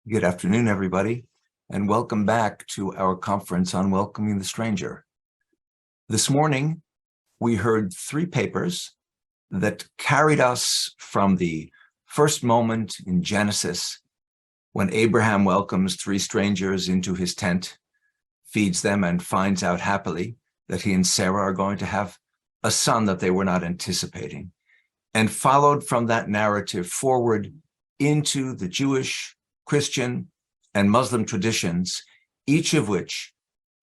Good afternoon, everybody, and welcome back to our conference on welcoming the stranger. This morning, we heard three papers that carried us from the first moment in Genesis when Abraham welcomes three strangers into his tent, feeds them, and finds out happily that he and Sarah are going to have a son that they were not anticipating, and followed from that narrative forward into the Jewish, Christian, and Muslim traditions, each of which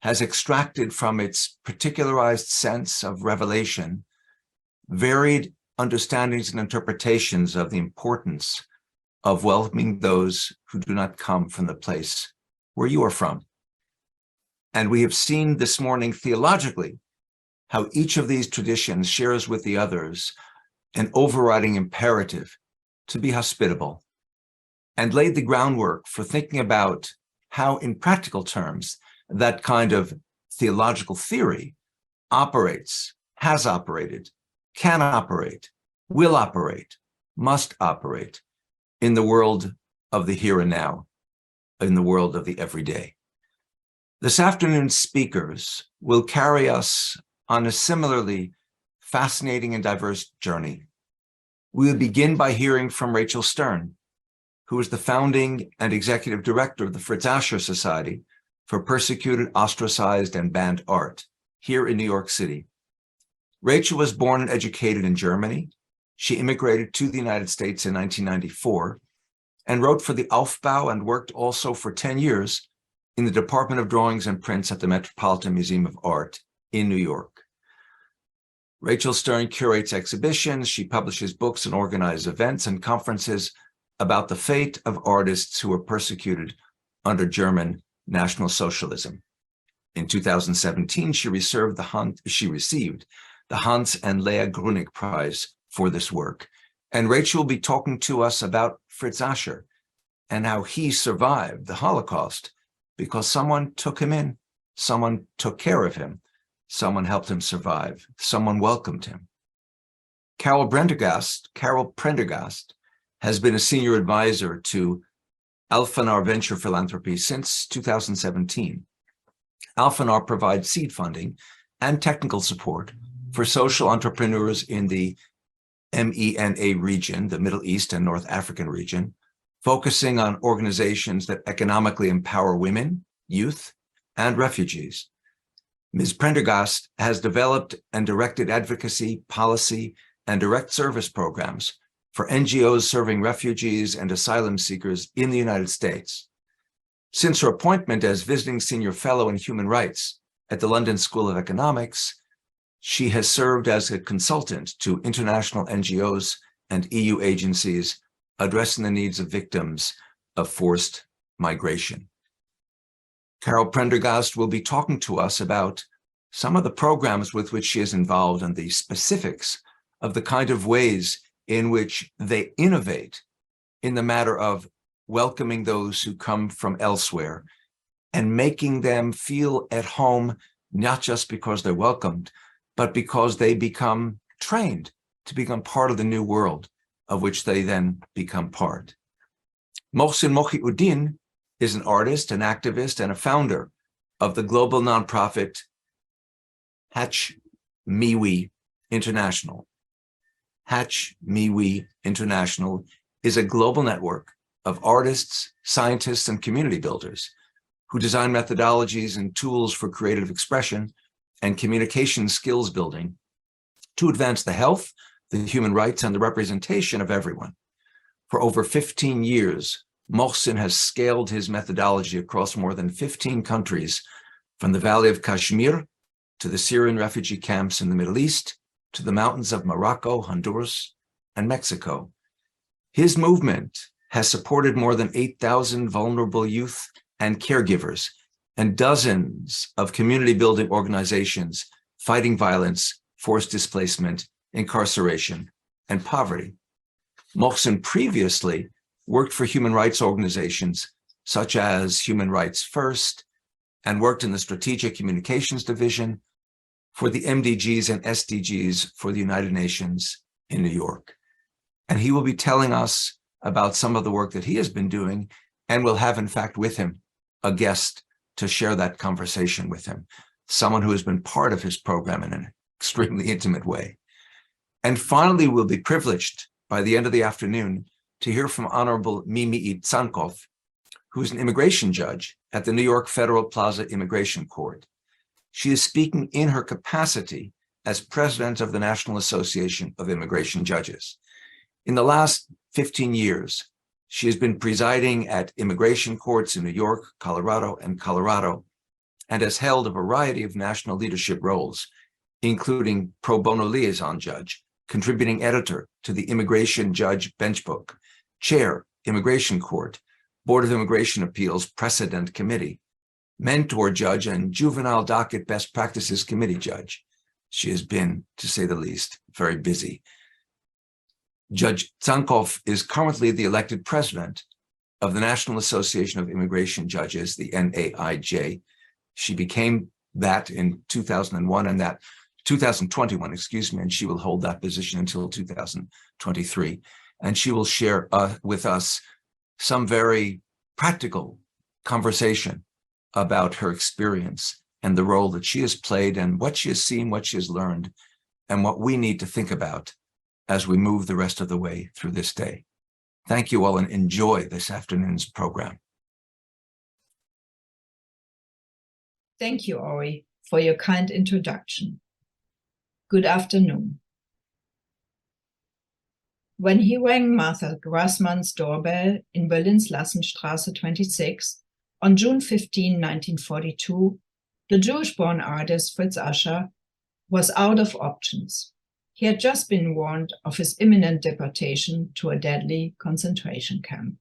has extracted from its particularized sense of revelation varied understandings and interpretations of the importance of welcoming those who do not come from the place where you are from. And we have seen this morning theologically how each of these traditions shares with the others an overriding imperative to be hospitable, and laid the groundwork for thinking about how, in practical terms, that kind of theological theory operates, has operated, can operate, will operate, must operate in the world of the here and now, in the world of the everyday. This afternoon's speakers will carry us on a similarly fascinating and diverse journey. We will begin by hearing from Rachel Stern, who is the founding and executive director of the Fritz Asher Society for Persecuted, Ostracized, and Banned Art here in New York City. Rachel was born and educated in Germany. She immigrated to the United States in 1994 and wrote for the Aufbau and worked also for 10 years in the Department of Drawings and Prints at the Metropolitan Museum of Art in New York. Rachel Stern curates exhibitions, she publishes books and organizes events and conferences about the fate of artists who were persecuted under German National Socialism. In 2017, she received the Hans and Leah Grunig Prize for this work. And Rachel will be talking to us about Fritz Asher and how he survived the Holocaust because someone took him in, someone took care of him, someone helped him survive, someone welcomed him. Carol Prendergast has been a senior advisor to Alphanar Venture Philanthropy since 2017. Alphanar provides seed funding and technical support for social entrepreneurs in the MENA region, the Middle East and North African region, focusing on organizations that economically empower women, youth, and refugees. Ms. Prendergast has developed and directed advocacy, policy, and direct service programs for NGOs serving refugees and asylum seekers in the United States. Since her appointment as visiting senior fellow in human rights at the London School of Economics, she has served as a consultant to international NGOs and EU agencies addressing the needs of victims of forced migration. Carol Prendergast will be talking to us about some of the programs with which she is involved and the specifics of the kind of ways in which they innovate in the matter of welcoming those who come from elsewhere and making them feel at home, not just because they're welcomed, but because they become trained to become part of the new world of which they then become part. Mohsin Mohiuddin is an artist, an activist, and a founder of the global nonprofit Hatch Miwi International. Hatch Miwi International is a global network of artists, scientists, and community builders who design methodologies and tools for creative expression and communication skills building to advance the health, the human rights, and the representation of everyone. For over 15 years, Mohsin has scaled his methodology across more than 15 countries, from the Valley of Kashmir to the Syrian refugee camps in the Middle East, to the mountains of Morocco, Honduras, and Mexico. His movement has supported more than 8,000 vulnerable youth and caregivers and dozens of community-building organizations fighting violence, forced displacement, incarceration, and poverty. Mohsin previously worked for human rights organizations such as Human Rights First and worked in the Strategic Communications Division for the MDGs and SDGs for the United Nations in New York. And he will be telling us about some of the work that he has been doing And we'll have, in fact, with him a guest to share that conversation with him, someone who has been part of his program in an extremely intimate way. And finally, we'll be privileged by the end of the afternoon to hear from Honorable Mimi Tsankov, who's an immigration judge at the New York Federal Plaza Immigration Court. She is speaking in her capacity as president of the National Association of Immigration Judges. In the last 15 years, she has been presiding at immigration courts in New York, Colorado, and has held a variety of national leadership roles, including pro bono liaison judge, contributing editor to the Immigration Judge Benchbook, chair, Immigration Court, Board of Immigration Appeals Precedent Committee, mentor judge, and Juvenile Docket Best Practices Committee judge. She has been, to say the least, very busy. Judge Tsankov is currently the elected president of the National Association of Immigration Judges, the NAIJ. She became that in 2001 and that 2021, and she will hold that position until 2023. And she will share with us some very practical conversation about her experience and the role that she has played and what she has seen, what she has learned, and what we need to think about as we move the rest of the way through this day. Thank you all and enjoy this afternoon's program. Thank you, Ori, for your kind introduction. Good afternoon. When he rang Martha Grassmann's doorbell in Berlin's Lassenstraße 26 on June 15, 1942, the Jewish-born artist Fritz Ascher was out of options. He had just been warned of his imminent deportation to a deadly concentration camp.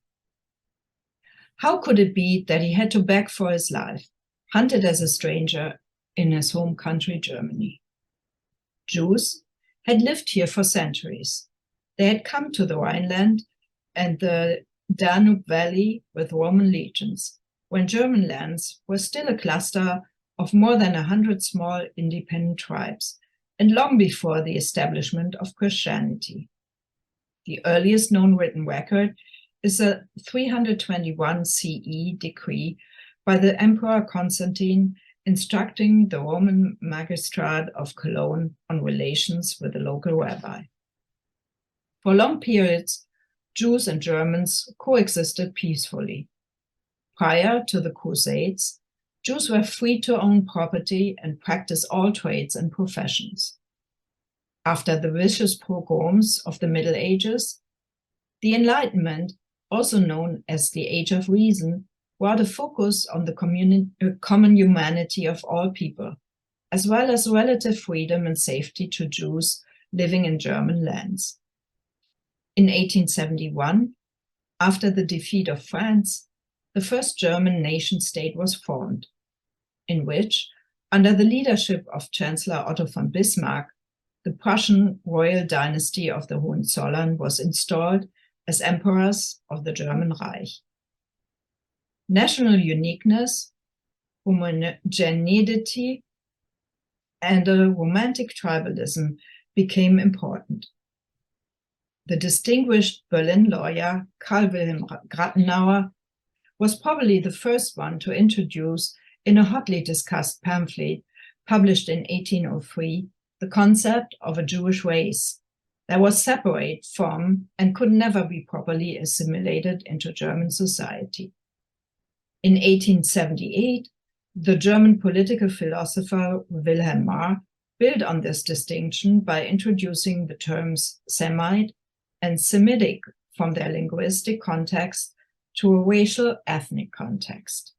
How could it be that he had to beg for his life, hunted as a stranger in his home country, Germany? Jews had lived here for centuries. They had come to the Rhineland and the Danube Valley with Roman legions, when German lands were still a cluster of more than 100 small independent tribes, and long before the establishment of Christianity. The earliest known written record is a 321 CE decree by the Emperor Constantine instructing the Roman magistrate of Cologne on relations with the local rabbi. For long periods, Jews and Germans coexisted peacefully. Prior to the Crusades, Jews were free to own property and practice all trades and professions. After the vicious pogroms of the Middle Ages, the Enlightenment, also known as the Age of Reason, brought a focus on the common humanity of all people, as well as relative freedom and safety to Jews living in German lands. In 1871, after the defeat of France, the first German nation-state was formed, in which, under the leadership of Chancellor Otto von Bismarck, the Prussian royal dynasty of the Hohenzollern was installed as emperors of the German Reich. National uniqueness, homogeneity, and a romantic tribalism became important. The distinguished Berlin lawyer Karl Wilhelm Grottenauer was probably the first one to introduce, in a hotly discussed pamphlet published in 1803, the concept of a Jewish race that was separate from and could never be properly assimilated into German society. In 1878, the German political philosopher Wilhelm Marr built on this distinction by introducing the terms Semite and Semitic from their linguistic context to a racial ethnic context.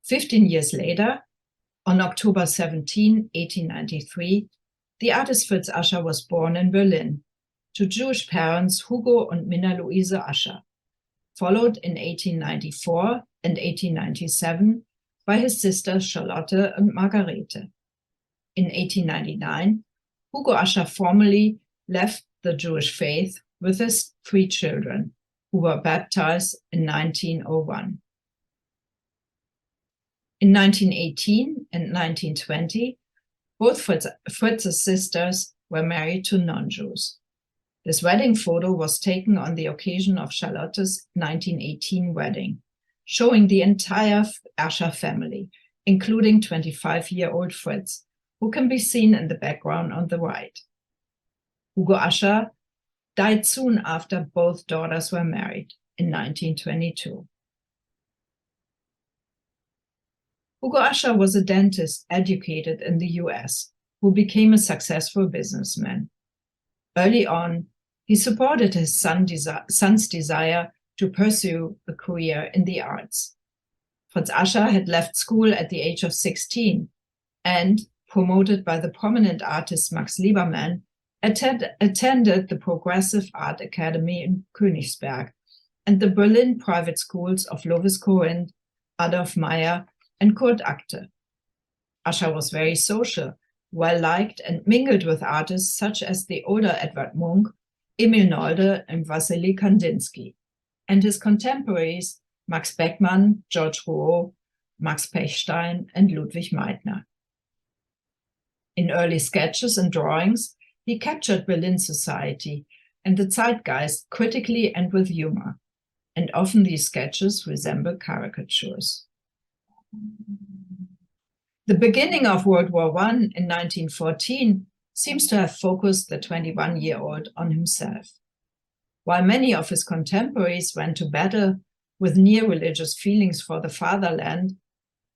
15 years later, on October 17, 1893, the artist Fritz Ascher was born in Berlin to Jewish parents Hugo and Minna Luise Ascher, followed in 1894 and 1897 by his sisters Charlotte and Margarete. In 1899, Hugo Ascher formally left the Jewish faith with his 3 children, who were baptized in 1901. In 1918 and 1920, both Fritz's sisters were married to non-Jews. This wedding photo was taken on the occasion of Charlotte's 1918 wedding, showing the entire Ascher family, including 25-year-old Fritz, who can be seen in the background on the right. Hugo Ascher died soon after both daughters were married in 1922. Hugo Ascher was a dentist educated in the US, who became a successful businessman. Early on, he supported his son's desire to pursue a career in the arts. Fritz Ascher had left school at the age of 16 and, promoted by the prominent artist Max Liebermann, attended the Progressive Art Academy in Königsberg and the Berlin private schools of Lovis Corinth, Adolf Meyer, and Kurt Achte. Ascher was very social, well-liked, and mingled with artists such as the older Edvard Munch, Emil Nolde, and Wassily Kandinsky, and his contemporaries Max Beckmann, George Rouault, Max Pechstein, and Ludwig Meitner. In early sketches and drawings, he captured Berlin society and the zeitgeist critically and with humor, and often these sketches resemble caricatures. The beginning of World War I in 1914 seems to have focused the 21-year-old on himself. While many of his contemporaries went to battle with near-religious feelings for the fatherland,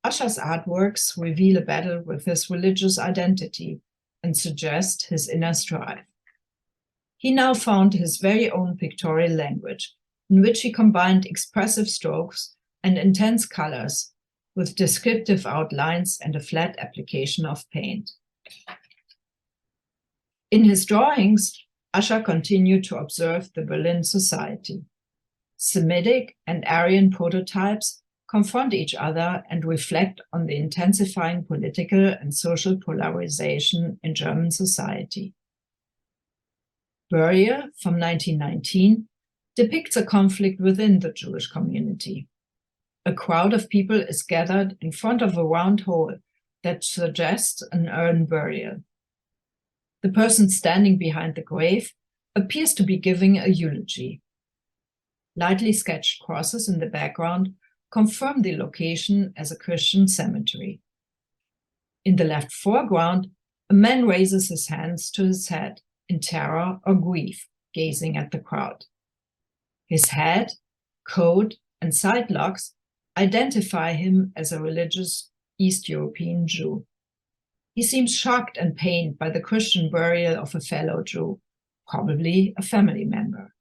Ascher's artworks reveal a battle with his religious identity and suggest his inner strife. He now found his very own pictorial language, in which he combined expressive strokes and intense colors with descriptive outlines and a flat application of paint. In his drawings, Ascher continued to observe the Berlin society. Semitic and Aryan prototypes confront each other and reflect on the intensifying political and social polarization in German society. Burial from 1919 depicts a conflict within the Jewish community. A crowd of people is gathered in front of a round hole that suggests an urn burial. The person standing behind the grave appears to be giving a eulogy. Lightly sketched crosses in the background confirm the location as a Christian cemetery. In the left foreground, a man raises his hands to his head in terror or grief, gazing at the crowd. His head, coat, and side locks identify him as a religious East European Jew. He seems shocked and pained by the Christian burial of a fellow Jew, probably a family member.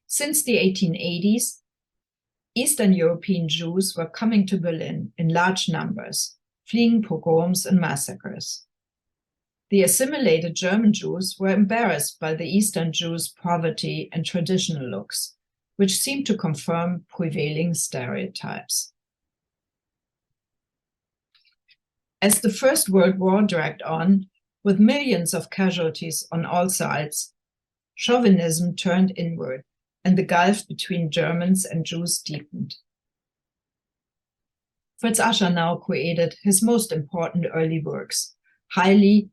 Since the 1880s, Eastern European Jews were coming to Berlin in large numbers, fleeing pogroms and massacres. The assimilated German Jews were embarrassed by the Eastern Jews' poverty and traditional looks, which seemed to confirm prevailing stereotypes. As the First World War dragged on, with millions of casualties on all sides, chauvinism turned inward, and the gulf between Germans and Jews deepened. Fritz Ascher now created his most important early works, highly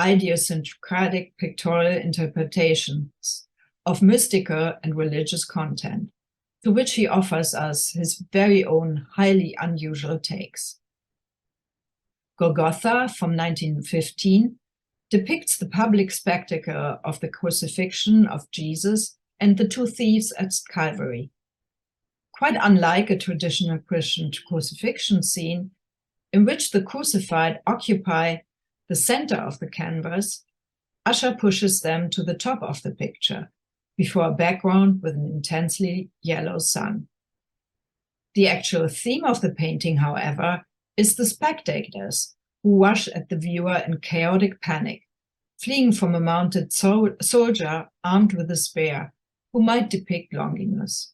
idiosyncratic pictorial interpretations of mystical and religious content, to which he offers us his very own highly unusual takes. Golgotha from 1915 depicts the public spectacle of the crucifixion of Jesus and the two thieves at Calvary. Quite unlike a traditional Christian crucifixion scene, in which the crucified occupy the center of the canvas, Ascher pushes them to the top of the picture, before a background with an intensely yellow sun. The actual theme of the painting, however, is the spectators, who rush at the viewer in chaotic panic, fleeing from a mounted soldier armed with a spear, who might depict Longinus.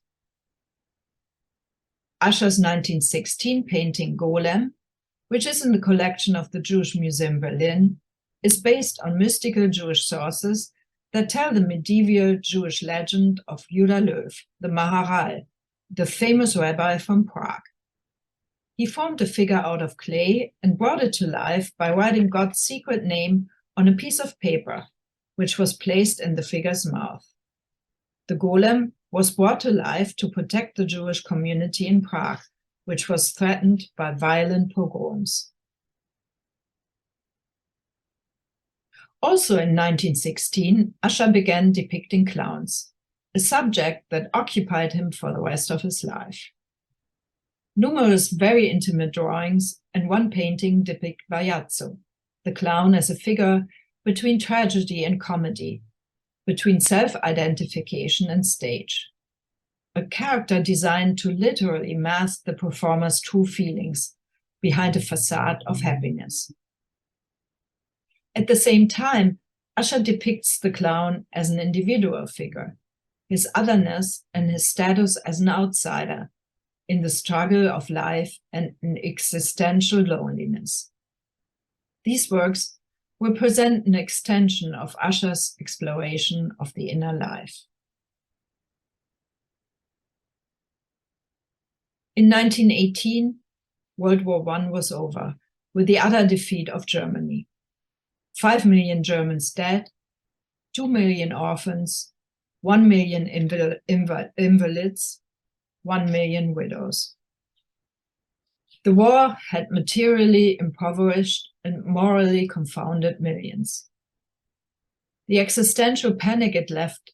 Ascher's 1916 painting Golem, which is in the collection of the Jewish Museum Berlin, is based on mystical Jewish sources that tell the medieval Jewish legend of Judah Löw, the Maharal, the famous rabbi from Prague. He formed a figure out of clay and brought it to life by writing God's secret name on a piece of paper, which was placed in the figure's mouth. The golem was brought to life to protect the Jewish community in Prague, which was threatened by violent pogroms. Also in 1916, Usher began depicting clowns, a subject that occupied him for the rest of his life. Numerous very intimate drawings and one painting depict Vajazzo, the clown as a figure between tragedy and comedy, between self-identification and stage. A character designed to literally mask the performer's true feelings behind a facade of happiness. At the same time, Usher depicts the clown as an individual figure, his otherness and his status as an outsider in the struggle of life and an existential loneliness. These works represent an extension of Usher's exploration of the inner life. In 1918, World War I was over, with the utter defeat of Germany. 5 million Germans dead, 2 million orphans, 1 million invalids, 1 million widows. The war had materially impoverished and morally confounded millions. The existential panic it left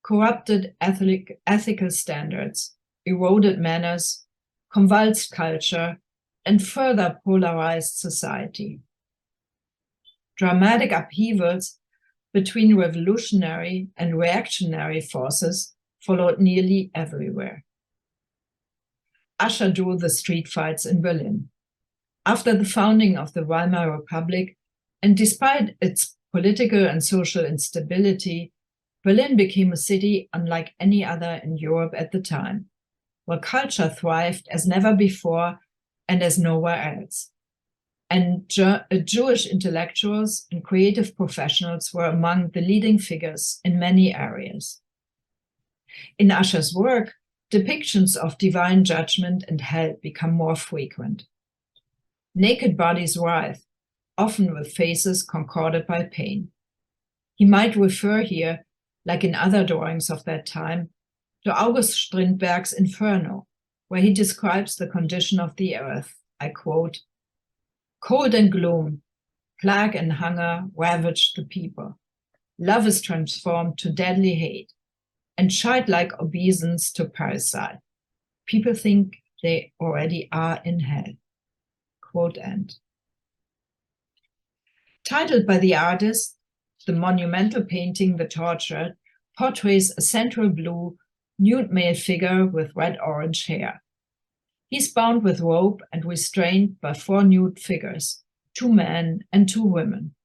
corrupted ethical standards, eroded manners, convulsed culture, and further polarized society. Dramatic upheavals between revolutionary and reactionary forces followed nearly everywhere. Usher drew the street fights in Berlin. After the founding of the Weimar Republic, and despite its political and social instability, Berlin became a city unlike any other in Europe at the time, where culture thrived as never before and as nowhere else. And Jewish intellectuals and creative professionals were among the leading figures in many areas. In Usher's work, depictions of divine judgment and hell become more frequent. Naked bodies writhe, often with faces concorded by pain. He might refer here, like in other drawings of that time, to August Strindberg's Inferno, where he describes the condition of the earth. I quote, "Cold and gloom, plague and hunger ravage the people. Love is transformed to deadly hate, and child-like obeisance to parricide. People think they already are in hell." Quote end. Titled by the artist, the monumental painting The Tortured portrays a central blue, nude male figure with red-orange hair. He's bound with rope and restrained by 4 nude figures, 2 men and 2 women.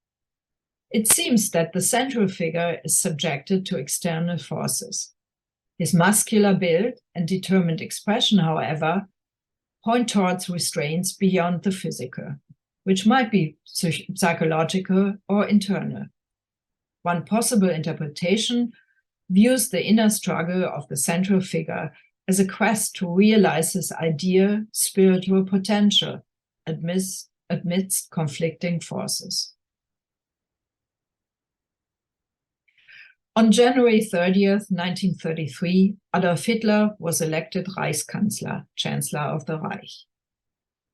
It seems that the central figure is subjected to external forces. His muscular build and determined expression, however, point towards restraints beyond the physical, which might be psychological or internal. One possible interpretation views the inner struggle of the central figure as a quest to realize his ideal spiritual potential amidst conflicting forces. On January 30th, 1933, Adolf Hitler was elected Reichskanzler, Chancellor of the Reich.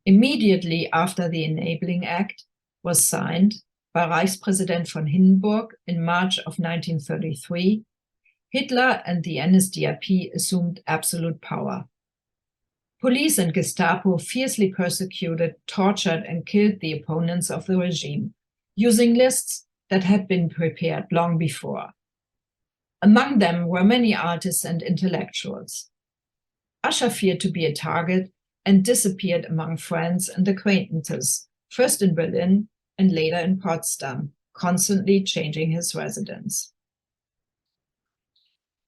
Immediately after the Enabling Act was signed by Reichspräsident von Hindenburg in March of 1933, Hitler and the NSDAP assumed absolute power. Police and Gestapo fiercely persecuted, tortured, and killed the opponents of the regime, using lists that had been prepared long before. Among them were many artists and intellectuals. Usher feared to be a target and disappeared among friends and acquaintances, first in Berlin and later in Potsdam, constantly changing his residence.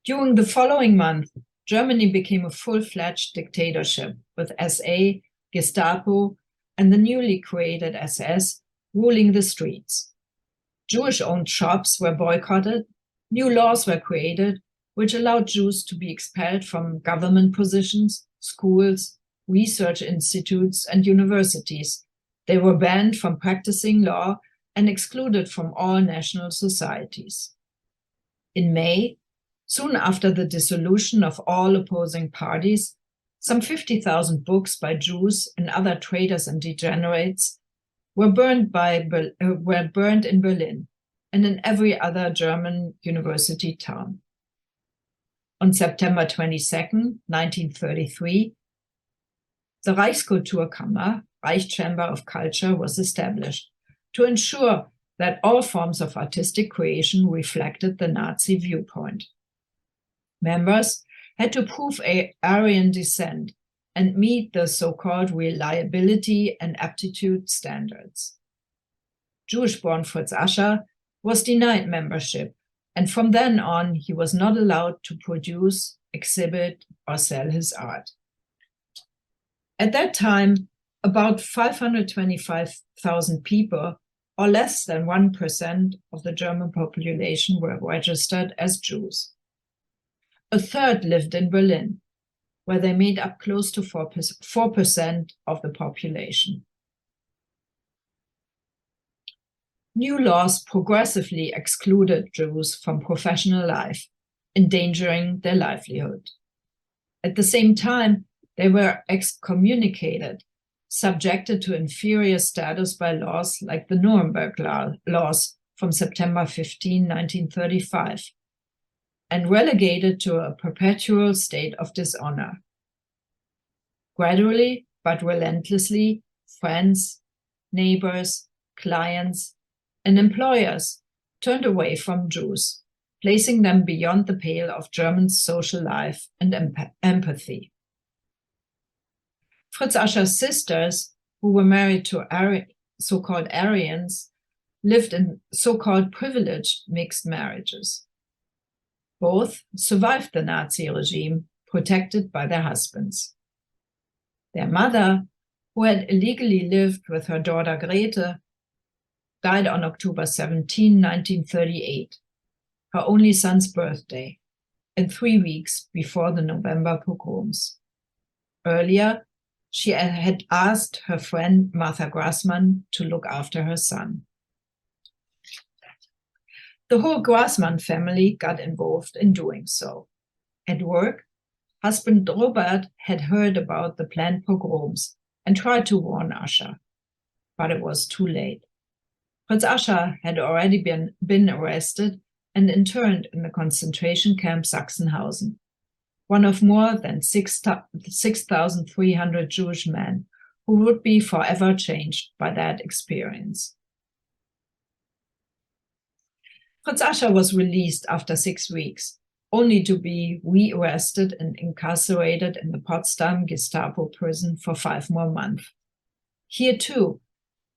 During the following month, Germany became a full-fledged dictatorship with SA, Gestapo, and the newly created SS ruling the streets. Jewish-owned shops were boycotted, new laws were created, which allowed Jews to be expelled from government positions, schools, research institutes, and universities. They were banned from practicing law and excluded from all national societies. In May, soon after the dissolution of all opposing parties, some 50,000 books by Jews and other traitors and degenerates were burned in Berlin and in every other German university town. On September 22, 1933, the Reichskulturkammer, Reich Chamber of Culture, was established to ensure that all forms of artistic creation reflected the Nazi viewpoint. Members had to prove Aryan descent and meet the so-called reliability and aptitude standards. Jewish-born Fritz Ascher was denied membership, and from then on he was not allowed to produce, exhibit, or sell his art. At that time, about 525,000 people, or less than 1% of the German population, were registered as Jews. A third lived in Berlin, where they made up close to 4% of the population. New laws progressively excluded Jews from professional life, endangering their livelihood. At the same time, they were excommunicated, subjected to inferior status by laws like the Nuremberg laws from September 15, 1935, and relegated to a perpetual state of dishonor. Gradually, but relentlessly, friends, neighbors, clients, and employers turned away from Jews, placing them beyond the pale of German social life and empathy. Fritz Ascher's sisters, who were married to so-called Aryans, lived in so-called privileged mixed marriages. Both survived the Nazi regime, protected by their husbands. Their mother, who had illegally lived with her daughter Grete, died on October 17, 1938, her only son's birthday, and 3 weeks before the November pogroms. Earlier, she had asked her friend Martha Grassmann to look after her son. The whole Grassmann family got involved in doing so. At work, husband Robert had heard about the planned pogroms and tried to warn Ascher, but it was too late. Fritz Ascher had already been arrested and interned in the concentration camp Sachsenhausen, one of more than 6,300 Jewish men who would be forever changed by that experience. Fritz Ascher was released after 6 weeks, only to be re-arrested and incarcerated in the Potsdam Gestapo prison for 5 more months. Here too,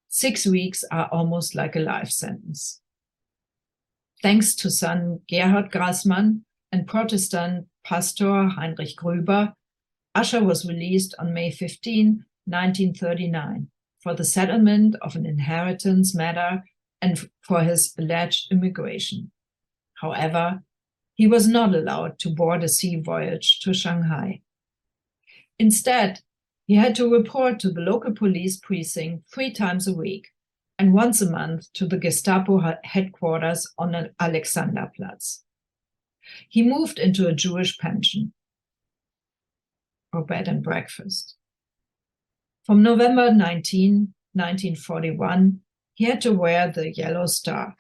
6 weeks are almost like a life sentence. Thanks to son Gerhard Grassmann and Protestant pastor Heinrich Grüber, Ascher was released on May 15, 1939, for the settlement of an inheritance matter and for his alleged immigration. However, he was not allowed to board a sea voyage to Shanghai. Instead, he had to report to the local police precinct 3 times a week and once a month to the Gestapo headquarters on Alexanderplatz. He moved into a Jewish pension, or bed and breakfast. From November 19, 1941, he had to wear the yellow star.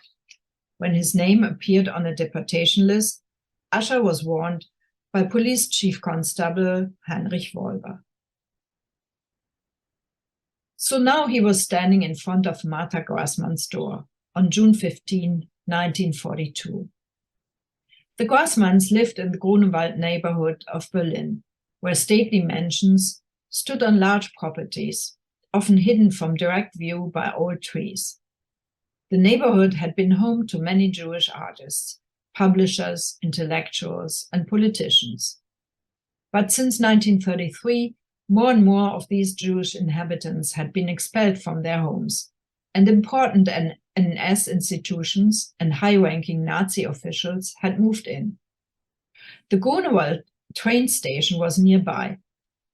When his name appeared on a deportation list, Ascher was warned by Police Chief Constable Heinrich Wolber. So now he was standing in front of Martha Grassmann's door on June 15, 1942. The Grassmanns lived in the Grunewald neighborhood of Berlin, where stately mansions stood on large properties, often hidden from direct view by old trees. The neighborhood had been home to many Jewish artists, publishers, intellectuals, and politicians. But since 1933, more and more of these Jewish inhabitants had been expelled from their homes, and important NS institutions and high-ranking Nazi officials had moved in. The Grunewald train station was nearby,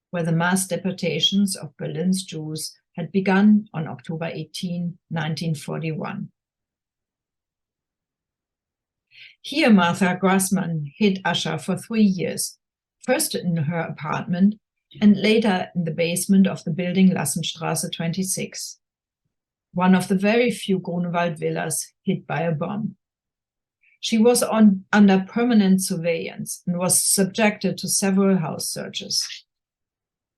where the mass deportations of Berlin's Jews had begun on October 18, 1941. Here, Martha Grassmann hid Asher for 3 years, first in her apartment and later in the basement of the building Lassenstraße 26, one of the very few Grunewald villas hit by a bomb. She was under permanent surveillance and was subjected to several house searches.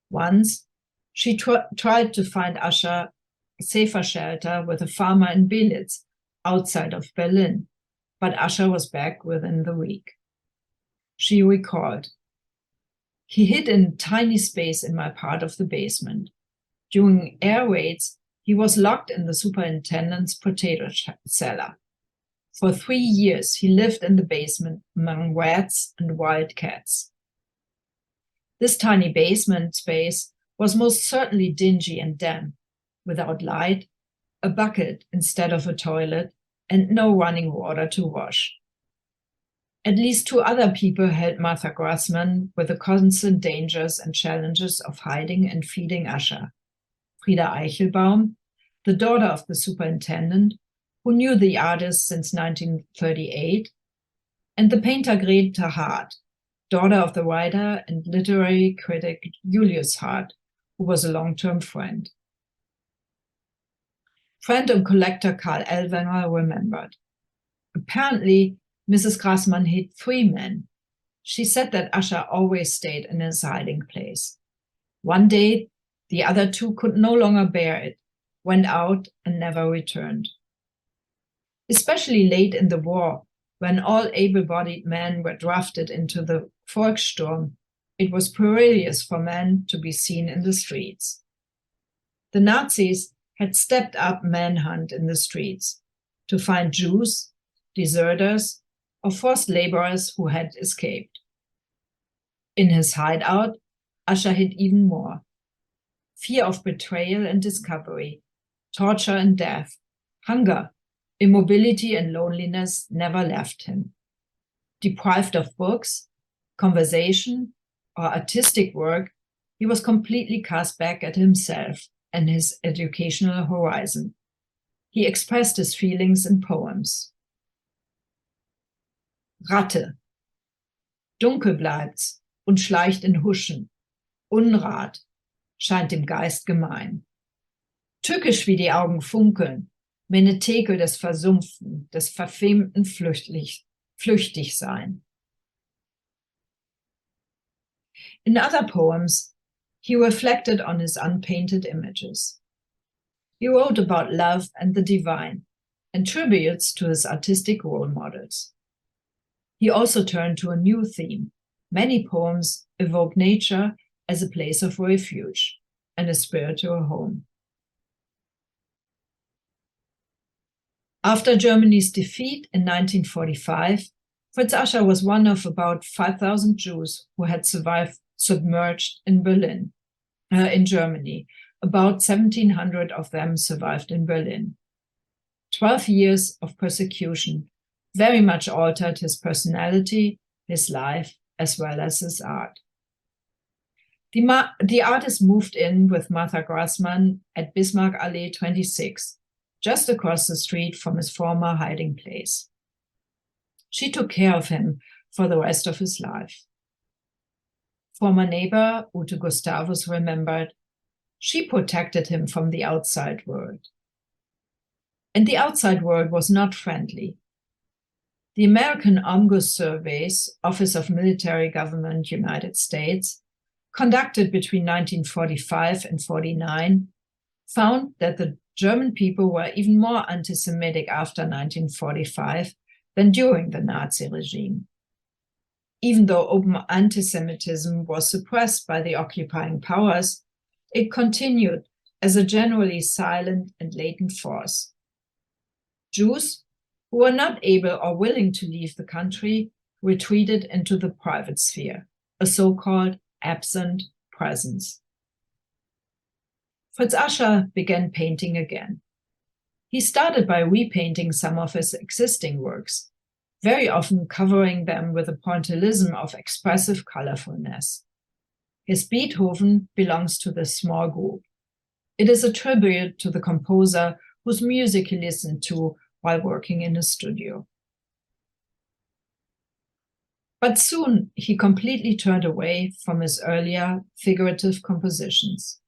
Once, she tried to find Asher a safer shelter with a farmer in Belitz, outside of Berlin, but Asher was back within the week. She recalled, "He hid in a tiny space in my part of the basement. During air raids, he was locked in the superintendent's potato cellar. For 3 years, he lived in the basement among rats and wild cats." This tiny basement space was most certainly dingy and damp, without light, a bucket instead of a toilet, and no running water to wash. At least 2 other people helped Martha Grassmann with the constant dangers and challenges of hiding and feeding Asher. Frieda Eichelbaum, the daughter of the superintendent, who knew the artist since 1938, and the painter Greta Hart, daughter of the writer and literary critic Julius Hart, who was a long-term friend. Friend and collector Karl Ellwanger remembered. Apparently, Mrs. Grassmann hid 3 men. She said that Asher always stayed in his hiding place. One day, the other 2 could no longer bear it, went out and never returned. Especially late in the war, when all able-bodied men were drafted into the Volkssturm, it was perilous for men to be seen in the streets. The Nazis had stepped up manhunt in the streets to find Jews, deserters, or forced laborers who had escaped. In his hideout, Asher hid even more. Fear of betrayal and discovery, torture and death, hunger, immobility and loneliness never left him. Deprived of books, conversation, or artistic work, he was completely cast back at himself and his educational horizon. He expressed his feelings in poems. Ratte. Dunkel bleibt's und schleicht in Huschen. Unrat scheint dem Geist gemein. Tückisch wie die Augen funkeln, Menetekel des Versumpften, des verfemten Flüchtigsein. In other poems, he reflected on his unpainted images. He wrote about love and the divine, and tributes to his artistic role models. He also turned to a new theme. Many poems evoke nature as a place of refuge and a spiritual home. After Germany's defeat in 1945, Fritz Ascher was one of about 5,000 Jews who had survived submerged in Germany. About 1,700 of them survived in Berlin. 12 years of persecution very much altered his personality, his life, as well as his art. The artist moved in with Martha Grassmann at Bismarck Allee 26, just across the street from his former hiding place. She took care of him for the rest of his life. Former neighbor Ute Gustavus remembered, she protected him from the outside world. And the outside world was not friendly. The American Omgus Surveys, Office of Military Government, United States, conducted between 1945 and 49, found that the German people were even more anti-Semitic after 1945 than during the Nazi regime. Even though open anti-Semitism was suppressed by the occupying powers, it continued as a generally silent and latent force. Jews who were not able or willing to leave the country retreated into the private sphere, a so-called absent presence. Fritz Ascher began painting again. He started by repainting some of his existing works, very often covering them with a pointillism of expressive colorfulness. His Beethoven belongs to this small group. It is a tribute to the composer whose music he listened to while working in his studio. But soon he completely turned away from his earlier figurative compositions.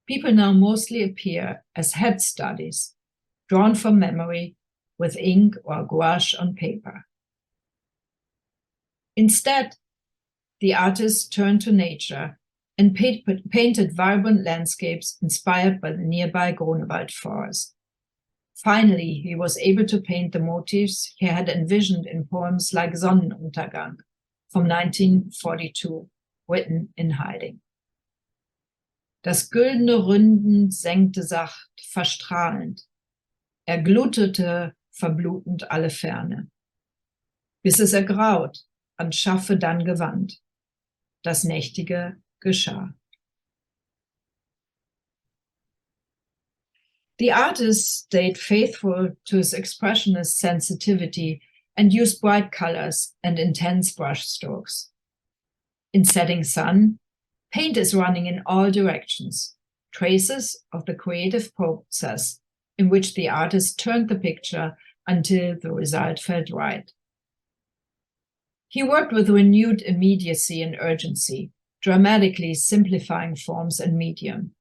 People now mostly appear as head studies, drawn from memory with ink or gouache on paper. Instead, the artist turned to nature and painted vibrant landscapes inspired by the nearby Grunewald forest. Finally, he was able to paint the motifs he had envisioned in poems like Sonnenuntergang from 1942, written in hiding. Das güldene Ründen senkte sacht, verstrahlend. Glutete verblutend alle Ferne. Bis es ergraut, an Schaffe dann gewandt. Das Nächtige geschah. The artist stayed faithful to his expressionist sensitivity and used bright colors and intense brushstrokes. In setting sun, paint is running in all directions, traces of the creative process in which the artist turned the picture until the result felt right. He worked with renewed immediacy and urgency, dramatically simplifying forms and medium.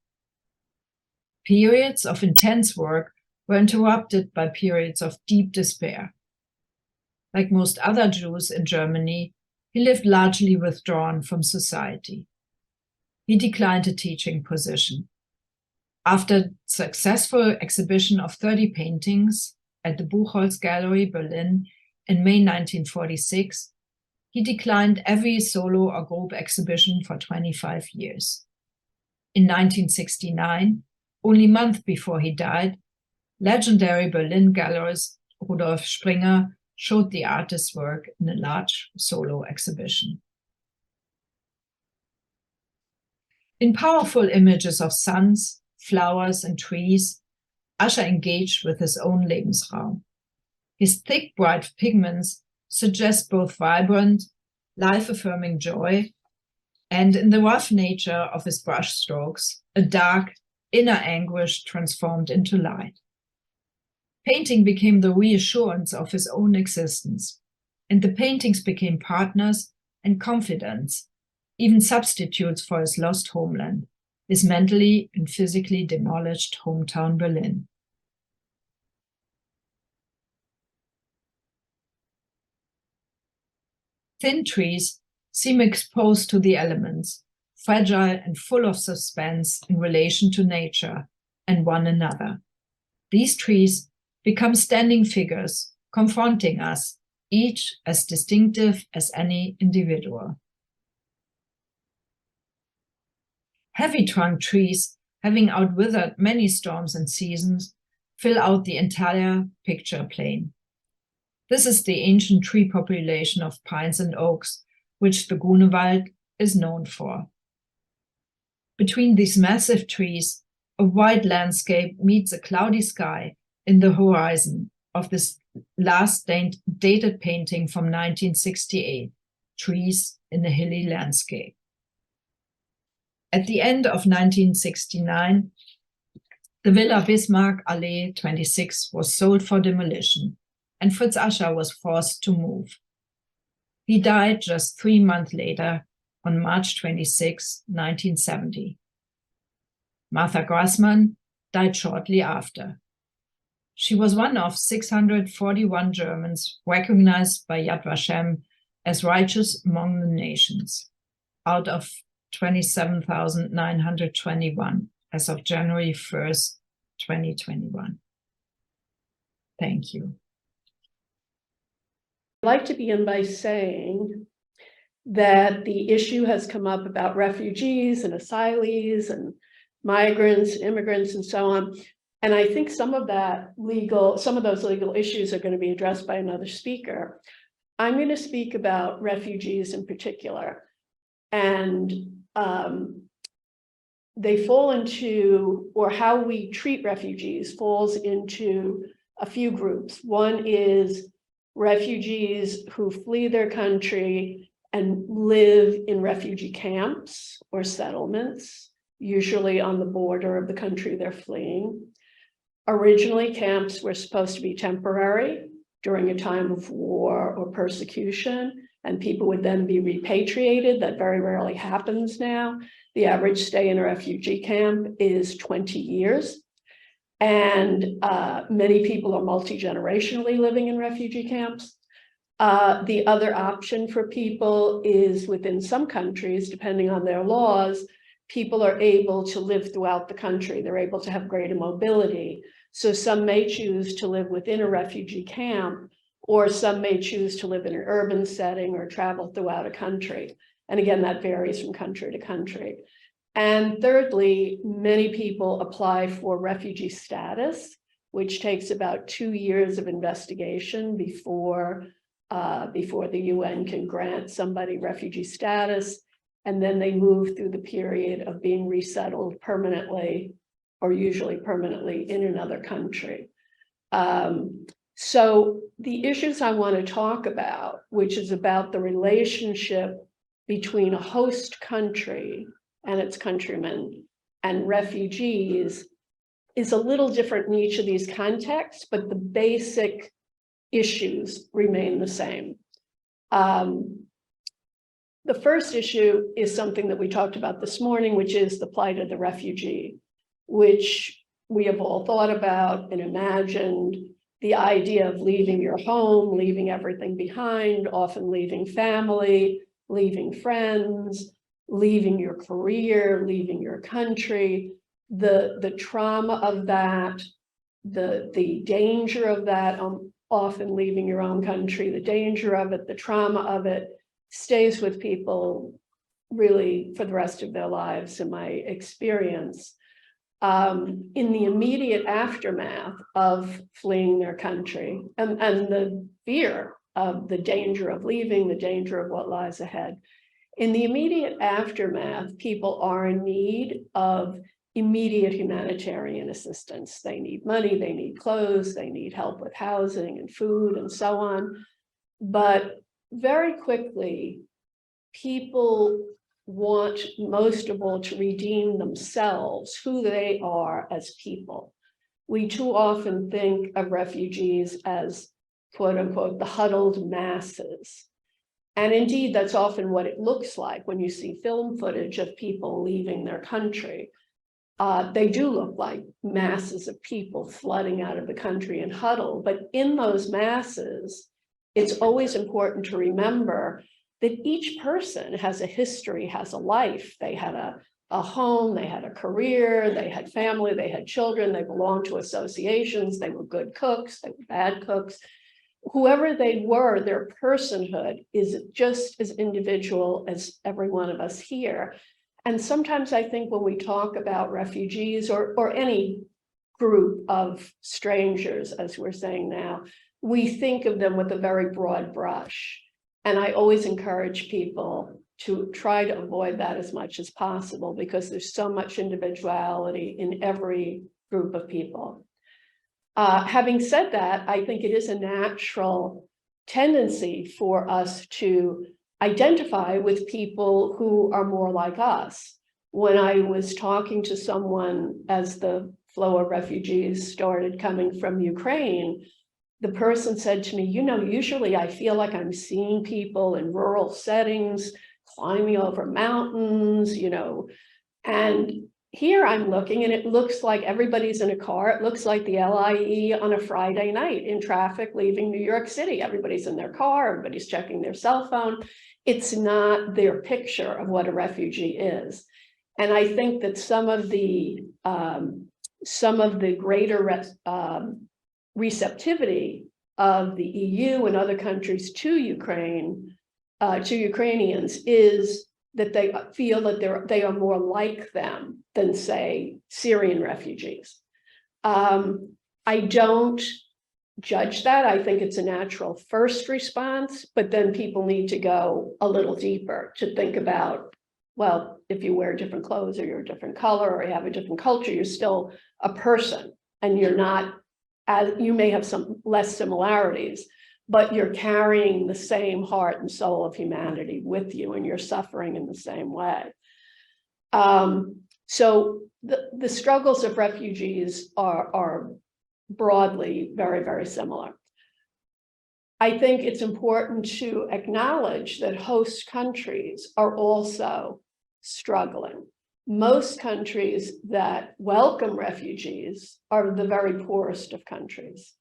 Periods of intense work were interrupted by periods of deep despair. Like most other Jews in Germany, he lived largely withdrawn from society. He declined a teaching position. After successful exhibition of 30 paintings at the Buchholz Gallery, Berlin, in May 1946, he declined every solo or group exhibition for 25 years. In 1969, only a month before he died, legendary Berlin gallerist Rudolf Springer showed the artist's work in a large solo exhibition. In powerful images of suns, flowers, and trees, Ascher engaged with his own Lebensraum. His thick, bright pigments suggest both vibrant, life-affirming joy, and in the rough nature of his brushstrokes, a dark, inner anguish transformed into light. Painting became the reassurance of his own existence, and the paintings became partners and confidants, even substitutes for his lost homeland, his mentally and physically demolished hometown Berlin. Thin trees seem exposed to the elements, fragile and full of suspense in relation to nature and one another. These trees become standing figures, confronting us, each as distinctive as any individual. Heavy-trunked trees, having outwithered many storms and seasons, fill out the entire picture plane. This is the ancient tree population of pines and oaks, which the Grunewald is known for. Between these massive trees, a wide landscape meets a cloudy sky in the horizon of this last dated painting from 1968, Trees in a Hilly Landscape. At the end of 1969, the Villa Bismarck Allee 26 was sold for demolition, and Fritz Ascher was forced to move. He died just 3 months later, on March 26, 1970. Martha Grassmann died shortly after. She was one of 641 Germans recognized by Yad Vashem as righteous among the nations, out of 27,921 as of January 1st, 2021. Thank you. I'd like to begin by saying that the issue has come up about refugees and asylees and migrants, immigrants, and so on. And I think some of those legal issues are going to be addressed by another speaker. I'm going to speak about refugees in particular. And they fall into, or how we treat refugees falls into a few groups. One is refugees who flee their country and live in refugee camps or settlements, usually on the border of the country they're fleeing. Originally, camps were supposed to be temporary during a time of war or persecution, and people would then be repatriated. That very rarely happens now. The average stay in a refugee camp is 20 years. And many people are multi-generationally living in refugee camps. The other option for people is within some countries, depending on their laws, people are able to live throughout the country. They're able to have greater mobility. So some may choose to live within a refugee camp, or some may choose to live in an urban setting or travel throughout a country. And again, that varies from country to country. And thirdly, many people apply for refugee status, which takes about 2 years of investigation before the UN can grant somebody refugee status. And then they move through the period of being resettled permanently, or usually permanently, in another country. So the issues I want to talk about, which is about the relationship between a host country and its countrymen and refugees, is a little different in each of these contexts, but the basic issues remain the same. The first issue is something that we talked about this morning, which is the plight of the refugee, which we have all thought about and imagined. The idea of leaving your home, leaving everything behind, often leaving family, leaving friends, leaving your career, leaving your country, the trauma of that, the danger of that, often leaving your own country, the danger of it, the trauma of it, stays with people really for the rest of their lives, in my experience. In the immediate aftermath of fleeing their country and the fear of the danger of leaving, the danger of what lies ahead. In the immediate aftermath, people are in need of immediate humanitarian assistance. They need money, they need clothes, they need help with housing and food and so on. But very quickly, people want most of all to redeem themselves, who they are as people. We too often think of refugees as, quote unquote, the huddled masses. And indeed, that's often what it looks like when you see film footage of people leaving their country. They do look like masses of people flooding out of the country and huddled. But in those masses, it's always important to remember that each person has a history, has a life. They had a home, they had a career, they had family, they had children, they belonged to associations, they were good cooks, they were bad cooks. Whoever they were, their personhood is just as individual as every one of us here. And sometimes I think when we talk about refugees or any group of strangers, as we're saying now, we think of them with a very broad brush. And I always encourage people to try to avoid that as much as possible, because there's so much individuality in every group of people. Having said that, I think it is a natural tendency for us to identify with people who are more like us. When I was talking to someone as the flow of refugees started coming from Ukraine, the person said to me, you know, usually I feel like I'm seeing people in rural settings, climbing over mountains, you know, and here I'm looking and it looks like everybody's in a car. It looks like the LIE on a Friday night in traffic leaving New York City. Everybody's in their car, everybody's checking their cell phone. It's not their picture of what a refugee is. And I think that some of the greater receptivity of the EU and other countries to Ukraine, to Ukrainians, is that they feel that they are more like them than, say, Syrian refugees. I don't judge that. I think it's a natural first response, but then people need to go a little deeper to think about, well, if you wear different clothes or you're a different color or you have a different culture, you're still a person, and you're not, as you may have some less similarities, but you're carrying the same heart and soul of humanity with you, and you're suffering in the same way. So the struggles of refugees are broadly very, very similar. I think it's important to acknowledge that host countries are also struggling. Most countries that welcome refugees are the very poorest of countries.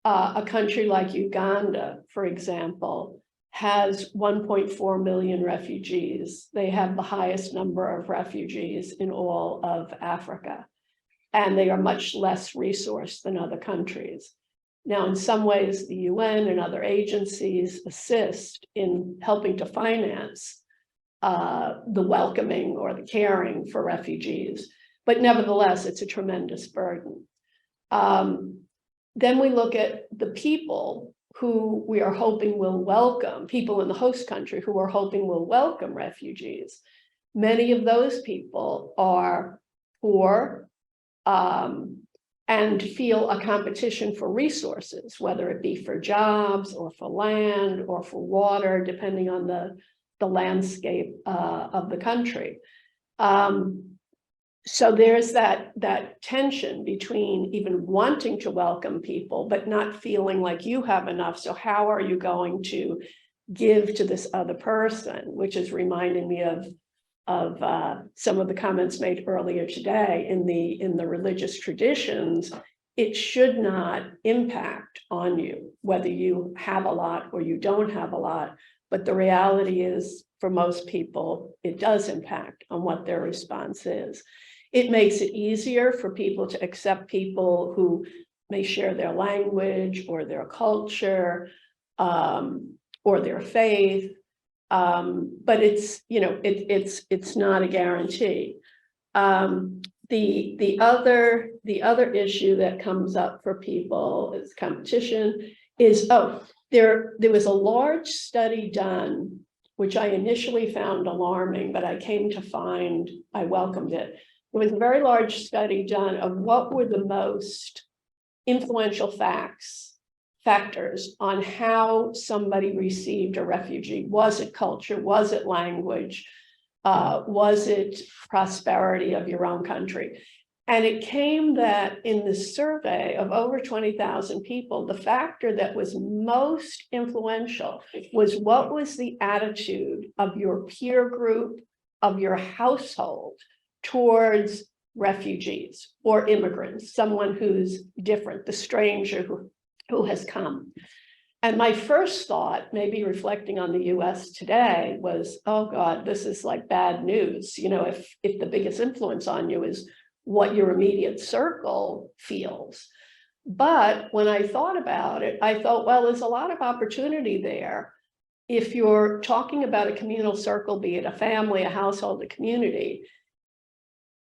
A country like Uganda, for example, has 1.4 million refugees. They have the highest number of refugees in all of Africa, and they are much less resourced than other countries. Now, in some ways, the UN and other agencies assist in helping to finance the welcoming or the caring for refugees, but nevertheless, it's a tremendous burden. Then we look at the people who we are hoping will welcome, people in the host country who are hoping will welcome refugees. Many of those people are poor and feel a competition for resources, whether it be for jobs or for land or for water, depending on the landscape of the country. So there's that tension between even wanting to welcome people, but not feeling like you have enough. So how are you going to give to this other person, which is reminding me of some of the comments made earlier today in the religious traditions. It should not impact on you, whether you have a lot or you don't have a lot. But the reality is, for most people, it does impact on what their response is. It makes it easier for people to accept people who may share their language or their culture or their faith. But it's, you know, it's not a guarantee. The other issue that comes up for people is competition. There was a large study done, which I initially found alarming, but I came to find I welcomed it. There was a very large study done of what were the most influential factors on how somebody received a refugee. Was it culture? Was it language? Was it prosperity of your own country? And it came that in the survey of over 20,000 people, the factor that was most influential was what was the attitude of your peer group, of your household towards refugees or immigrants, someone who's different, the stranger who has come. And my first thought, maybe reflecting on the US today, was, oh God, this is like bad news. You know, if the biggest influence on you is what your immediate circle feels. But when I thought about it, I thought, well, there's a lot of opportunity there. If you're talking about a communal circle, be it a family, a household, a community,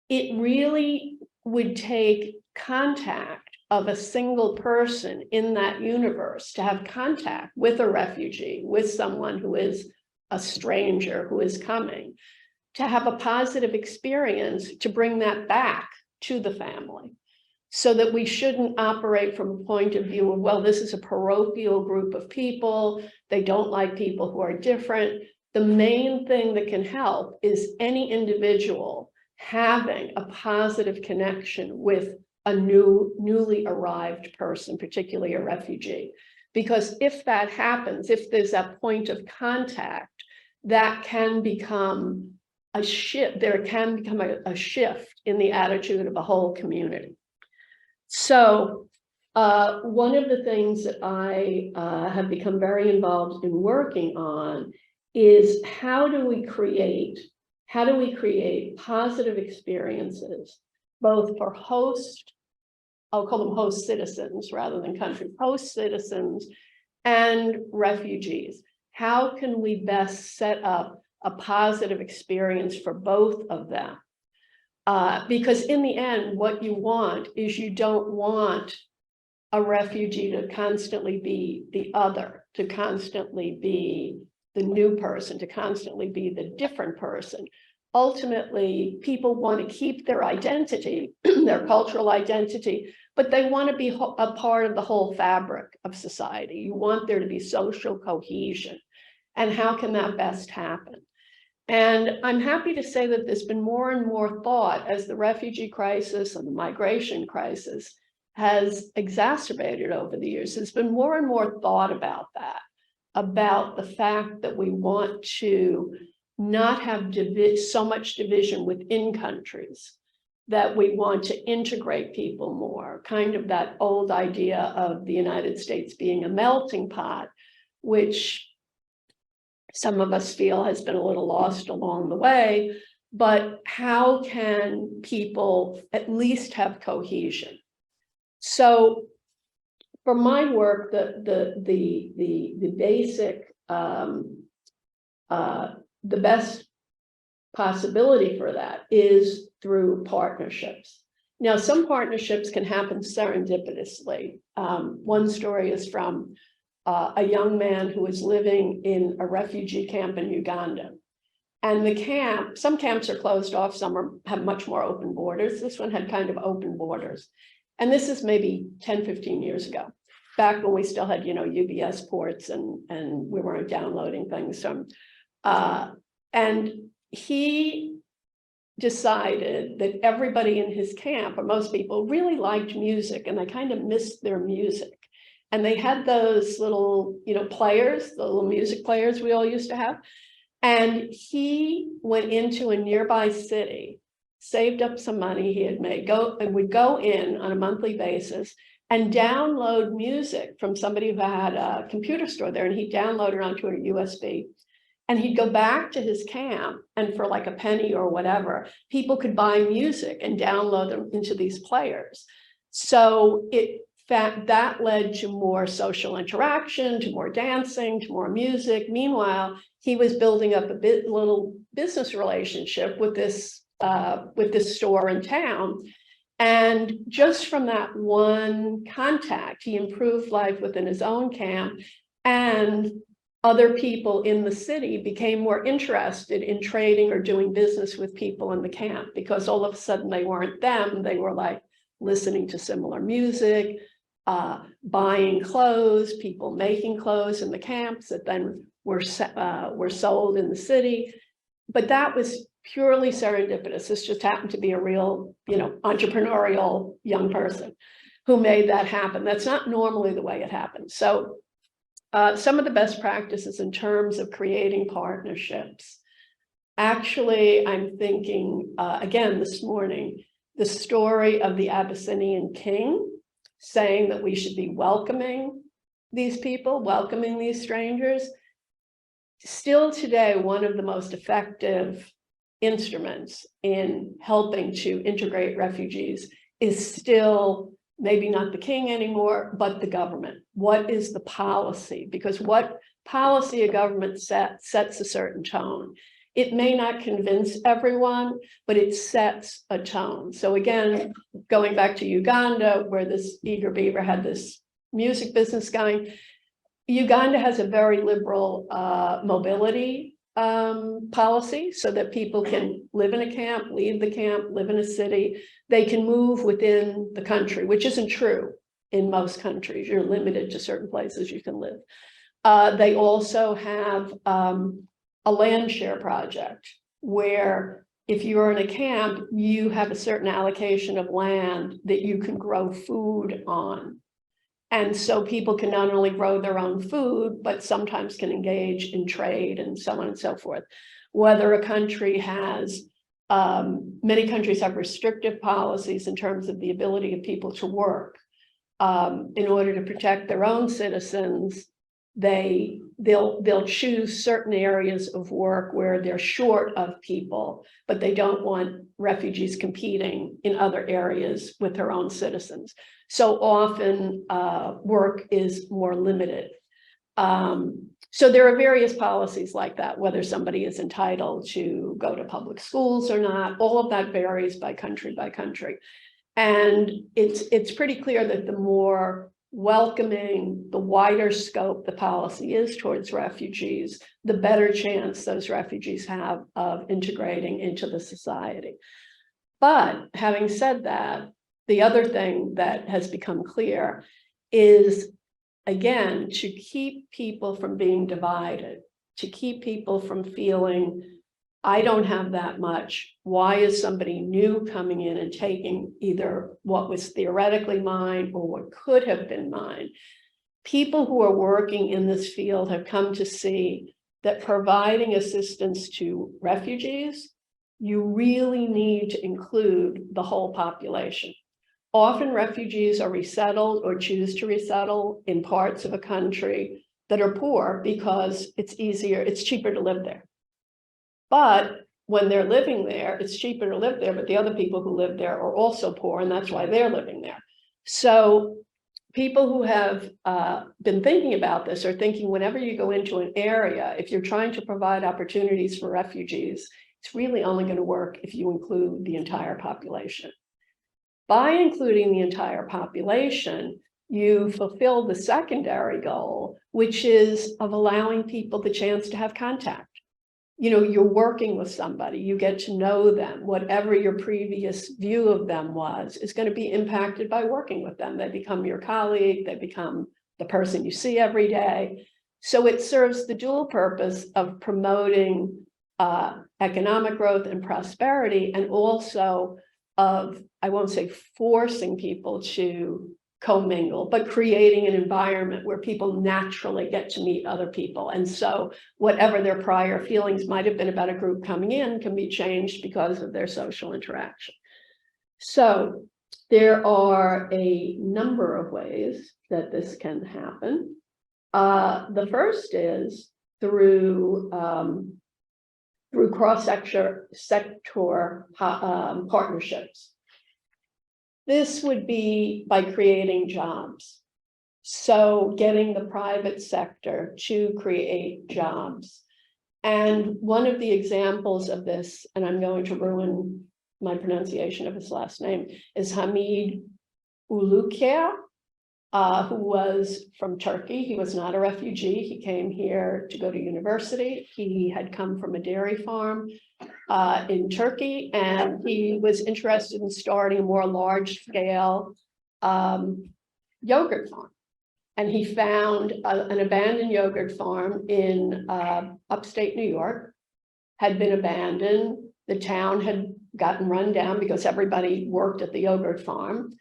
it really would take contact of a single person in that universe to have contact with a refugee, with someone who is a stranger who is coming, to have a positive experience, to bring that back to the family, so that we shouldn't operate from a point of view of, well, this is a parochial group of people, they don't like people who are different. The main thing that can help is any individual having a positive connection with a newly arrived person, particularly a refugee. Because if that happens, if there's that point of contact, that can become a shift. There can become a shift in the attitude of the whole community. So one of the things that I have become very involved in working on is how do we create positive experiences, both for host, I'll call them host citizens rather than country, host citizens and refugees. How can we best set up a positive experience for both of them? Because in the end, what you want is, you don't want a refugee to constantly be the other, to constantly be the new person, to constantly be the different person. Ultimately, people want to keep their identity, their cultural identity, but they want to be a part of the whole fabric of society. You want there to be social cohesion. And how can that best happen? And I'm happy to say that there's been more and more thought as the refugee crisis and the migration crisis has exacerbated over the years. There's been more and more thought about that, about the fact that we want to not have so much division within countries, that we want to integrate people more, kind of that old idea of the United States being a melting pot, which some of us feel has been a little lost along the way. But how can people at least have cohesion? So for my work, the basic, the best possibility for that is through partnerships. Now, some partnerships can happen serendipitously. One story is from a young man who was living in a refugee camp in Uganda. And the camp, some camps are closed off, some have much more open borders. This one had kind of open borders. And this is maybe 10, 15 years ago, back when we still had, UBS ports and we weren't downloading things from, and he decided that everybody in his camp, or most people, really liked music, and they kind of missed their music. And they had those little, players, the little music players we all used to have. And he went into a nearby city, saved up some money he had made, would go in on a monthly basis and download music from somebody who had a computer store there, and he'd download it onto a USB. And he'd go back to his camp, and for like a penny or whatever, people could buy music and download them into these players. So that led to more social interaction, to more dancing, to more music. Meanwhile, he was building up a little business relationship with this store in town. And just from that one contact, he improved life within his own camp, and other people in the city became more interested in trading or doing business with people in the camp, because all of a sudden they weren't them. They were like listening to similar music, buying clothes, people making clothes in the camps that then were sold in the city. But that was purely serendipitous. This just happened to be a real, entrepreneurial young person who made that happen. That's not normally the way it happens. So some of the best practices in terms of creating partnerships. Actually, I'm thinking, again, this morning, the story of the Abyssinian king saying that we should be welcoming these people, welcoming these strangers. Still today, one of the most effective instruments in helping to integrate refugees is still maybe not the king anymore, but the government. What is the policy? Because what policy a government sets a certain tone. It may not convince everyone, but it sets a tone. So again, going back to Uganda, where this eager beaver had this music business going, Uganda has a very liberal mobility policy, so that people can live in a camp, leave the camp, live in a city. They can move within the country, which isn't true in most countries. You're limited to certain places you can live. They also have a land share project, where if you're in a camp, you have a certain allocation of land that you can grow food on. And so people can not only grow their own food, but sometimes can engage in trade and so on and so forth. Whether a country has, many countries have restrictive policies in terms of the ability of people to work. In order to protect their own citizens, they'll choose certain areas of work where they're short of people, but they don't want refugees competing in other areas with their own citizens. So often work is more limited. So there are various policies like that, whether somebody is entitled to go to public schools or not. All of that varies by country by country. And it's pretty clear that the more welcoming, the wider scope the policy is towards refugees, the better chance those refugees have of integrating into the society. But having said that, the other thing that has become clear is, again, to keep people from being divided, to keep people from feeling I don't have that much. Why is somebody new coming in and taking either what was theoretically mine or what could have been mine? People who are working in this field have come to see that providing assistance to refugees, you really need to include the whole population. Often refugees are resettled or choose to resettle in parts of a country that are poor because it's cheaper to live there. But when they're living there, it's cheaper to live there, but the other people who live there are also poor, and that's why they're living there. So people who have been thinking about this are thinking whenever you go into an area, if you're trying to provide opportunities for refugees, it's really only going to work if you include the entire population. By including the entire population, you fulfill the secondary goal, which is of allowing people the chance to have contact. You know, you're working with somebody, you get to know them, whatever your previous view of them was, is going to be impacted by working with them. They become your colleague, they become the person you see every day. So it serves the dual purpose of promoting economic growth and prosperity, and also of, I won't say forcing people to commingle, but creating an environment where people naturally get to meet other people. And so whatever their prior feelings might have been about a group coming in can be changed because of their social interaction. So there are a number of ways that this can happen. The first is through cross-sector partnerships. This would be by creating jobs. So getting the private sector to create jobs. And one of the examples of this, and I'm going to ruin my pronunciation of his last name, is Hamid Uluker, who was from Turkey. He was not a refugee. He came here to go to university. He had come from a dairy farm in Turkey, and he was interested in starting a more large-scale yogurt farm. And he found an abandoned yogurt farm in upstate New York, had been abandoned. The town had gotten run down because everybody worked at the yogurt farm.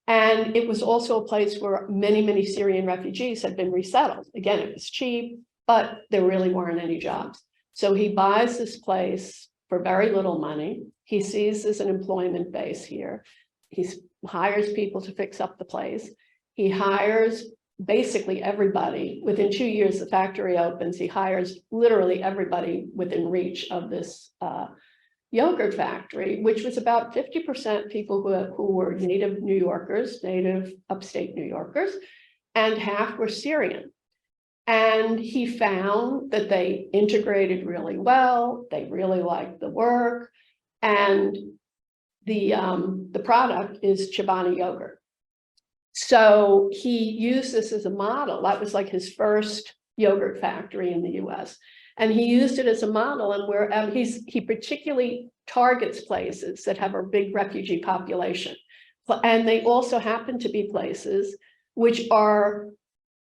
And it was also a place where many, many Syrian refugees had been resettled. Again, it was cheap, but there really weren't any jobs. So he buys this place for very little money. He sees there's an employment base here. He hires people to fix up the place. He hires basically everybody. Within 2 years, the factory opens. He hires literally everybody within reach of this yogurt factory, which was about 50% people who were native New Yorkers, native upstate New Yorkers, and half were Syrian. And he found that they integrated really well. They really liked the work. And the product is Chobani yogurt. So he used this as a model. That was like his first yogurt factory in the US. And he used it as a model, and where he particularly targets places that have a big refugee population. And they also happen to be places which are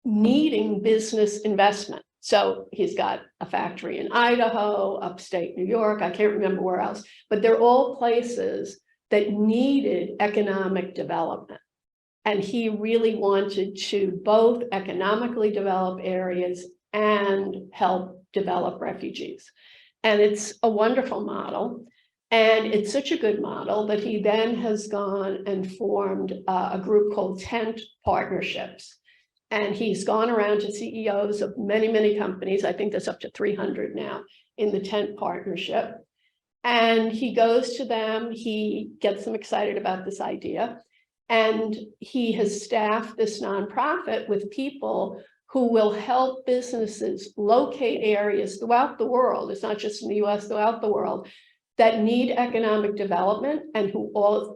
needing business investment. So he's got a factory in Idaho, upstate New York, I can't remember where else, but they're all places that needed economic development. And he really wanted to both economically develop areas and help develop refugees. And it's a wonderful model. And it's such a good model that he then has gone and formed a group called Tent Partnerships. And he's gone around to CEOs of many, many companies. I think there's up to 300 now in the Tent Partnership. And he goes to them, he gets them excited about this idea. And he has staffed this nonprofit with people who will help businesses locate areas throughout the world. It's not just in the US, throughout the world, that need economic development and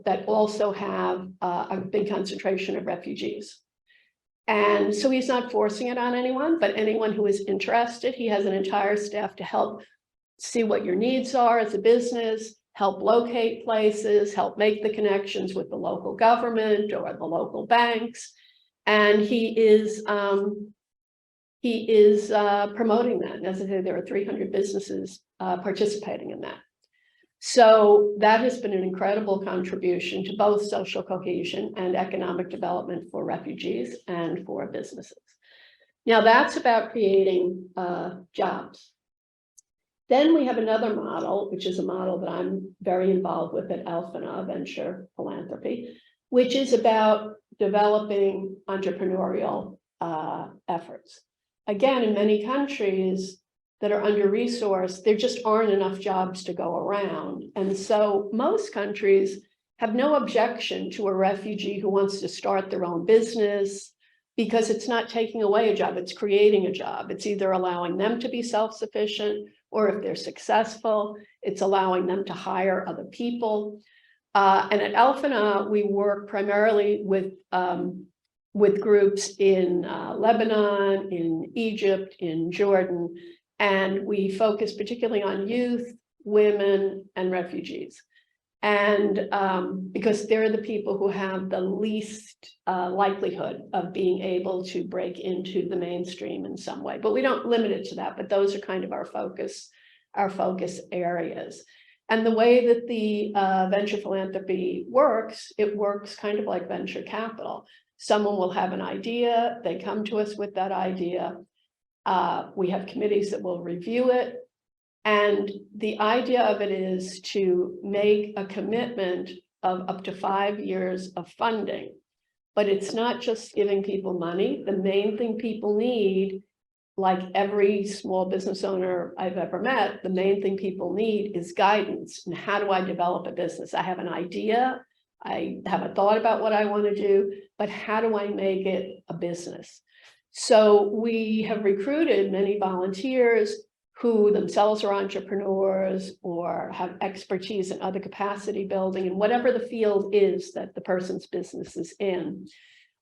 that also have a big concentration of refugees. And so he's not forcing it on anyone, but anyone who is interested, he has an entire staff to help see what your needs are as a business, help locate places, help make the connections with the local government or the local banks. And he he is promoting that. And as I said, there are 300 businesses participating in that. So that has been an incredible contribution to both social cohesion and economic development for refugees and for businesses. Now that's about creating jobs. Then we have another model, which is a model that I'm very involved with at Alpha Venture Philanthropy, which is about developing entrepreneurial efforts. Again, in many countries that are under-resourced, there just aren't enough jobs to go around. And so most countries have no objection to a refugee who wants to start their own business, because it's not taking away a job, it's creating a job. It's either allowing them to be self-sufficient, or if they're successful, it's allowing them to hire other people. And at Alpha, we work primarily with groups in Lebanon, in Egypt, in Jordan, and we focus particularly on youth, women, and refugees. And because they're the people who have the least likelihood of being able to break into the mainstream in some way. But we don't limit it to that, but those are kind of our focus areas. And the way that the venture philanthropy works, it works kind of like venture capital. Someone will have an idea, they come to us with that idea. We have committees that will review it. And the idea of it is to make a commitment of up to 5 years of funding. But it's not just giving people money. The main thing people need, like every small business owner I've ever met, the main thing people need is guidance. And how do I develop a business? I have an idea. I have a thought about what I want to do, but how do I make it a business? So we have recruited many volunteers who themselves are entrepreneurs or have expertise in other capacity building and whatever the field is that the person's business is in.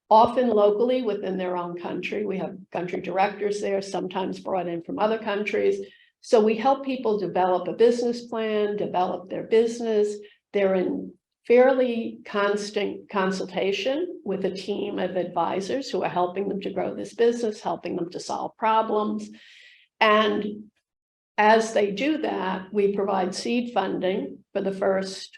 Often locally within their own country. We have country directors there, sometimes brought in from other countries. So we help people develop a business plan, develop their business. They're in fairly constant consultation with a team of advisors who are helping them to grow this business, helping them to solve problems. And as they do that, we provide seed funding for the first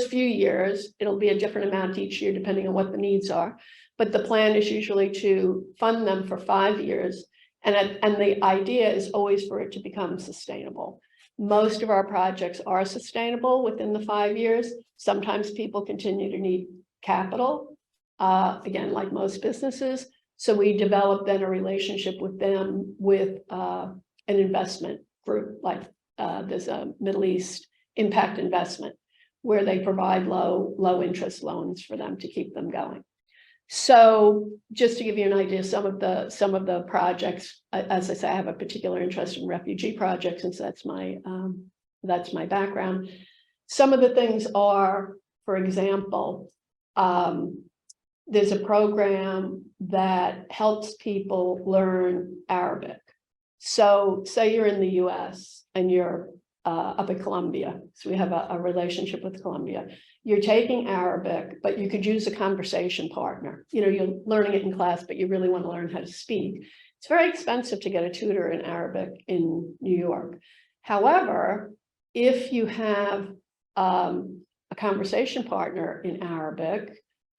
few years. It'll be a different amount each year depending on what the needs are. But the plan is usually to fund them for 5 years. And the idea is always for it to become sustainable. Most of our projects are sustainable within the 5 years. Sometimes people continue to need capital, again, like most businesses. So we develop then a relationship with them with an investment group, like there's a Middle East impact investment, where they provide low interest loans for them to keep them going. So just to give you an idea, some of the projects, as I say, I have a particular interest in refugee projects, since that's my background. Some of the things are, for example, there's a program that helps people learn Arabic. So say you're in the US and you're up at Columbia. So we have a relationship with Columbia. You're taking Arabic, but you could use a conversation partner. You know, you're learning it in class, but you really want to learn how to speak. It's very expensive to get a tutor in Arabic in New York. However, if you have a conversation partner in Arabic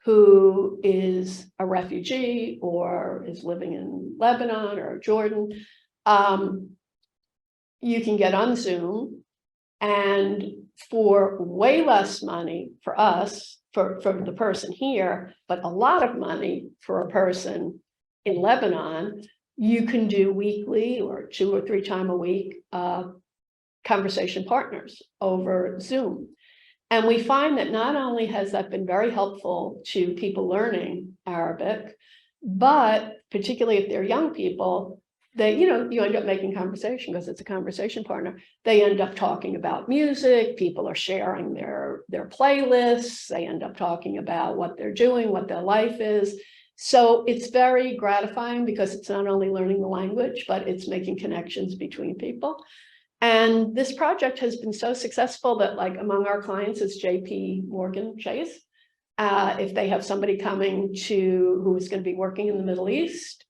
who is a refugee or is living in Lebanon or Jordan, you can get on Zoom, and for way less money for us, for the person here, but a lot of money for a person in Lebanon, you can do weekly or 2 or 3 times a week conversation partners over Zoom. And we find that not only has that been very helpful to people learning Arabic, but particularly if they're young people, they, you end up making conversation because it's a conversation partner. They end up talking about music. People are sharing their playlists. They end up talking about what they're doing, what their life is. So it's very gratifying because it's not only learning the language, but it's making connections between people. And this project has been so successful that, like, among our clients is JP Morgan Chase. If they have somebody coming who is going to be working in the Middle East,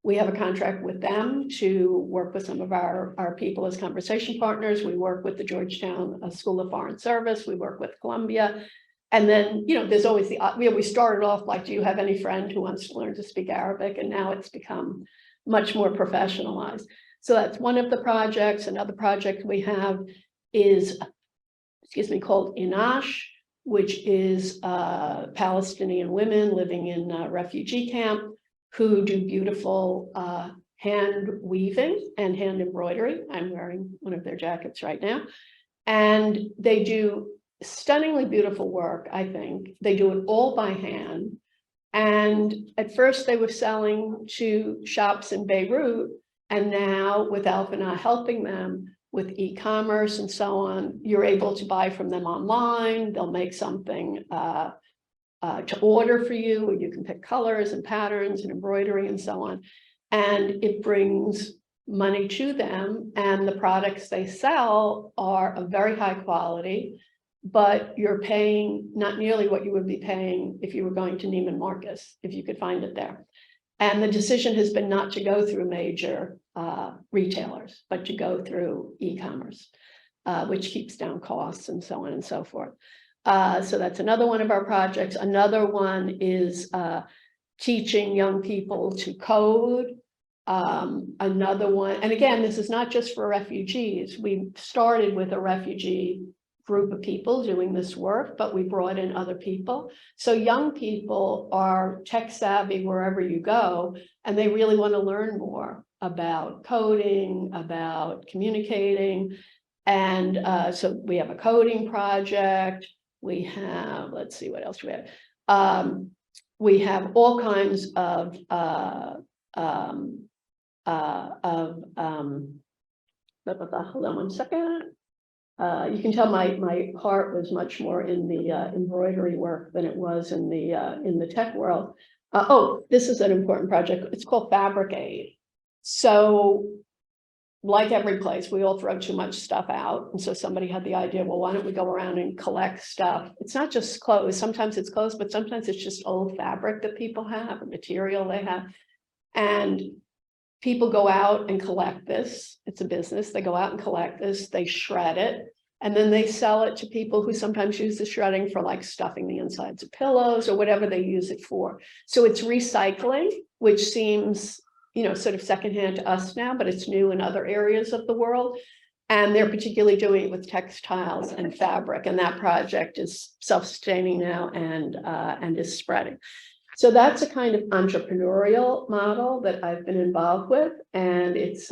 We have a contract with them to work with some of our people as conversation partners. We work with the Georgetown School of Foreign Service. We work with Columbia. And then, you know, there's always we started off like, do you have any friend who wants to learn to speak Arabic? And now it's become much more professionalized. So that's one of the projects. Another project we have is, called Inash, which is Palestinian women living in a refugee camp who do beautiful hand weaving and hand embroidery. I'm wearing one of their jackets right now. And they do stunningly beautiful work, I think. They do it all by hand. And at first they were selling to shops in Beirut. And now with Alpana helping them with e-commerce and so on, you're able to buy from them online. They'll make something to order for you, where you can pick colors and patterns and embroidery and so on. And it brings money to them, and the products they sell are of very high quality, but you're paying not nearly what you would be paying if you were going to Neiman Marcus, if you could find it there. And the decision has been not to go through major retailers, but to go through e-commerce, which keeps down costs and so on and so forth. So that's another one of our projects. Another one is teaching young people to code. Another one, and again, this is not just for refugees. We started with a refugee group of people doing this work, but we brought in other people. So young people are tech savvy wherever you go, and they really want to learn more about coding, about communicating. And so we have a coding project. We have, let's see what else we have. We have all kinds of hold on one second. You can tell my heart was much more in the embroidery work than it was in the tech world. Oh, this is an important project. It's called Fabric Aid. So, like every place, we all throw too much stuff out. And so somebody had the idea, well, why don't we go around and collect stuff? It's not just clothes. Sometimes it's clothes, but sometimes it's just old fabric that people have, a material they have. And people go out and collect this. It's a business. They go out and collect this. They shred it. And then they sell it to people who sometimes use the shredding for like stuffing the insides of pillows or whatever they use it for. So it's recycling, which seems, you know, sort of secondhand to us now, but it's new in other areas of the world. And they're particularly doing it with textiles and fabric. And that project is self-sustaining now and is spreading. So that's a kind of entrepreneurial model that I've been involved with, and it's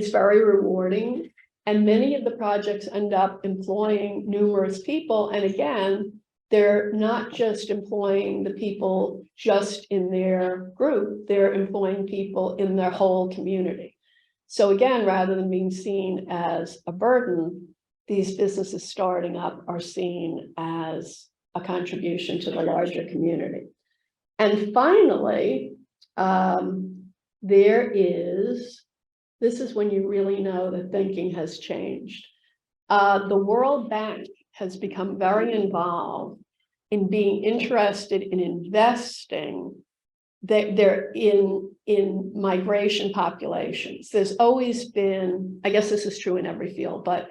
very rewarding. And many of the projects end up employing numerous people. And again, they're not just employing the people just in their group, they're employing people in their whole community. So again, rather than being seen as a burden, these businesses starting up are seen as a contribution to the larger community. And finally, this is when you really know that thinking has changed. The World Bank has become very involved in being interested in investing they're in migration populations. There's always been, I guess this is true in every field, but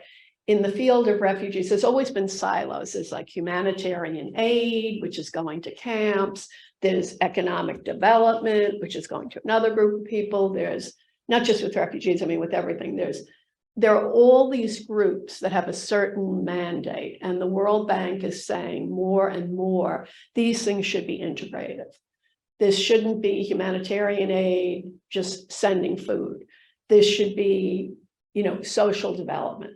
in the field of refugees, there's always been silos. There's like humanitarian aid, which is going to camps. There's economic development, which is going to another group of people. There's not just with refugees, I mean, with everything. There are all these groups that have a certain mandate, and the World Bank is saying more and more, these things should be integrated. This shouldn't be humanitarian aid, just sending food. This should be, you know, social development.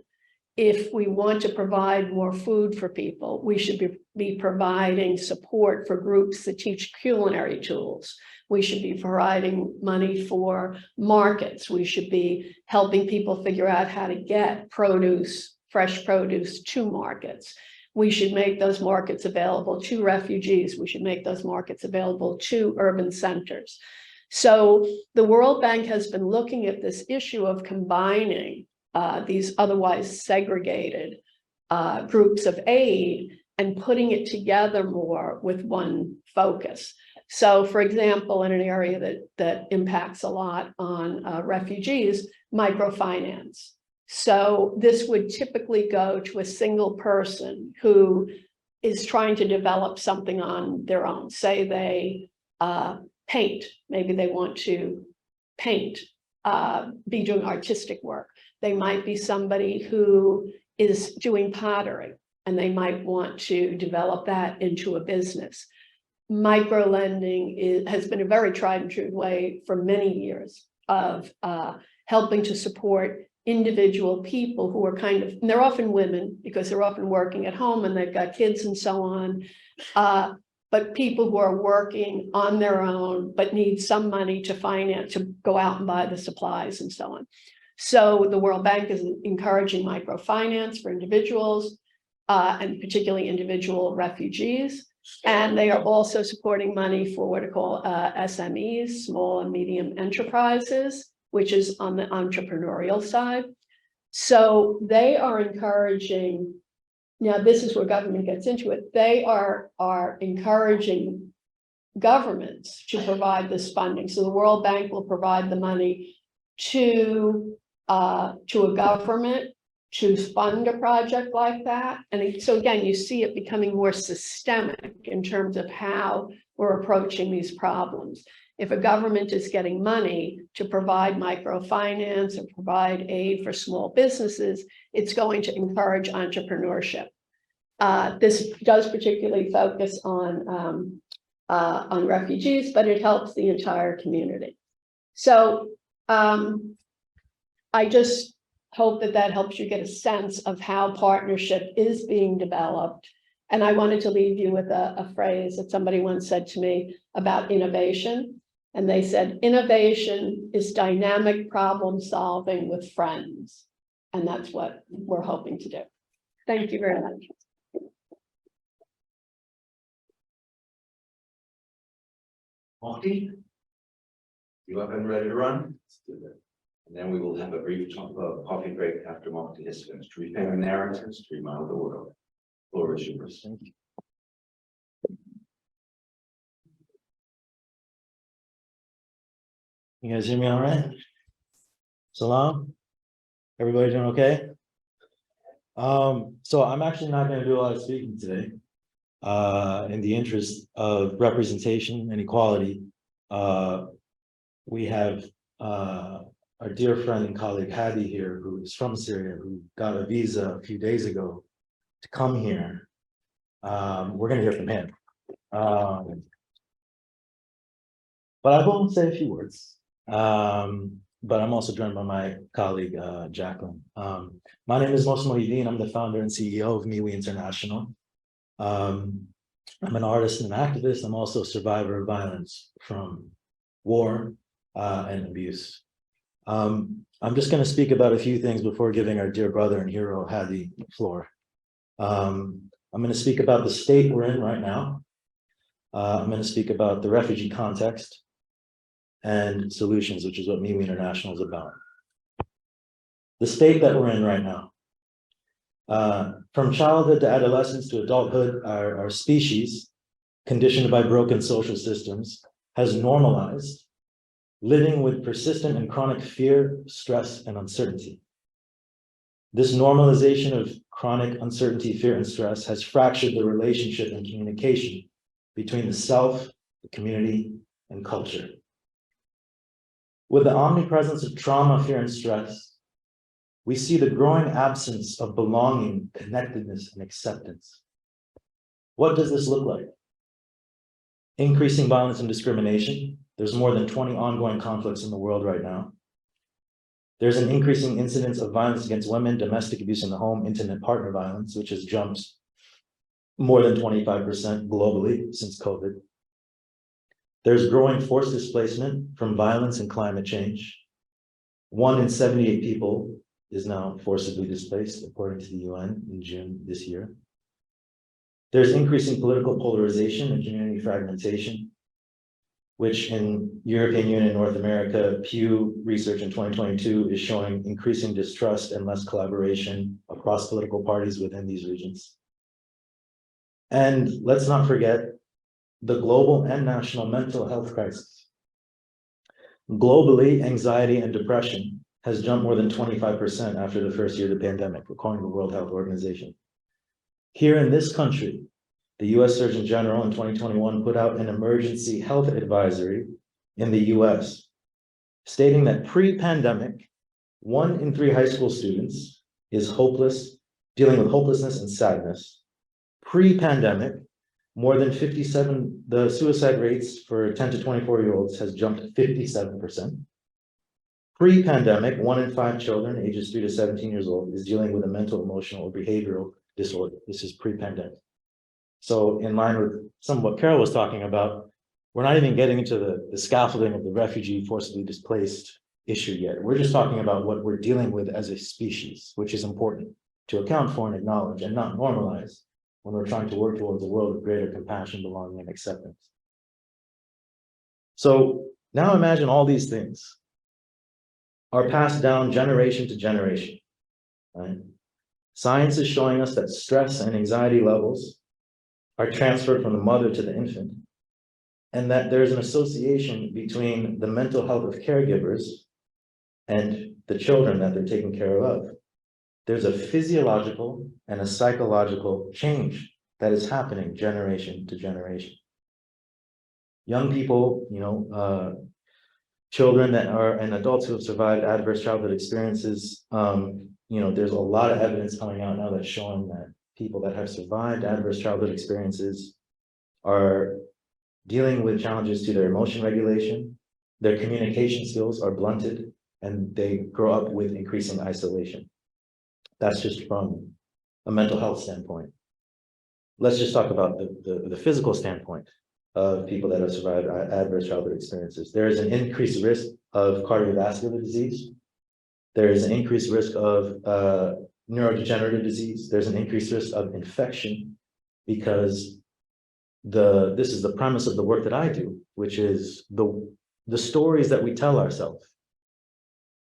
If we want to provide more food for people, we should be providing support for groups that teach culinary tools. We should be providing money for markets. We should be helping people figure out how to get produce, fresh produce to markets. We should make those markets available to refugees. We should make those markets available to urban centers. So the World Bank has been looking at this issue of combining these otherwise segregated groups of aid and putting it together more with one focus. So, for example, in an area that impacts a lot on refugees, microfinance. So this would typically go to a single person who is trying to develop something on their own. Say they paint, maybe they want to paint, be doing artistic work. They might be somebody who is doing pottery, and they might want to develop that into a business. Microlending has been a very tried and true way for many years of helping to support individual people who are kind of, and they're often women because they're often working at home and they've got kids and so on, but people who are working on their own but need some money to finance, to go out and buy the supplies and so on. So the World Bank is encouraging microfinance for individuals and particularly individual refugees. And they are also supporting money for what are called SMEs, small and medium enterprises, which is on the entrepreneurial side. So they are encouraging, now this is where government gets into it, they are encouraging governments to provide this funding. So the World Bank will provide the money to a government to fund a project like that. And so again, you see it becoming more systemic in terms of how we're approaching these problems. If a government is getting money to provide microfinance or provide aid for small businesses, it's going to encourage entrepreneurship. This does particularly focus on refugees, but it helps the entire community. So I just hope that helps you get a sense of how partnership is being developed. And I wanted to leave you with a phrase that somebody once said to me about innovation. And they said, innovation is dynamic problem solving with friends. And that's what we're hoping to do. Thank you very much. Monty, you up and ready to run? Let's do that. And then we will have a brief coffee break after Monty has finished. Reframing narratives to remodel the world. Floor is yours. Thank you. You guys hear me all right? Salam? Everybody doing okay? So I'm actually not going to do a lot of speaking today. In the interest of representation and equality, we have our dear friend and colleague Hadi here, who is from Syria, who got a visa a few days ago to come here. We're going to hear from him. But I will say a few words. But I'm also joined by my colleague, Jacqueline. My name is Mos Mohideen. I'm the founder and CEO of MeWe International. I'm an artist and an activist. I'm also a survivor of violence from war and abuse. I'm just going to speak about a few things before giving our dear brother and hero Hadi the floor. I'm going to speak about the state we're in right now. I'm going to speak about the refugee context and solutions, which is what MeWe International is about. The state that we're in right now. From childhood to adolescence to adulthood, our species, conditioned by broken social systems, has normalized living with persistent and chronic fear, stress, and uncertainty. This normalization of chronic uncertainty, fear, and stress has fractured the relationship and communication between the self, the community, and culture. With the omnipresence of trauma, fear, and stress, we see the growing absence of belonging, connectedness, and acceptance. What does this look like? Increasing violence and discrimination. There's more than 20 ongoing conflicts in the world right now. There's an increasing incidence of violence against women, domestic abuse in the home, intimate partner violence, which has jumped more than 25% globally since COVID. There's growing forced displacement from violence and climate change. 1 in 78 people is now forcibly displaced, according to the UN in June this year. There's increasing political polarization and community fragmentation, which in European Union, North America, Pew research in 2022 is showing increasing distrust and less collaboration across political parties within these regions. And let's not forget the global and national mental health crisis. Globally, anxiety and depression has jumped more than 25% after the first year of the pandemic, according to the World Health Organization. Here in this country, the US Surgeon General in 2021 put out an emergency health advisory in the US, stating that pre-pandemic, 1 in 3 high school students is hopeless, dealing with hopelessness and sadness. Pre-pandemic, more than 57, the suicide rates for 10 to 24-year-olds has jumped 57%. Pre-pandemic, 1 in 5 children ages 3 to 17 years old is dealing with a mental, emotional, or behavioral disorder. This is pre-pandemic. So in line with some of what Carol was talking about, we're not even getting into the scaffolding of the refugee forcibly displaced issue yet. We're just talking about what we're dealing with as a species, which is important to account for and acknowledge and not normalize when we're trying to work towards a world of greater compassion, belonging, and acceptance. So now imagine all these things are passed down generation to generation, right? Science is showing us that stress and anxiety levels are transferred from the mother to the infant, and that there's an association between the mental health of caregivers and the children that they're taking care of. There's a physiological and a psychological change that is happening generation to generation. Young people, children that are, and adults who have survived adverse childhood experiences, there's a lot of evidence coming out now that's showing that people that have survived adverse childhood experiences are dealing with challenges to their emotion regulation, their communication skills are blunted, and they grow up with increasing isolation. That's just from a mental health standpoint. Let's just talk about the physical standpoint of people that have survived adverse childhood experiences. There is an increased risk of cardiovascular disease. There is an increased risk of neurodegenerative disease. There's an increased risk of infection, because this is the premise of the work that I do, which is the stories that we tell ourselves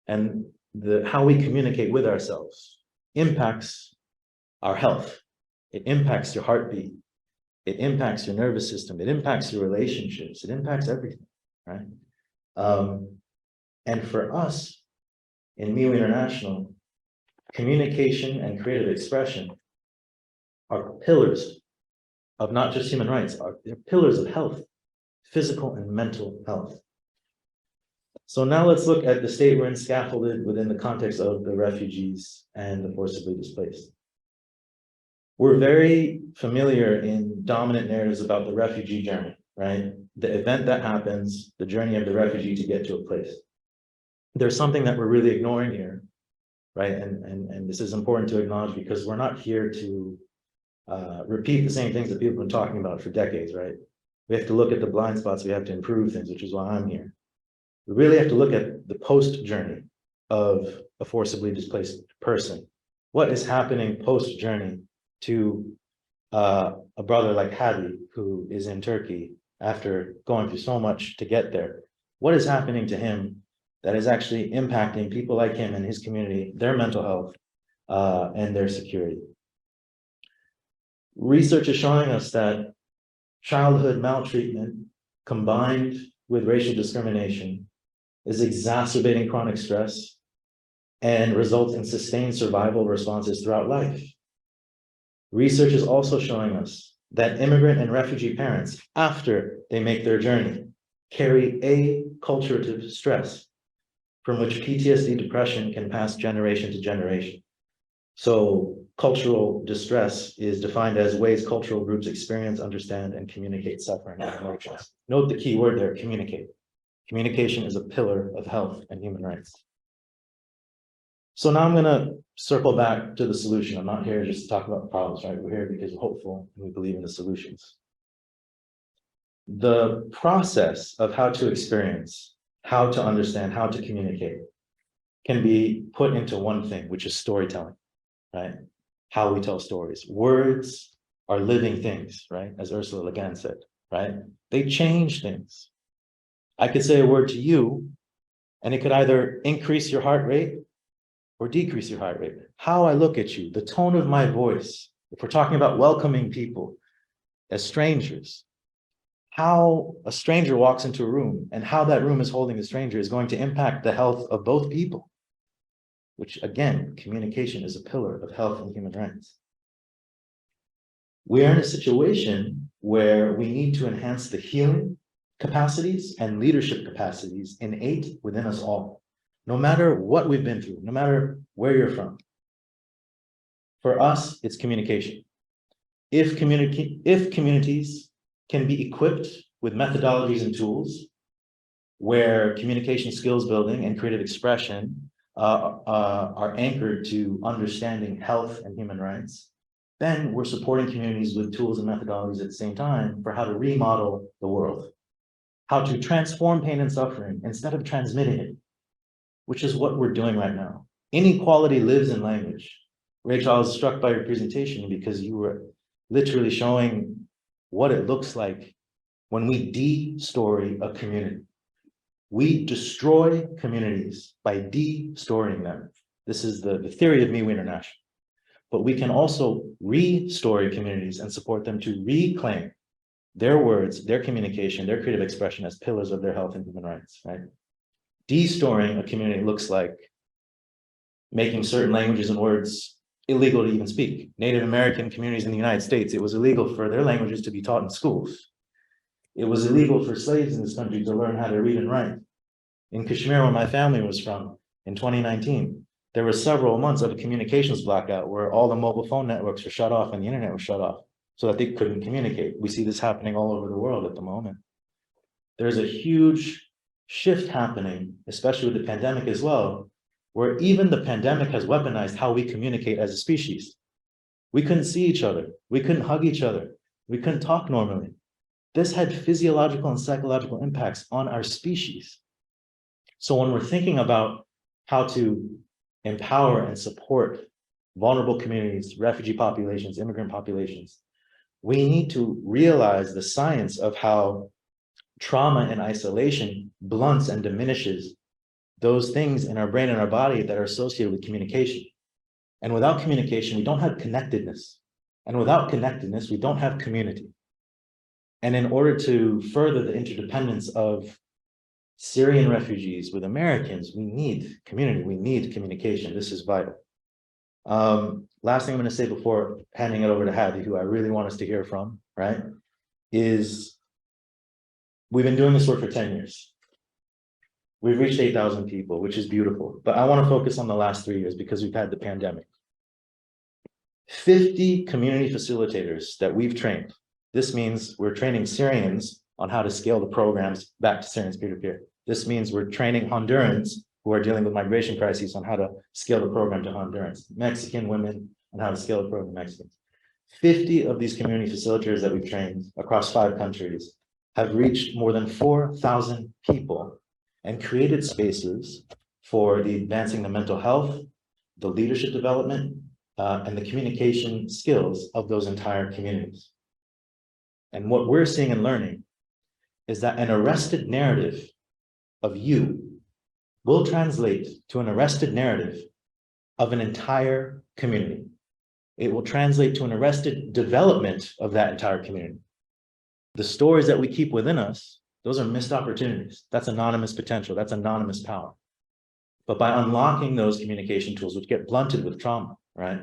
and how we communicate with ourselves impacts our health. It impacts your heartbeat. It impacts your nervous system. It impacts your relationships. It impacts everything, right? And for us in MIWI International, communication and creative expression are pillars of not just human rights, they're pillars of health, physical and mental health. So now let's look at the state we're in, scaffolded within the context of the refugees and the forcibly displaced. We're very familiar in dominant narratives about the refugee journey, right? The event that happens, the journey of the refugee to get to a place. There's something that we're really ignoring here, right? And this is important to acknowledge, because we're not here to repeat the same things that people have been talking about for decades, right? We have to look at the blind spots. We have to improve things, which is why I'm here. We really have to look at the post journey of a forcibly displaced person. What is happening post journey to a brother like Hadi, who is in Turkey after going through so much to get there? What is happening to him that is actually impacting people like him and his community, their mental health, and their security? Research is showing us that childhood maltreatment combined with racial discrimination is exacerbating chronic stress and results in sustained survival responses throughout life. Research is also showing us that immigrant and refugee parents, after they make their journey, carry acculturative stress from which PTSD depression can pass generation to generation. So cultural distress is defined as ways cultural groups experience, understand, and communicate suffering and emotions. Note the key word there, communicate. Communication is a pillar of health and human rights. So now I'm going to circle back to the solution. I'm not here just to talk about the problems, right? We're here because we're hopeful and we believe in the solutions. The process of how to experience, how to understand, how to communicate can be put into one thing, which is storytelling, right? How we tell stories. Words are living things, right? As Ursula Le Guin said, right? They change things. I could say a word to you, and it could either increase your heart rate or decrease your heart rate. How I look at you, the tone of my voice, if we're talking about welcoming people as strangers, how a stranger walks into a room and how that room is holding the stranger is going to impact the health of both people, which again, communication is a pillar of health and human rights. We are in a situation where we need to enhance the healing capacities and leadership capacities innate within us all, no matter what we've been through, no matter where you're from. For us, it's communication. If communities can be equipped with methodologies and tools where communication skills building and creative expression are anchored to understanding health and human rights, then we're supporting communities with tools and methodologies at the same time for how to remodel the world, how to transform pain and suffering instead of transmitting it, which is what we're doing right now. Inequality lives in language. Rachel, I was struck by your presentation because you were literally showing what it looks like when we de-story a community. We destroy communities by de-storing them. This is the theory of MeWe International. But we can also re-story communities and support them to reclaim their words, their communication, their creative expression as pillars of their health and human rights, right? De-storing a community looks like making certain languages and words illegal to even speak. Native American communities in the United States, it was illegal for their languages to be taught in schools. It was illegal for slaves in this country to learn how to read and write. In Kashmir, where my family was from, in 2019, there were several months of a communications blackout where all the mobile phone networks were shut off and the internet was shut off so that they couldn't communicate. We see this happening all over the world at the moment. There's a huge shift happening, especially with the pandemic as well, where even the pandemic has weaponized how we communicate as a species. We couldn't see each other. We couldn't hug each other. We couldn't talk normally. This had physiological and psychological impacts on our species. So when we're thinking about how to empower and support vulnerable communities, refugee populations, immigrant populations, we need to realize the science of how trauma and isolation blunts and diminishes those things in our brain and our body that are associated with communication. And without communication, we don't have connectedness. And without connectedness, we don't have community. And in order to further the interdependence of Syrian refugees with Americans, we need community, we need communication. This is vital. Last thing I'm going to say before handing it over to Hadi, who I really want us to hear from, right, is we've been doing this work for 10 years. We've reached 8,000 people, which is beautiful. But I want to focus on the last 3 years because we've had the pandemic. 50 community facilitators that we've trained. This means we're training Syrians on how to scale the programs back to Syrians peer-to-peer. This means we're training Hondurans who are dealing with migration crises on how to scale the program to Hondurans, Mexican women on how to scale the program to Mexicans. 50 of these community facilitators that we've trained across 5 countries have reached more than 4,000 people and created spaces for the advancing the mental health, the leadership development, and the communication skills of those entire communities. And what we're seeing and learning is that an arrested narrative of you will translate to an arrested narrative of an entire community. It will translate to an arrested development of that entire community. The stories that we keep within us, those are missed opportunities. That's anonymous potential. That's anonymous power. But by unlocking those communication tools, which get blunted with trauma, right,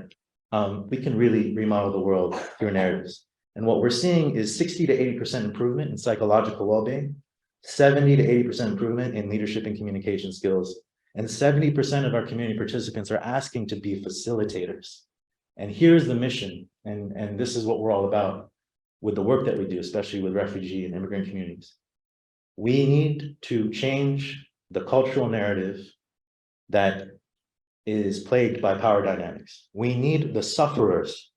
we can really remodel the world through narratives. And what we're seeing is 60 to 80% improvement in psychological well-being, 70 to 80% improvement in leadership and communication skills, and 70% of our community participants are asking to be facilitators. And here's the mission, and this is what we're all about with the work that we do, especially with refugee and immigrant communities. We need to change the cultural narrative that is plagued by power dynamics. We need the sufferers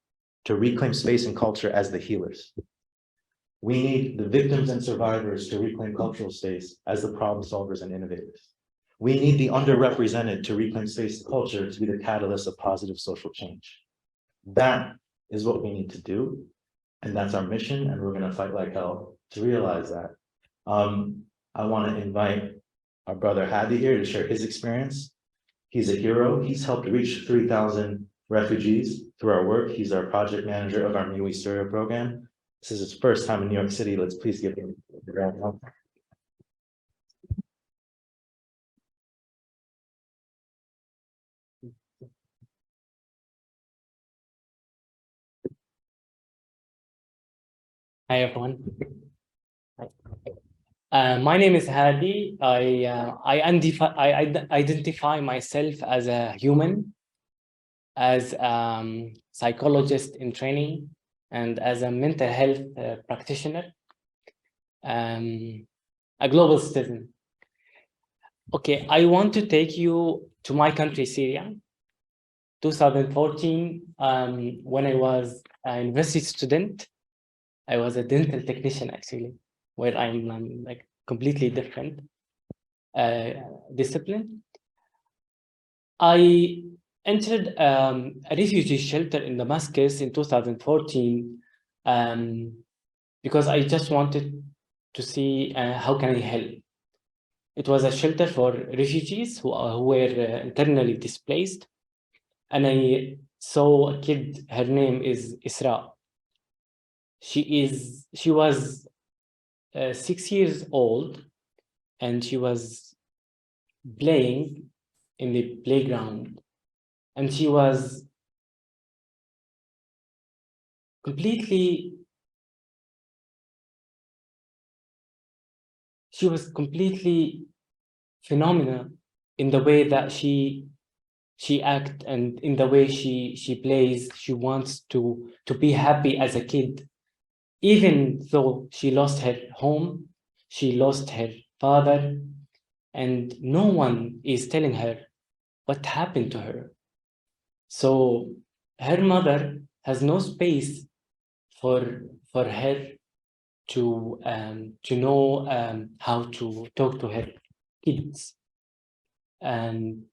to reclaim space and culture as the healers. We need the victims and survivors to reclaim cultural space as the problem solvers and innovators. We need the underrepresented to reclaim space and culture to be the catalyst of positive social change. That is what we need to do. And that's our mission. And we're going to fight like hell to realize that. I want to invite our brother Hadi here to share his experience. He's a hero. He's helped reach 3,000 refugees through our work. He's our project manager of our MeWe Syria program. This is his first time in New York City. Let's please give him a round of applause. Hi, everyone. My name is Hadi. I identify myself as a human, as a psychologist in training, and as a mental health practitioner, a global citizen. Okay, I want to take you to my country, Syria. 2014, when I was a university student, I was a dental technician, actually, where I'm like completely different discipline. I entered a refugee shelter in Damascus in 2014 because I just wanted to see how can I help. It was a shelter for refugees who were internally displaced. And I saw a kid, her name is Isra. She was 6 years old, and she was playing in the playground, and she was completely phenomenal in the way that she acts, and in the way she plays. She wants to be happy as a kid, even though she lost her home, she lost her father, and no one is telling her what happened to her. So her mother has no space for her to know how to talk to her kids, and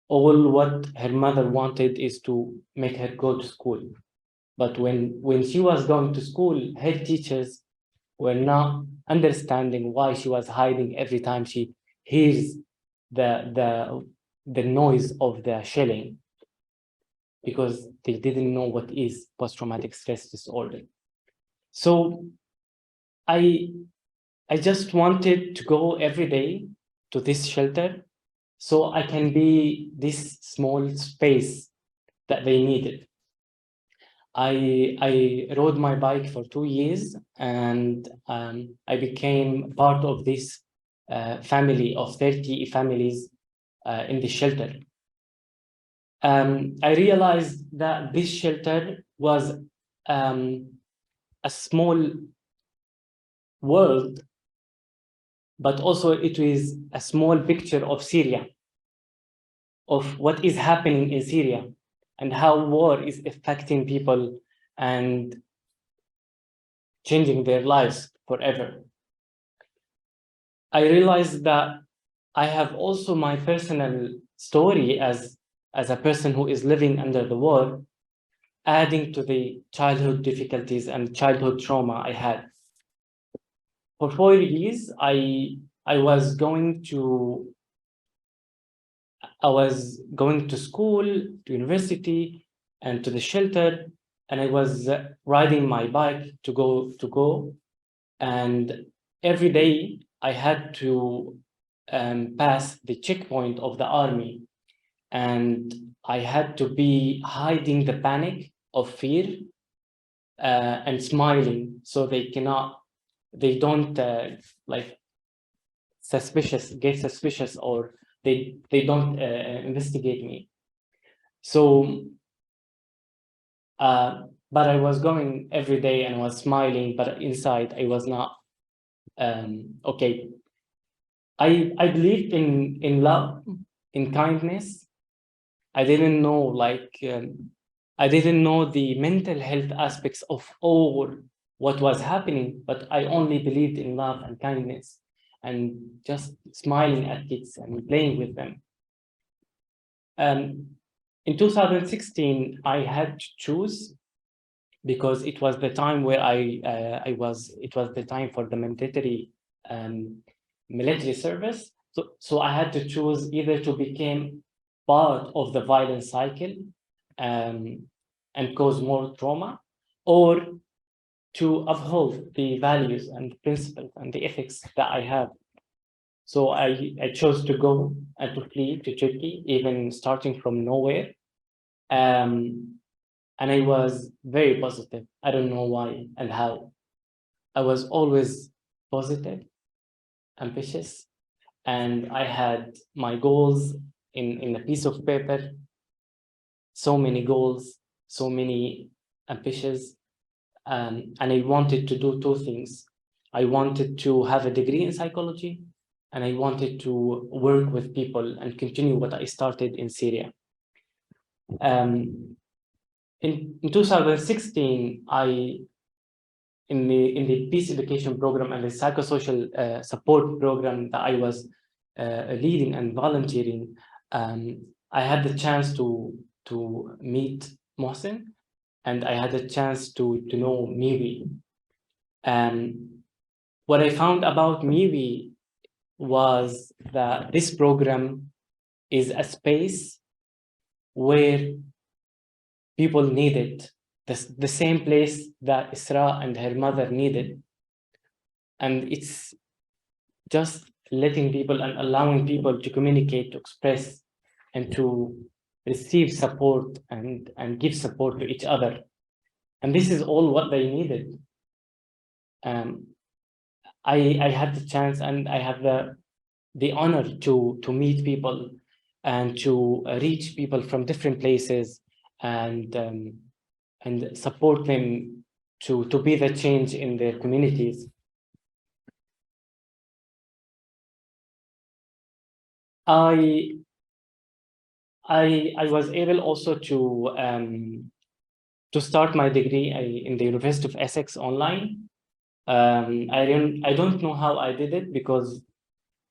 all what her mother wanted is to make her go to school. But when she was going to school, her teachers were not understanding why she was hiding every time she hears the noise of the shelling, because they didn't know what is post-traumatic stress disorder. So I just wanted to go every day to this shelter so I can be this small space that they needed. I rode my bike for 2 years, and I became part of this family of 30 families in the shelter. I realized that this shelter was a small world, but also it is a small picture of Syria, of what is happening in Syria, and how war is affecting people and changing their lives forever. I realized that I have also my personal story as a person who is living under the war, adding to the childhood difficulties and childhood trauma I had. For 4 years, I was going to school, to university, and to the shelter, and I was riding my bike to go, and every day I had to pass the checkpoint of the army, and I had to be hiding the panic of fear and smiling, so they don't like get suspicious, or they don't investigate me. So but I was going every day and I was smiling, but inside I was not okay. I believed in love, in kindness. I didn't know I didn't know the mental health aspects of all what was happening, but I only believed in love and kindness and just smiling at kids and playing with them. In 2016, I had to choose, because it was the time where it was the time for the mandatory military service. So I had to choose either to become part of the violent cycle and cause more trauma, or to uphold the values and principles and the ethics that I have. So I chose to go and to flee to Turkey, even starting from nowhere. And I was very positive. I don't know why and how. I was always positive, ambitious, and I had my goals in a piece of paper. So many goals, so many ambitious, and I wanted to do two things. I wanted to have a degree in psychology, and I wanted to work with people and continue what I started in Syria. In 2016, in the peace education program and the psychosocial support program that I was leading and volunteering, I had the chance to meet Mohsen, and I had a chance to know Miwi. What I found about Miwi was that this program is a space where people needed the same place that Isra and her mother needed. And it's just letting people and allowing people to communicate, to express, and to receive support and give support to each other. And this is all what they needed. I had the chance and I had the honor to meet people and to reach people from different places and support them to be the change in their communities. I was able also to start my degree in the University of Essex online. I don't know how I did it because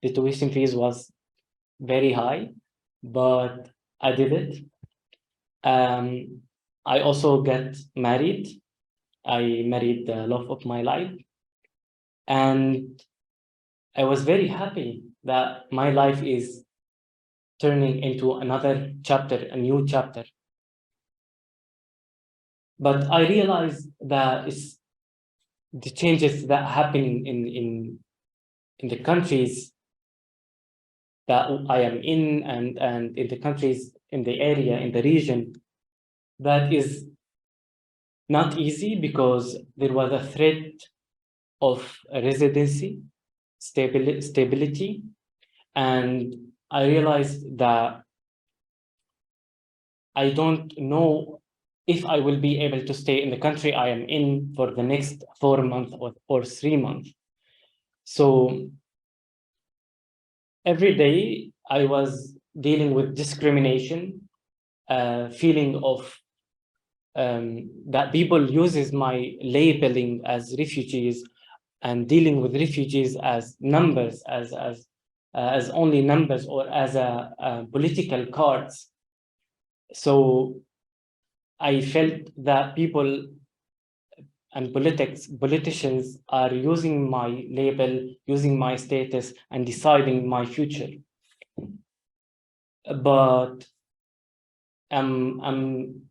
the tuition fees was very high, but I did it. I also got married. I married the love of my life, and I was very happy that my life is turning into another chapter, a new chapter. But I realized that it's the changes that happen in the countries that I am in and in the countries, in the area, in the region, that is not easy because there was a threat of residency, stability, and I realized that I don't know if I will be able to stay in the country I am in for the next 4 months or 3 months. So every day I was dealing with discrimination, feeling of that people uses my labeling as refugees and dealing with refugees as numbers, as only numbers or as a political cards. So I felt that people and politicians are using my label, using my status and deciding my future. But I'm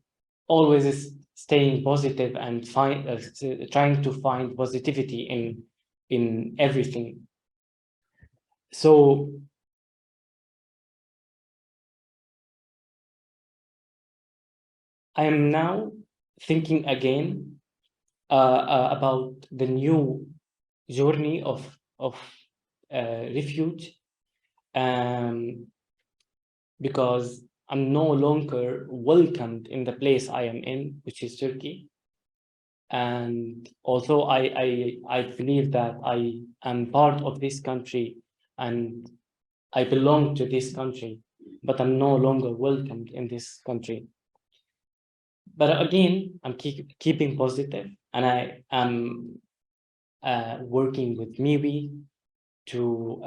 always staying positive and trying to find positivity in everything. So I am now thinking again about the new journey of refuge, because I'm no longer welcomed in the place I am in, which is Turkey. And although I believe that I am part of this country and I belong to this country, but I'm no longer welcomed in this country. But again, I'm keeping positive, and I am working with Miwi to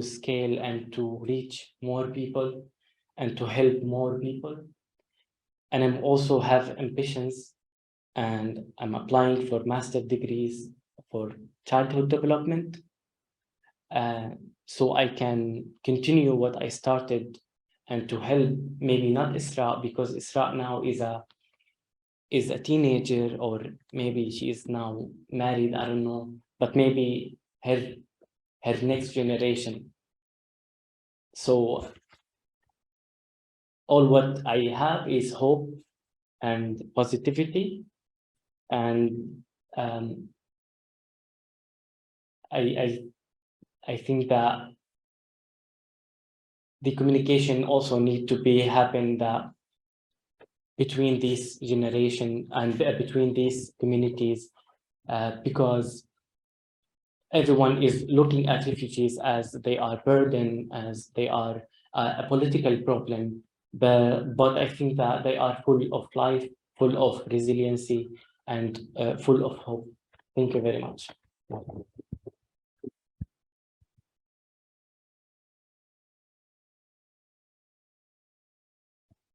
scale and to reach more people and to help more people. And I'm also have ambitions, and I'm applying for master degrees for childhood development, so I can continue what I started and to help maybe not Isra, because Isra now is a teenager, or maybe she is now married, I don't know, but maybe her next generation. So all what I have is hope and positivity, and I think that the communication also need to be happen that between this generation and between these communities, because everyone is looking at refugees as they are burden, as they are a political problem, but I think that they are full of life, full of resiliency, and full of hope. Thank you very much.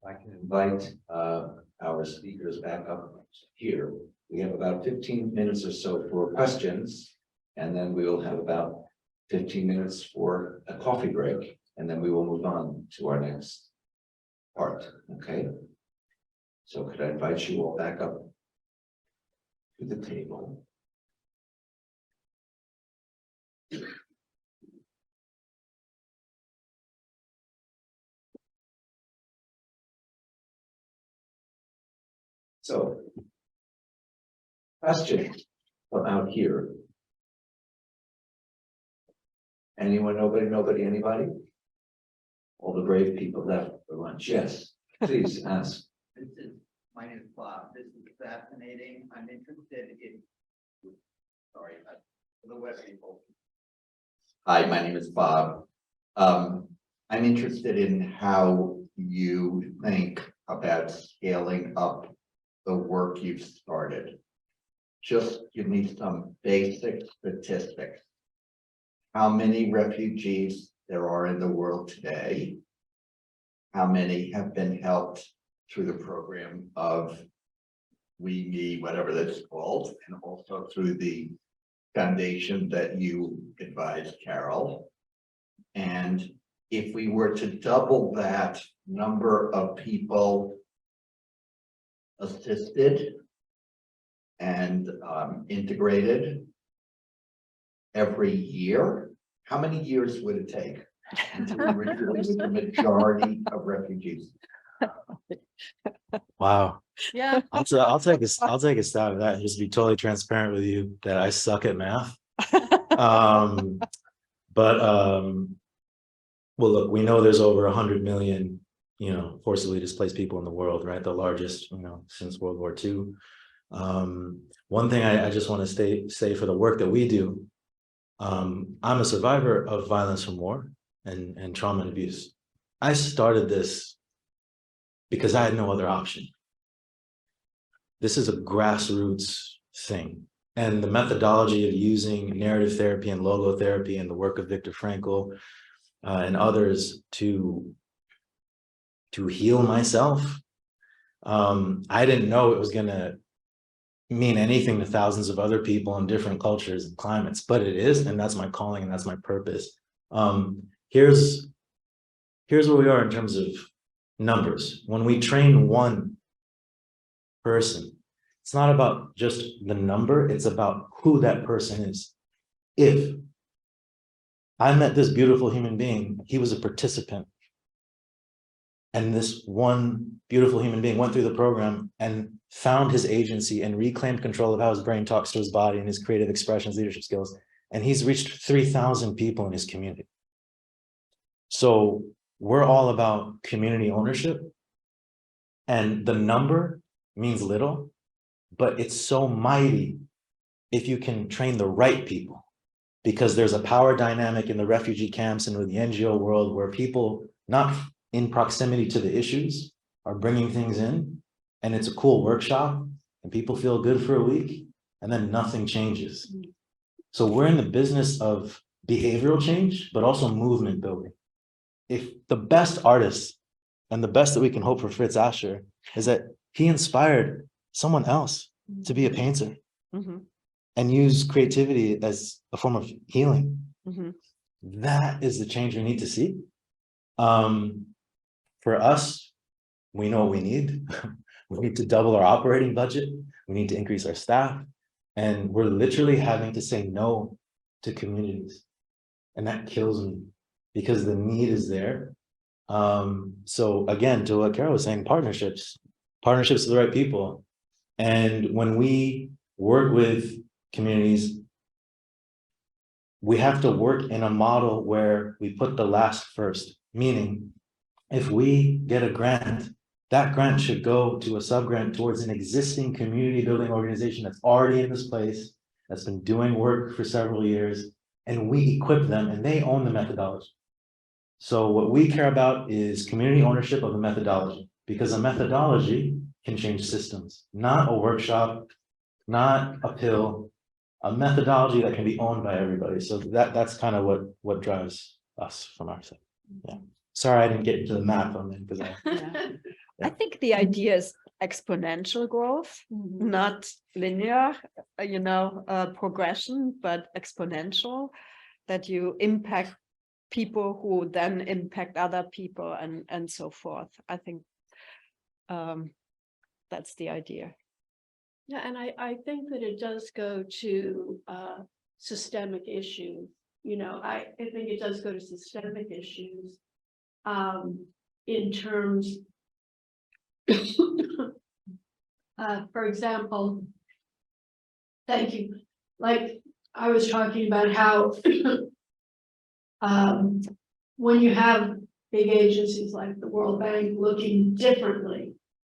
I can invite our speakers back up here. We have about 15 minutes or so for questions, and then we will have about 15 minutes for a coffee break, and then we will move on to our next part, okay? So could I invite you all back up to the table? So, question from out here. Anyone, nobody, anybody? All the brave people left for lunch. Yes, please ask. My name is Bob. This is fascinating. I'm interested in, sorry, for the web people. Hi, my name is Bob. I'm interested in how you think about scaling up the work you've started. Just give me some basic statistics. How many refugees there are in the world today? How many have been helped through the program of We, Me, whatever that's called, and also through the foundation that you advised, Carol? And if we were to double that number of people assisted and integrated every year, how many years would it take until we were dealing with the majority of refugees? Wow. Yeah. I'll take a stab at that and just be totally transparent with you that I suck at math. Well, look, we know there's over 100 million, forcibly displaced people in the world, right? The largest, since World War II. One thing I just want to say for the work that we do, I'm a survivor of violence from war and trauma and abuse. I started this because I had no other option. This is a grassroots thing. And the methodology of using narrative therapy and logotherapy and the work of Viktor Frankl and others to heal myself, I didn't know it was going to mean anything to thousands of other people in different cultures and climates, but it is, and that's my calling and that's my purpose. Here's where we are in terms of numbers. When we train one person, it's not about just the number, it's about who that person is. If I met this beautiful human being, he was a participant, and this one beautiful human being went through the program and found his agency and reclaimed control of how his brain talks to his body and his creative expressions, leadership skills, and he's reached 3,000 people in his community. So we're all about community ownership, and the number means little, but it's so mighty if you can train the right people, because there's a power dynamic in the refugee camps and with the NGO world where people not in proximity to the issues are bringing things in, and it's a cool workshop and people feel good for a week and then nothing changes. So we're in the business of behavioral change, but also movement building. If the best artist and the best that we can hope for Fritz Asher is that he inspired someone else to be a painter and use creativity as a form of healing. That is the change we need to see. For us, we know what we need. We need to double our operating budget. We need to increase our staff. And we're literally having to say no to communities. And that kills me because the need is there. So again, to what Carol was saying, partnerships with the right people. And when we work with communities, we have to work in a model where we put the last first, meaning if we get a grant, that grant should go to a sub-grant towards an existing community building organization that's already in this place, that's been doing work for several years, and we equip them and they own the methodology. So what we care about is community ownership of the methodology, because a methodology can change systems, not a workshop, not a pill, a methodology that can be owned by everybody. So that's kind of what drives us from our side. Yeah. Sorry, I didn't get into the math on that because I think the idea is exponential growth, not linear, progression, but exponential, that you impact people who then impact other people and so forth. I think that's the idea. Yeah, and I think that it does go to systemic issues. I think it does go to systemic issues in terms, for example, thank you. Like I was talking about how when you have big agencies like the World Bank looking differently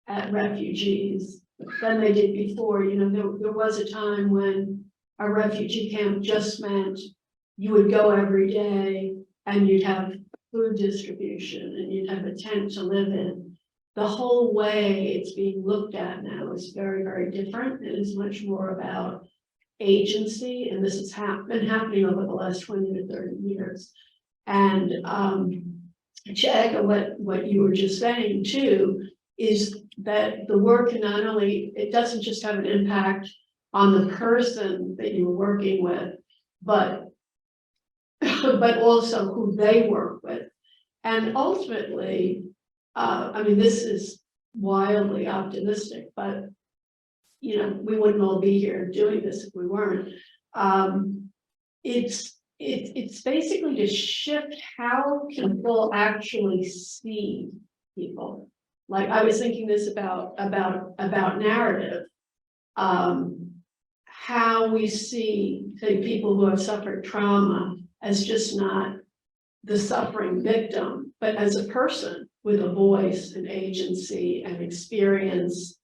at refugees than they did before, there was a time when a refugee camp just meant you would go every day and you'd have food distribution and you'd have a tent to live in. The whole way it's being looked at now is very, very different. It is much more about agency, and this has been happening over the last 20 to 30 years. And Chad, what you were just saying too, is that the work can not only, it doesn't just have an impact on the person that you're working with, but also who they work with. And ultimately, this is wildly optimistic, but we wouldn't all be here doing this if we weren't. It's basically to shift how people actually see people. Like I was thinking this about narrative, how we see, say, people who have suffered trauma as just not the suffering victim, but as a person with a voice and agency and experience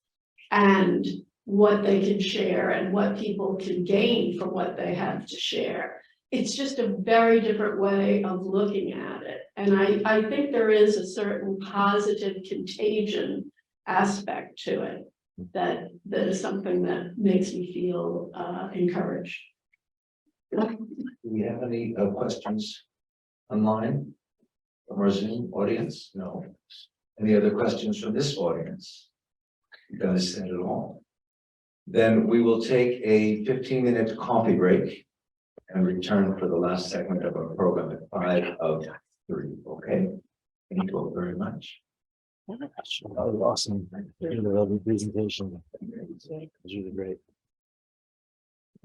and what they can share and what people can gain from what they have to share. It's just a very different way of looking at it. And I think there is a certain positive contagion aspect to it that is something that makes me feel encouraged. Do we have any questions online from our Zoom audience? No. Any other questions from this audience? You guys said it all. Then we will take a 15-minute coffee break and return for the last segment of our program at 5 of 3. Okay. Thank you all very much. that was awesome. Really lovely presentation. It was really great.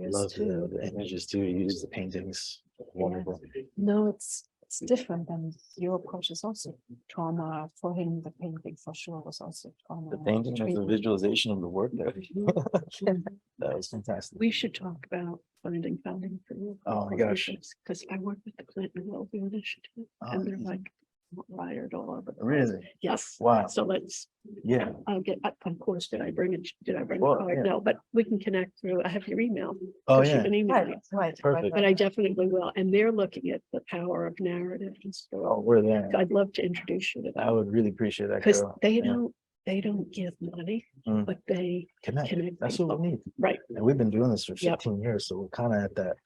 I love the images too. You use the paintings. Wonderful. No, it's different, and your approach is also trauma. For him, the painting for sure was also trauma. The painting was the treatment. visualization of the work there. That was fantastic. We should talk about funding for you. Oh my gosh. Because I work with the Clinton Wellview Initiative, and they're like wired all over. the Really? place. Yes. Wow. So let's, Yeah. I'll get, of course, did I bring a Well, card? yeah. No, but we can connect through, I have your email. Oh, 'cause you've yeah. been emailing. Right. Perfect. But I definitely will, and they're looking at the power of narrative and Oh, story. we're there. I'd love to introduce you to I that, would really appreciate that. because Carol. they Yeah. don't give money, Mm. but they Connect. connect That's people. what we need. Right, And we've been doing this for Yep. 15 years, so we're kind of at that.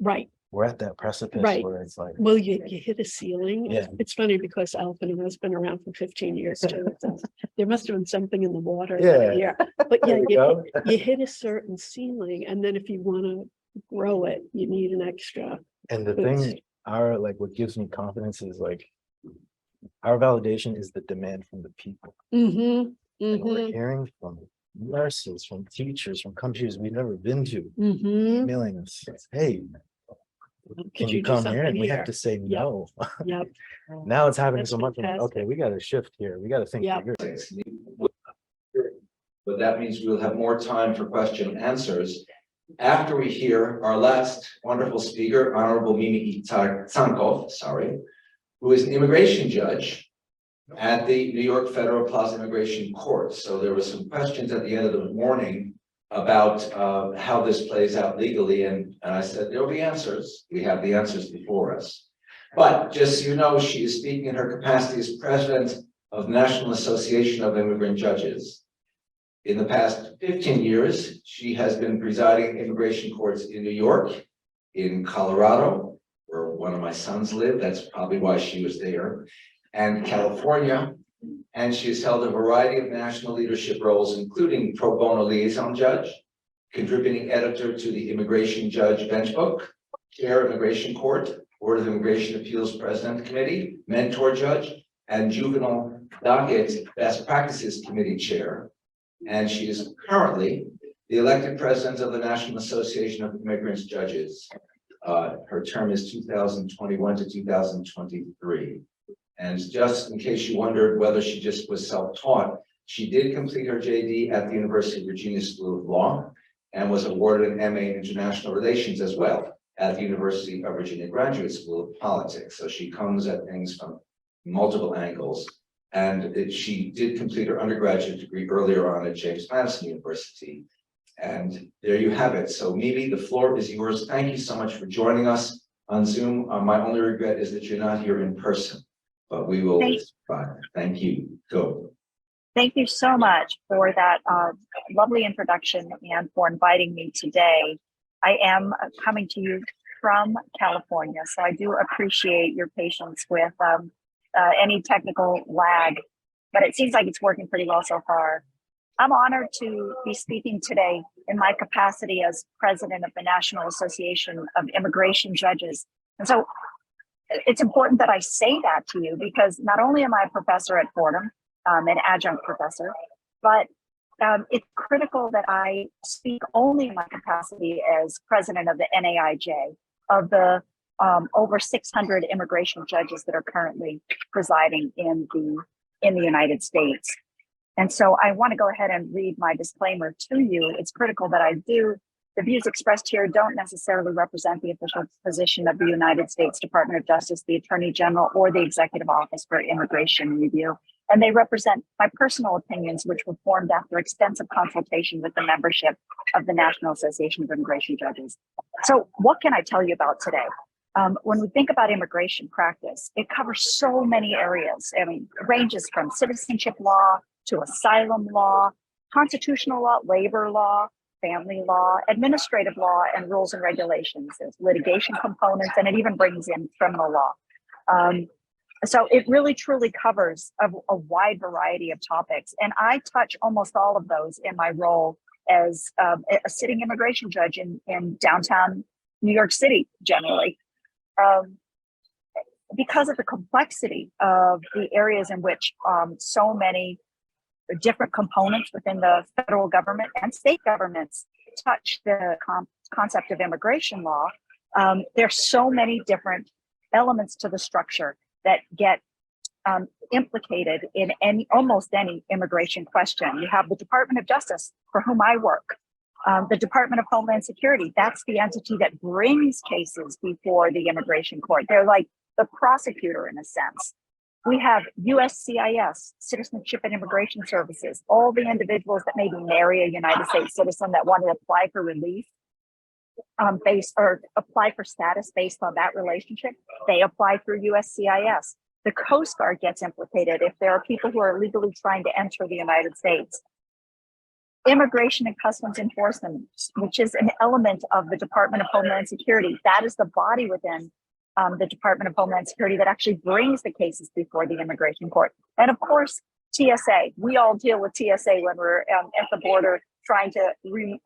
right. We're at that precipice Right. where it's like, Well, you hit a ceiling. Yeah. It's funny because Alvin has been around for 15 years too. So there must have been something in the water. Yeah. Yeah. But yeah, there we go. you hit a certain ceiling, and then if you want to grow it, you need an extra. And the Boost. thing, what gives me confidence is like, our validation is the demand from the people. Mm-hmm. And we're Mhm. hearing from nurses, from teachers, from countries we've never been to, Mhm. emailing us, hey, Could can you you do come here? something And we have here? to say no. Yep. Now it's happening That's so much. I'm like, fantastic. okay, we got to shift here. We got to think Yeah. bigger. But that means we'll have more time for question and answers after we hear our last wonderful speaker, Honorable Mimi Tsankov, who is an immigration judge at the New York Federal Plaza Immigration Court. So there were some questions at the end of the morning about how this plays out legally, and I said there'll be answers. We have the answers before us. But just so you know, she is speaking in her capacity as president of the National Association of Immigrant Judges. In the past 15 years, she has been presiding immigration courts in New York, in Colorado, where one of my sons lived, that's probably why she was there, and California. And she has held a variety of national leadership roles, including pro bono liaison judge, contributing editor to the Immigration Judge Benchbook, chair Immigration Court, Board of Immigration Appeals President Committee, mentor judge, and juvenile docket best practices committee chair. And she is currently the elected president of the National Association of Immigrant Judges. Her term is 2021 to 2023. And just in case you wondered whether she just was self-taught, she did complete her JD at the University of Virginia School of Law and was awarded an MA in International Relations as well at the University of Virginia Graduate School of Politics. So she comes at things from multiple angles. And she did complete her undergraduate degree earlier on at James Madison University. And there you have it. So Mimi, the floor is yours. Thank you so much for joining us on Zoom. My only regret is that you're not here in person, but we will survive. Thank you. Go. Thank you so much for that lovely introduction and for inviting me today. I am coming to you from California, so I do appreciate your patience with any technical lag, but it seems like it's working pretty well so far. I'm honored to be speaking today in my capacity as president of the National Association of Immigration Judges. And so it's important that I say that to you because not only am I a professor at Fordham, an adjunct professor, but it's critical that I speak only in my capacity as president of the NAIJ, of the over 600 immigration judges that are currently presiding in the United States. And so I want to go ahead and read my disclaimer to you. It's critical that I do. The views expressed here don't necessarily represent the official position of the United States Department of Justice, the Attorney General, or the Executive Office for Immigration Review. And they represent my personal opinions, which were formed after extensive consultation with the membership of the National Association of Immigration Judges. So what can I tell you about today? When we think about immigration practice, it covers so many areas. I mean, it ranges from citizenship law to asylum law, constitutional law, labor law, family law, administrative law, and rules and regulations. There's litigation components, and it even brings in criminal law. So it really truly covers a wide variety of topics. And I touch almost all of those in my role as a sitting immigration judge in downtown New York City, generally. Because of the complexity of the areas in which so many different components within the federal government and state governments touch the concept of immigration law, there's so many different elements to the structure that get implicated in almost any immigration question. You have the Department of Justice, for whom I work, the Department of Homeland Security. That's the entity that brings cases before the immigration court. They're like the prosecutor in a sense. We have USCIS, Citizenship and Immigration Services, all the individuals that maybe marry a United States citizen that want to apply for relief or apply for status based on that relationship, they apply through USCIS. The Coast Guard gets implicated if there are people who are illegally trying to enter the United States. Immigration and Customs Enforcement, which is an element of the Department of Homeland Security, that is the body within the Department of Homeland Security that actually brings the cases before the immigration court. And of course, TSA. We all deal with TSA when we're at the border trying to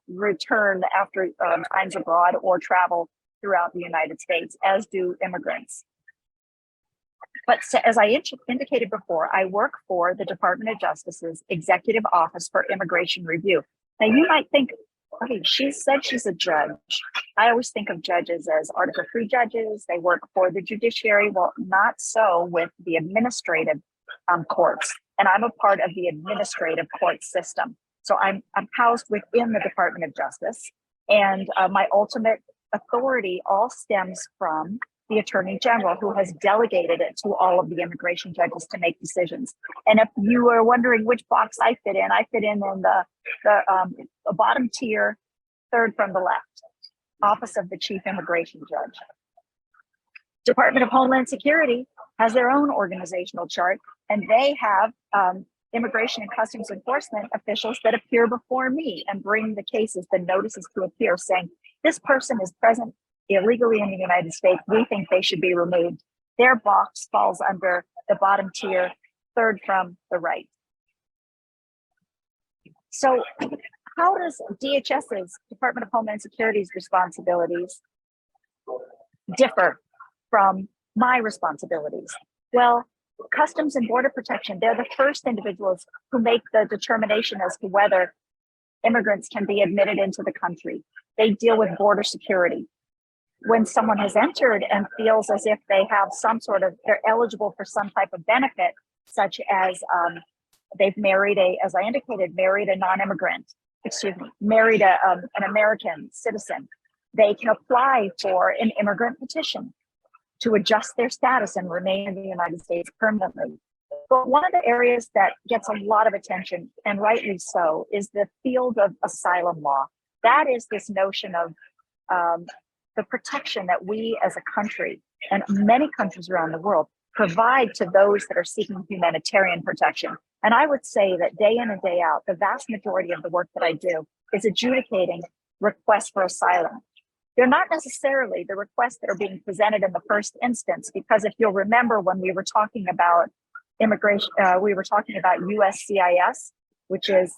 return after times abroad or travel throughout the United States, as do immigrants. as I indicated before, I work for the Department of Justice's Executive Office for Immigration Review. Now, you might think, okay, she said she's a judge. I always think of judges as Article 3 judges. They work for the judiciary. Well, not so with the administrative courts. And I'm a part of the administrative court system. So I'm housed within the Department of Justice. And my ultimate authority all stems from the Attorney General, who has delegated it to all of the immigration judges to make decisions. And if you are wondering which box I fit in the bottom tier, third from the left, Office of the Chief Immigration Judge. Department of Homeland Security has their own organizational chart, and they have Immigration and Customs Enforcement officials that appear before me and bring the cases, the notices to appear, saying, this person is present illegally in the United States. We think they should be removed. Their box falls under the bottom tier, third from the right. So how does DHS's, Department of Homeland Security's responsibilities differ from my responsibilities? Well, Customs and Border Protection, they're the first individuals who make the determination as to whether immigrants can be admitted into the country. They deal with border security. When someone has entered and feels as if they have they're eligible for some type of benefit, such as they've married as I indicated, married a non-immigrant, married an American citizen, they can apply for an immigrant petition to adjust their status and remain in the United States permanently. But one of the areas that gets a lot of attention, and rightly so, is the field of asylum law. That is this notion of the protection that we as a country and many countries around the world provide to those that are seeking humanitarian protection. And I would say that day in and day out, the vast majority of the work that I do is adjudicating requests for asylum. They're not necessarily the requests that are being presented in the first instance, because if you'll remember when we were talking about immigration, we were talking about USCIS, which is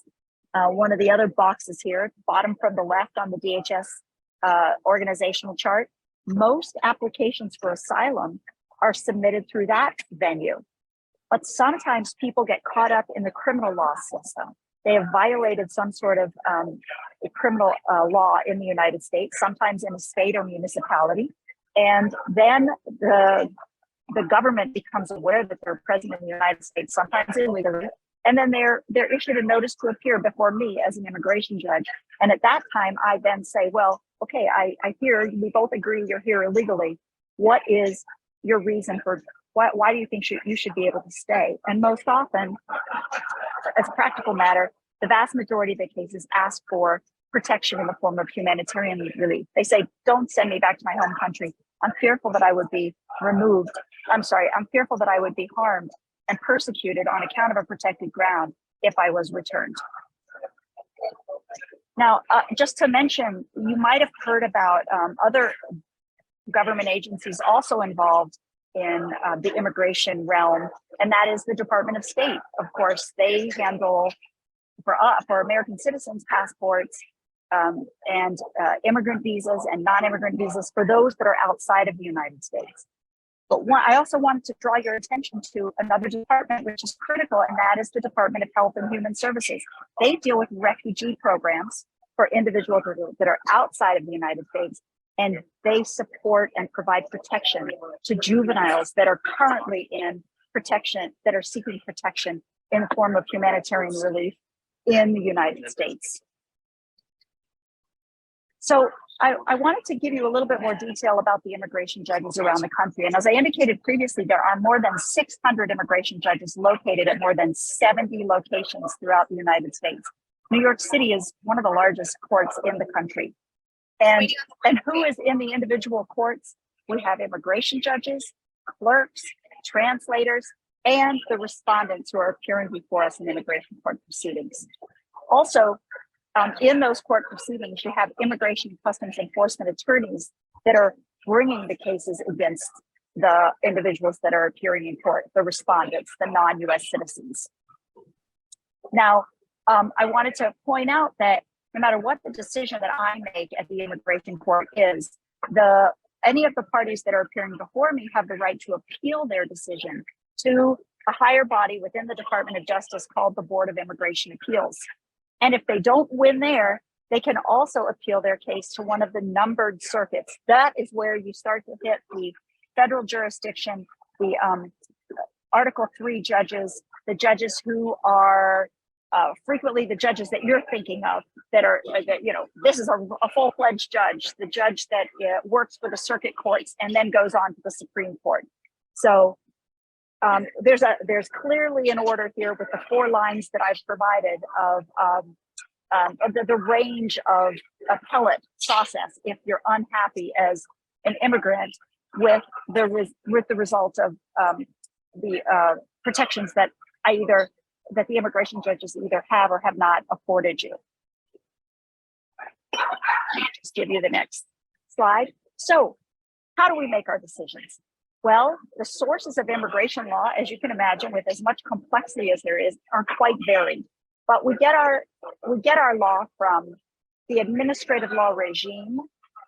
one of the other boxes here, bottom from the left on the DHS organizational chart. Most applications for asylum are submitted through that venue. But sometimes people get caught up in the criminal law system. They have violated some sort of criminal law in the United States, sometimes in a state or municipality. And then the government becomes aware that they're present in the United States, sometimes illegally. And then they're issued a notice to appear before me as an immigration judge. And at that time, I then say, well, okay, I hear we both agree you're here illegally. What is your reason for, why do you think you should be able to stay? And most often, as a practical matter, the vast majority of the cases ask for protection in the form of humanitarian relief. They say, don't send me back to my home country. I'm fearful that I would be removed. I'm fearful that I would be harmed and persecuted on account of a protected ground if I was returned. Now, just to mention, you might have heard about other government agencies also involved in the immigration realm, and that is the Department of State. Of course, they handle for American citizens passports and immigrant visas and non-immigrant visas for those that are outside of the United States. But I also wanted to draw your attention to another department which is critical, and that is the Department of Health and Human Services. They deal with refugee programs for individuals that are outside of the United States, and they support and provide protection to juveniles that are currently in protection, that are seeking protection in the form of humanitarian relief in the United States. So I wanted to give you a little bit more detail about the immigration judges around the country. And as I indicated previously, there are more than 600 immigration judges located at more than 70 locations throughout the United States. New York City is one of the largest courts in the country. And who is in the individual courts? We have immigration judges, clerks, translators, and the respondents who are appearing before us in immigration court proceedings. Also, in those court proceedings, you have immigration and customs enforcement attorneys that are bringing the cases against the individuals that are appearing in court, the respondents, the non-US citizens. Now, I wanted to point out that no matter what the decision that I make at the immigration court is, the any of the parties that are appearing before me have the right to appeal their decision to a higher body within the Department of Justice called the Board of Immigration Appeals. And if they don't win there, they can also appeal their case to one of the numbered circuits. That is where you start to hit the federal jurisdiction, the Article 3 judges, the judges who are frequently the judges that you're thinking of that are, this is a full-fledged judge, the judge that works for the circuit courts and then goes on to the Supreme Court. So there's clearly an order here with the 4 lines that I've provided of the range of appellate process if you're unhappy as an immigrant with the result of the protections that that the immigration judges either have or have not afforded you. Just give you the next slide. So how do we make our decisions? Well, the sources of immigration law, as you can imagine, with as much complexity as there is, are quite varied. But we get our law from the administrative law regime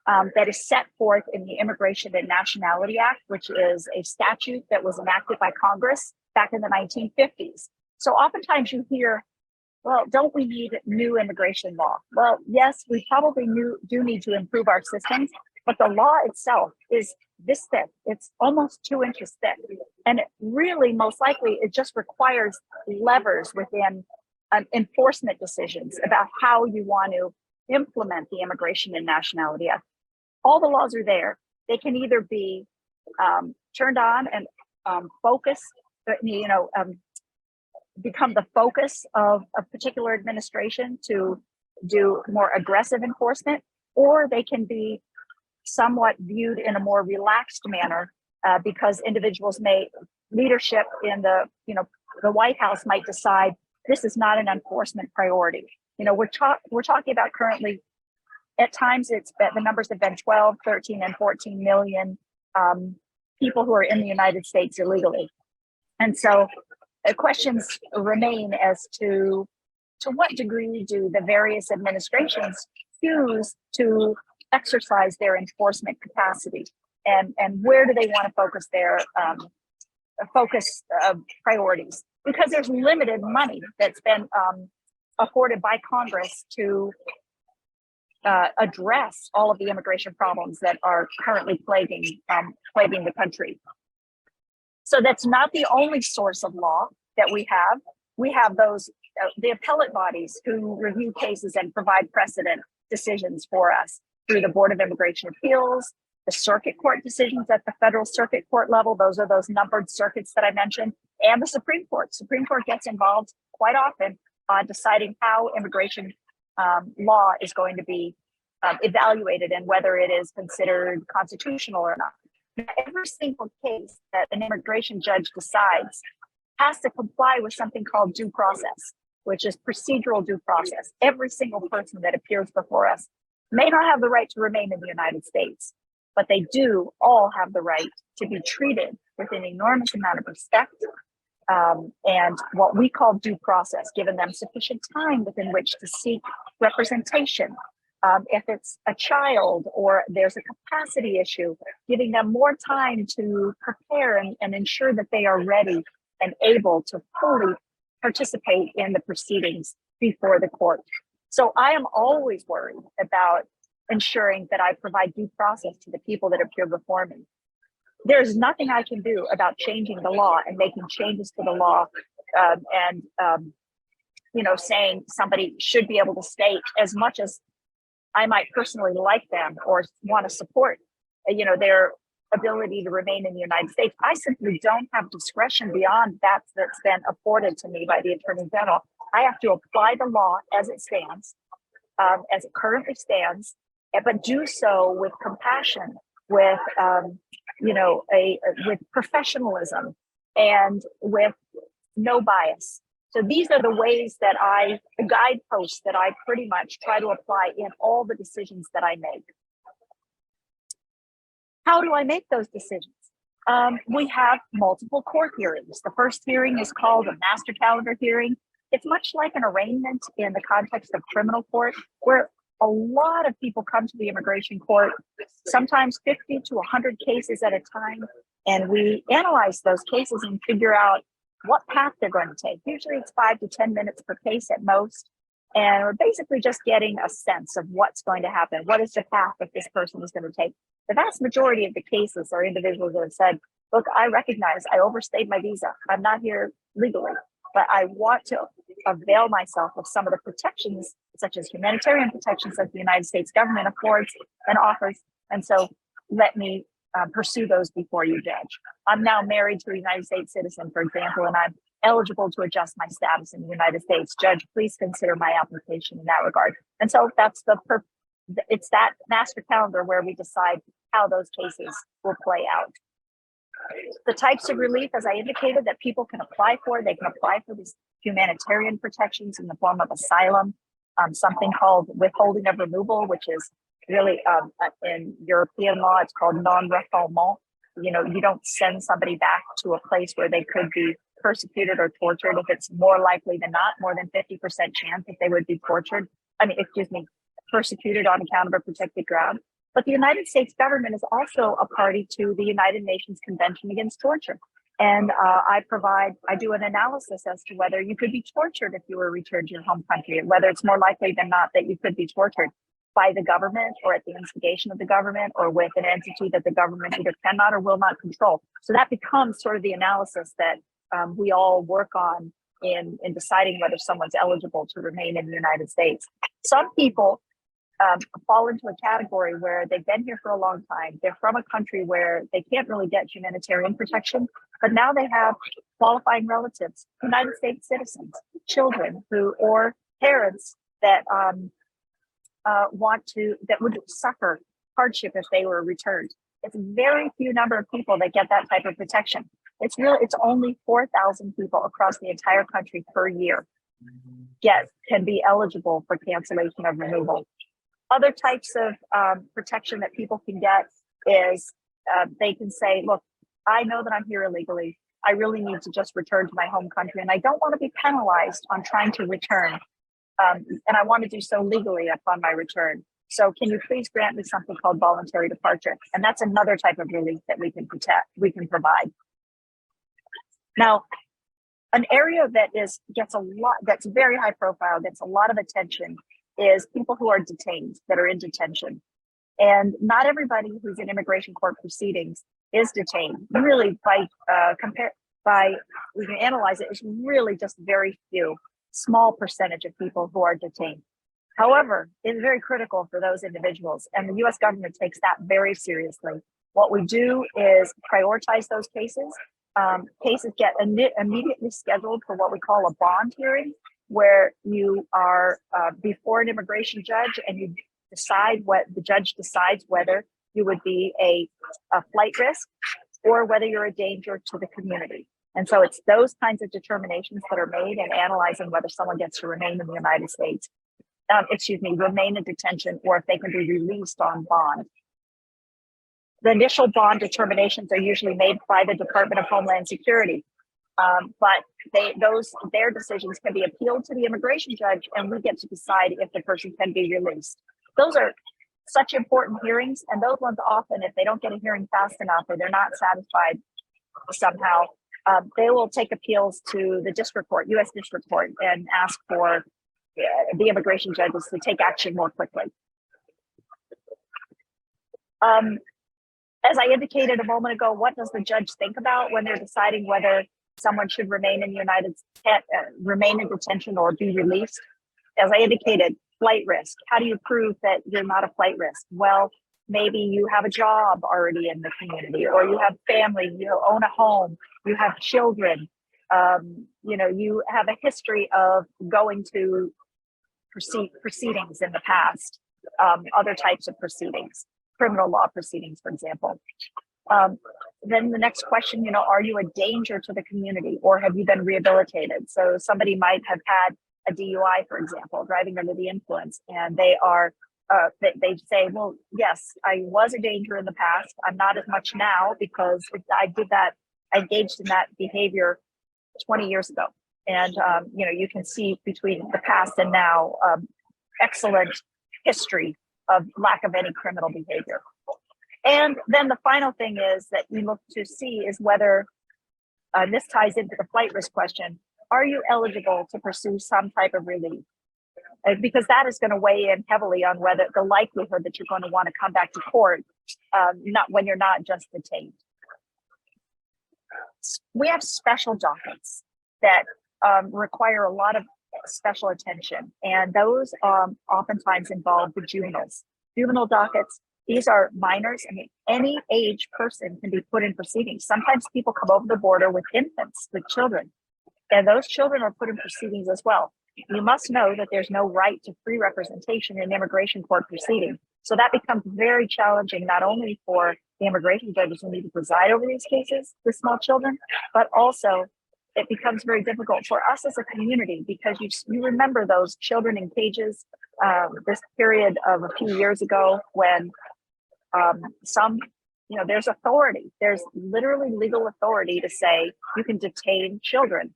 that is set forth in the Immigration and Nationality Act, which is a statute that was enacted by Congress back in the 1950s. So oftentimes you hear, well, don't we need new immigration law? Well, yes, we probably do need to improve our systems, but the law itself is this thick. It's almost 2 inches thick. And it really, most likely, it just requires levers within enforcement decisions about how you want to implement the Immigration and Nationality Act. All the laws are there. They can either be turned on and focused, become the focus of a particular administration to do more aggressive enforcement, or they can be somewhat viewed in a more relaxed manner because leadership in the White House might decide this is not an enforcement priority. We're talking about currently, at times the numbers have been 12, 13, and 14 million people who are in the United States illegally. And so questions remain as to what degree do the various administrations choose to exercise their enforcement capacity, and where do they want to focus their priorities? Because there's limited money that's been afforded by Congress to address all of the immigration problems that are currently plaguing the country. So that's not the only source of law that we have. We have those, the appellate bodies who review cases and provide precedent decisions for us through the Board of Immigration Appeals, the circuit court decisions at the federal circuit court level. Those are those numbered circuits that I mentioned, and the Supreme Court. Supreme Court gets involved quite often on deciding how immigration law is going to be evaluated and whether it is considered constitutional or not. Every single case that an immigration judge decides has to comply with something called due process, which is procedural due process. Every single person that appears before us may not have the right to remain in the United States, but they do all have the right to be treated with an enormous amount of respect and what we call due process, giving them sufficient time within which to seek representation. If it's a child or there's a capacity issue, giving them more time to prepare and ensure that they are ready and able to fully participate in the proceedings before the court. So I am always worried about ensuring that I provide due process to the people that appear before me. There's nothing I can do about changing the law and making changes to the law saying somebody should be able to stay, as much as I might personally like them or want to support, their ability to remain in the United States. I simply don't have discretion beyond that's been afforded to me by the Attorney General. I have to apply the law as it stands, as it currently stands, but do so with compassion, with with professionalism, and with no bias. So these are the ways that the guideposts that I pretty much try to apply in all the decisions that I make. How do I make those decisions? We have multiple court hearings. The first hearing is called a master calendar hearing. It's much like an arraignment in the context of criminal court, where a lot of people come to the immigration court, sometimes 50 to 100 cases at a time. And we analyze those cases and figure out what path they're going to take. Usually it's 5 to 10 minutes per case at most. And we're basically just getting a sense of what's going to happen. What is the path that this person is going to take? The vast majority of the cases are individuals that have said, look, I recognize I overstayed my visa. I'm not here legally, but I want to avail myself of some of the protections, such as humanitarian protections that the United States government affords and offers. And so let me pursue those before you judge. I'm now married to a United States citizen, for example, and I'm eligible to adjust my status in the United States. Judge, please consider my application in that regard. And so that's it's that master calendar where we decide how those cases will play out. The types of relief, as I indicated, that people can apply for, they can apply for these humanitarian protections in the form of asylum, something called withholding of removal, which is really in European law, it's called non-refoulement. You know, you don't send somebody back to a place where they could be persecuted or tortured if it's more likely than not, more than 50% chance that they would be persecuted on account of a protected ground. But the United States government is also a party to the United Nations Convention Against Torture. And I do an analysis as to whether you could be tortured if you were returned to your home country, and whether it's more likely than not that you could be tortured by the government or at the instigation of the government or with an entity that the government either cannot or will not control. So that becomes sort of the analysis that we all work on in deciding whether someone's eligible to remain in the United States. Some people fall into a category where they've been here for a long time. They're from a country where they can't really get humanitarian protection, but now they have qualifying relatives, United States citizens, children or parents that that would suffer hardship if they were returned. It's a very few number of people that get that type of protection. It's only 4,000 people across the entire country per year can be eligible for cancellation of removal. Other types of protection that people can get is they can say, look, I know that I'm here illegally. I really need to just return to my home country, and I don't want to be penalized on trying to return. And I want to do so legally upon my return. So can you please grant me something called voluntary departure? And that's another type of relief that we can provide. Now, an area that that's very high profile, gets a lot of attention, is people who are detained, that are in detention. And not everybody who's in immigration court proceedings is detained. Really, we can analyze it, it's really just very few, small percentage of people who are detained. However, it's very critical for those individuals, and the US government takes that very seriously. What we do is prioritize those cases. Cases get immediately scheduled for what we call a bond hearing, where you are before an immigration judge, and the judge decides whether you would be a flight risk or whether you're a danger to the community. And so it's those kinds of determinations that are made in analyzing whether someone gets to remain in the United States, remain in detention, or if they can be released on bond. The initial bond determinations are usually made by the Department of Homeland Security, but their decisions can be appealed to the immigration judge, and we get to decide if the person can be released. Those are such important hearings, and those ones often, if they don't get a hearing fast enough or they're not satisfied somehow, they will take appeals to the district court, U.S. District Court, and ask for the immigration judges to take action more quickly. As I indicated a moment ago, what does the judge think about when they're deciding whether someone should remain in remain in detention or be released? As I indicated, flight risk. How do you prove that you're not a flight risk? Well, maybe you have a job already in the community, or you have family, you own a home, you have children, you have a history of going to proceedings in the past, other types of proceedings, criminal law proceedings, for example. Then the next question, are you a danger to the community, or have you been rehabilitated? So somebody might have had a DUI, for example, driving under the influence, and they say, well, yes, I was a danger in the past. I'm not as much now because I engaged in that behavior 20 years ago. And, you can see between the past and now, excellent history of lack of any criminal behavior. And then the final thing is that we look to see is whether, this ties into the flight risk question, are you eligible to pursue some type of relief? Because that is going to weigh in heavily on whether the likelihood that you're going to want to come back to court, not when you're not just detained. We have special dockets that require a lot of special attention, and those oftentimes involve the juveniles. Juvenile dockets, these are minors. I mean, any age person can be put in proceedings. Sometimes people come over the border with infants, with children, and those children are put in proceedings as well. You must know that there's no right to free representation in immigration court proceeding. So that becomes very challenging, not only for the immigration judges who need to preside over these cases with small children, but also it becomes very difficult for us as a community, because you remember those children in cages, this period of a few years ago when there's authority, there's literally legal authority to say you can detain children.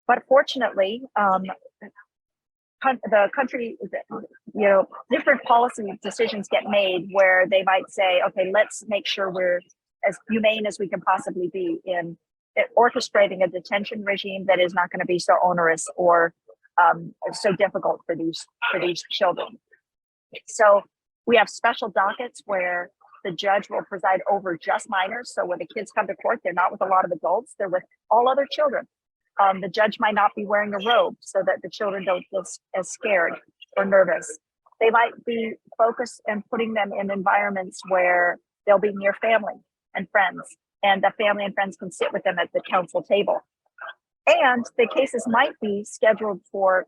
But fortunately, the country, different policy decisions get made where they might say, okay, let's make sure we're as humane as we can possibly be in orchestrating a detention regime that is not going to be so onerous or so difficult for these children. So we have special dockets where the judge will preside over just minors. So when the kids come to court, they're not with a lot of adults, they're with all other children. The judge might not be wearing a robe so that the children don't feel as scared or nervous. They might be focused and putting them in environments where they'll be near family and friends, and the family and friends can sit with them at the council table. And the cases might be scheduled for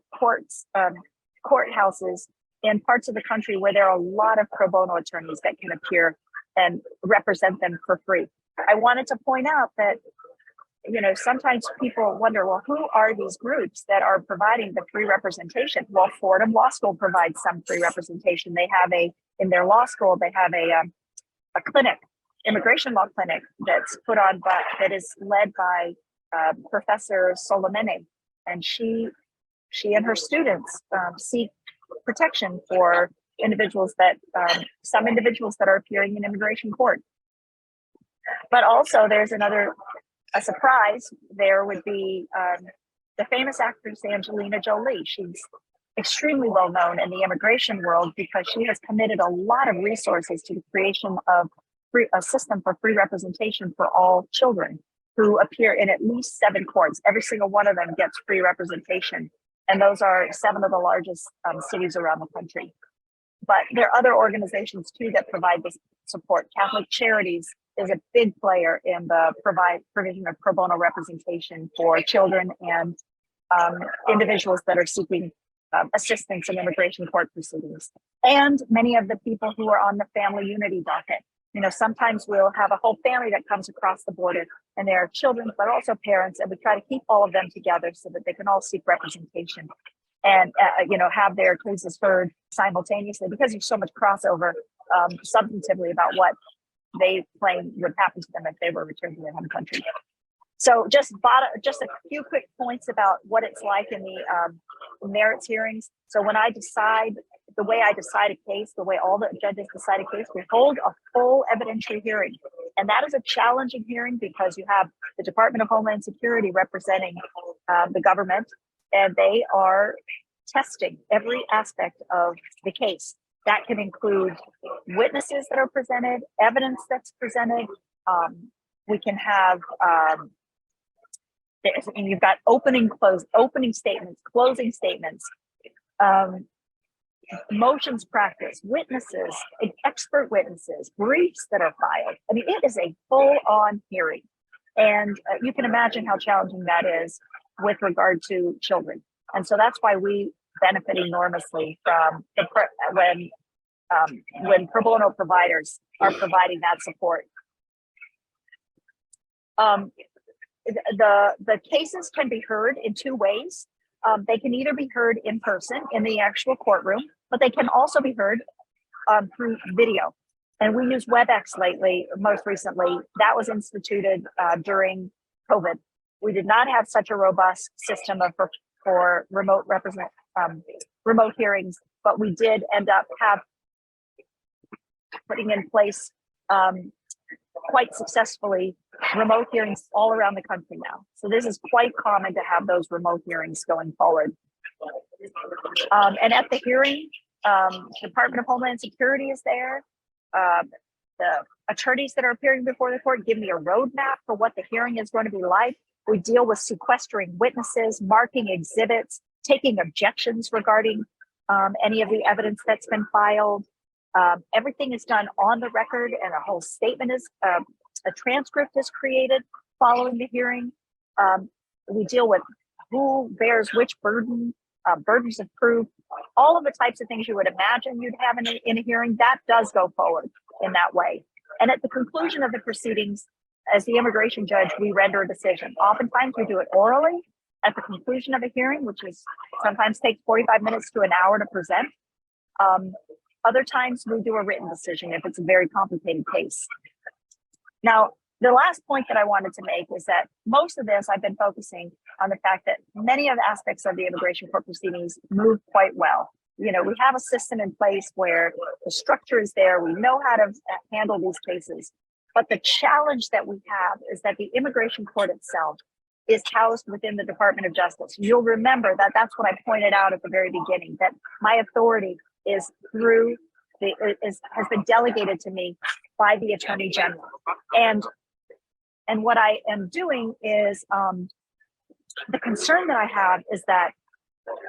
courthouses in parts of the country where there are a lot of pro bono attorneys that can appear and represent them for free. I wanted to point out that sometimes people wonder, well, who are these groups that are providing the free representation? Well, Fordham Law School provides some free representation. They have in their law school, they have a clinic, immigration law clinic that's put on that is led by Professor Solomene, and she and her students seek protection for individuals some individuals that are appearing in immigration court. But also there's a surprise there would be the famous actress Angelina Jolie. She's extremely well known in the immigration world because she has committed a lot of resources to the creation of a system for free representation for all children who appear in at least 7 courts. Every single one of them gets free representation. And those are 7 of the largest cities around the country. But there are other organizations too that provide this support. Catholic Charities is a big player in the provision of pro bono representation for children and individuals that are seeking assistance in immigration court proceedings. And many of the people who are on the family unity docket. Sometimes we'll have a whole family that comes across the border, and there are children, but also parents, and we try to keep all of them together so that they can all seek representation and have their cases heard simultaneously, because there's so much crossover substantively about what they claim would happen to them if they were returned to their home country. So just a few quick points about what it's like in the merits hearings. So when the way I decide a case, the way all the judges decide a case, we hold a full evidentiary hearing. And that is a challenging hearing because you have the Department of Homeland Security representing the government, and they are testing every aspect of the case. That can include witnesses that are presented, evidence that's presented. We can have, you've got opening statements, closing statements, motions practice, witnesses, expert witnesses, briefs that are filed. I mean, it is a full-on hearing. And you can imagine how challenging that is with regard to children. And so that's why we benefit enormously from when pro bono providers are providing that support. The cases can be heard in 2 ways. They can either be heard in person in the actual courtroom, but they can also be heard through video. And we use WebEx most recently. That was instituted during COVID. We did not have such a robust system for for remote hearings, but we did end up putting in place quite successfully remote hearings all around the country now. So this is quite common to have those remote hearings going forward. And at the hearing, Department of Homeland Security is there. The attorneys that are appearing before the court give me a roadmap for what the hearing is going to be like. We deal with sequestering witnesses, marking exhibits, taking objections regarding any of the evidence that's been filed. Everything is done on the record, and a whole statement is, a transcript is created following the hearing. We deal with who bears which burden, burdens of proof, all of the types of things you would imagine you'd have in a hearing. That does go forward in that way. And at the conclusion of the proceedings, as the immigration judge, we render a decision. Oftentimes we do it orally at the conclusion of a hearing, which is sometimes takes 45 minutes to an hour to present. Other times we do a written decision if it's a very complicated case. Now, the last point that I wanted to make is that most of this, I've been focusing on the fact that many of the aspects of the immigration court proceedings move quite well. You know, we have a system in place where the structure is there. We know how to handle these cases. But the challenge that we have is that the immigration court itself is housed within the Department of Justice. You'll remember that that's what I pointed out at the very beginning, that my authority is has been delegated to me by the Attorney General. And what I am doing is, the concern that I have is that,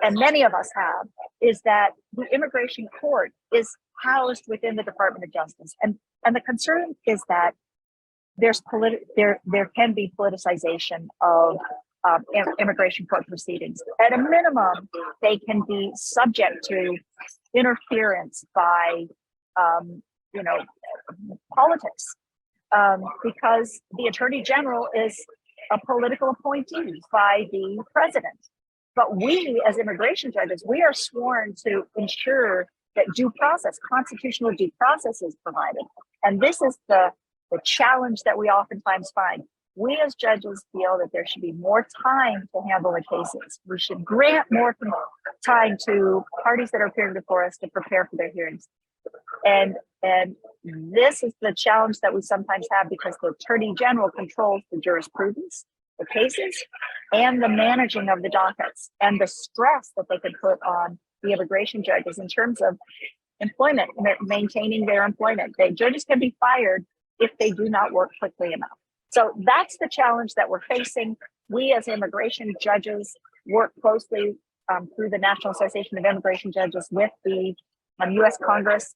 and many of us have, is that the immigration court is housed within the Department of Justice. And the concern is that there can be politicization of immigration court proceedings. At a minimum, they can be subject to interference by, politics, because the Attorney General is a political appointee by the president. But we, as immigration judges, we are sworn to ensure that due process, constitutional due process, is provided. And this is the challenge that we oftentimes find. We as judges feel that there should be more time to handle the cases. We should grant more time to parties that are appearing before us to prepare for their hearings. And this is the challenge that we sometimes have, because the Attorney General controls the jurisprudence, the cases, and the managing of the dockets, and the stress that they can put on the immigration judges in terms of employment, maintaining their employment. Judges can be fired if they do not work quickly enough. So that's the challenge that we're facing. We as immigration judges work closely through the National Association of Immigration Judges with the U.S. Congress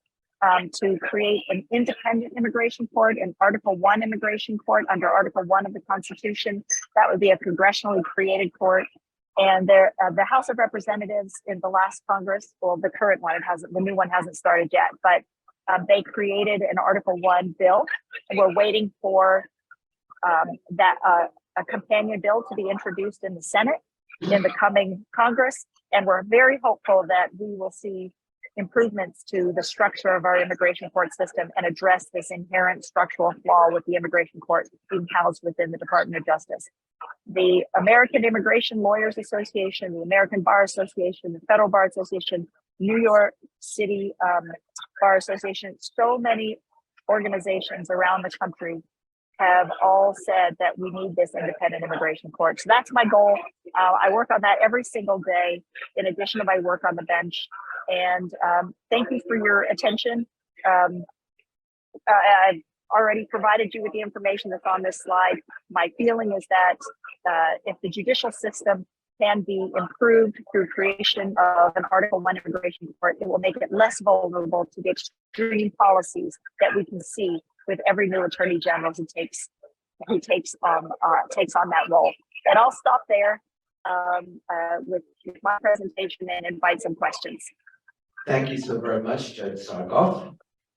to create an independent immigration court, an Article 1 immigration court under Article 1 of the Constitution. That would be a congressionally created court. And the House of Representatives in the last Congress, well, the current one, the new one hasn't started yet, but they created an Article 1 bill. And we're waiting for a companion bill to be introduced in the Senate in the coming Congress. And we're very hopeful that we will see improvements to the structure of our immigration court system and address this inherent structural flaw with the immigration court being housed within the Department of Justice. The American Immigration Lawyers Association, the American Bar Association, the Federal Bar Association, New York City Bar Association, so many organizations around the country have all said that we need this independent immigration court. So that's my goal. I work on that every single day, in addition to my work on the bench. And thank you for your attention. I've already provided you with the information that's on this slide. My feeling is that if the judicial system can be improved through creation of an Article 1 immigration court, it will make it less vulnerable to the extreme policies that we can see with every new Attorney General who takes on that role. And I'll stop there with my presentation and invite some questions. Thank you so very much, Judge Sargoff.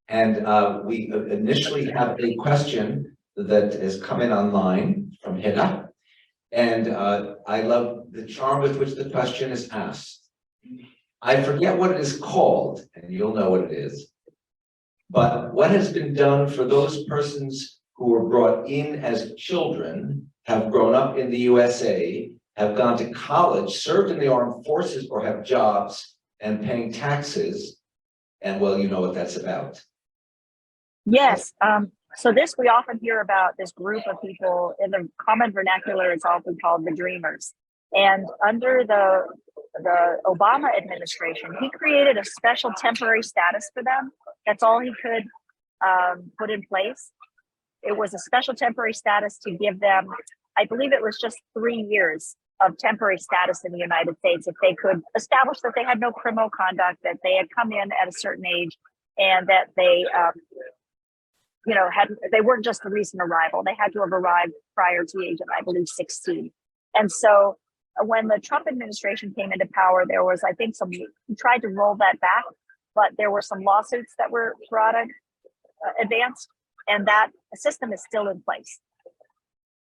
And we initially have a question that is coming online from Hida. And I love the charm with which the question is asked. I forget what it is called, and you'll know what it is. But what has been done for those persons who were brought in as children, have grown up in the USA, have gone to college, served in the armed forces, or have jobs and paying taxes. And well, you know what that's about. Yes. So this, we often hear about this group of people in the common vernacular, it's often called the dreamers. And under the Obama administration, he created a special temporary status for them. That's all he could put in place. It was a special temporary status to give them, I believe it was just 3 years of temporary status in the United States if they could establish that they had no criminal conduct, that they had come in at a certain age, and that they they weren't just a recent arrival. They had to have arrived prior to the age of, I believe, 16. And so when the Trump administration came into power, there was, I think, he tried to roll that back, but there were some lawsuits that were advanced, and that system is still in place.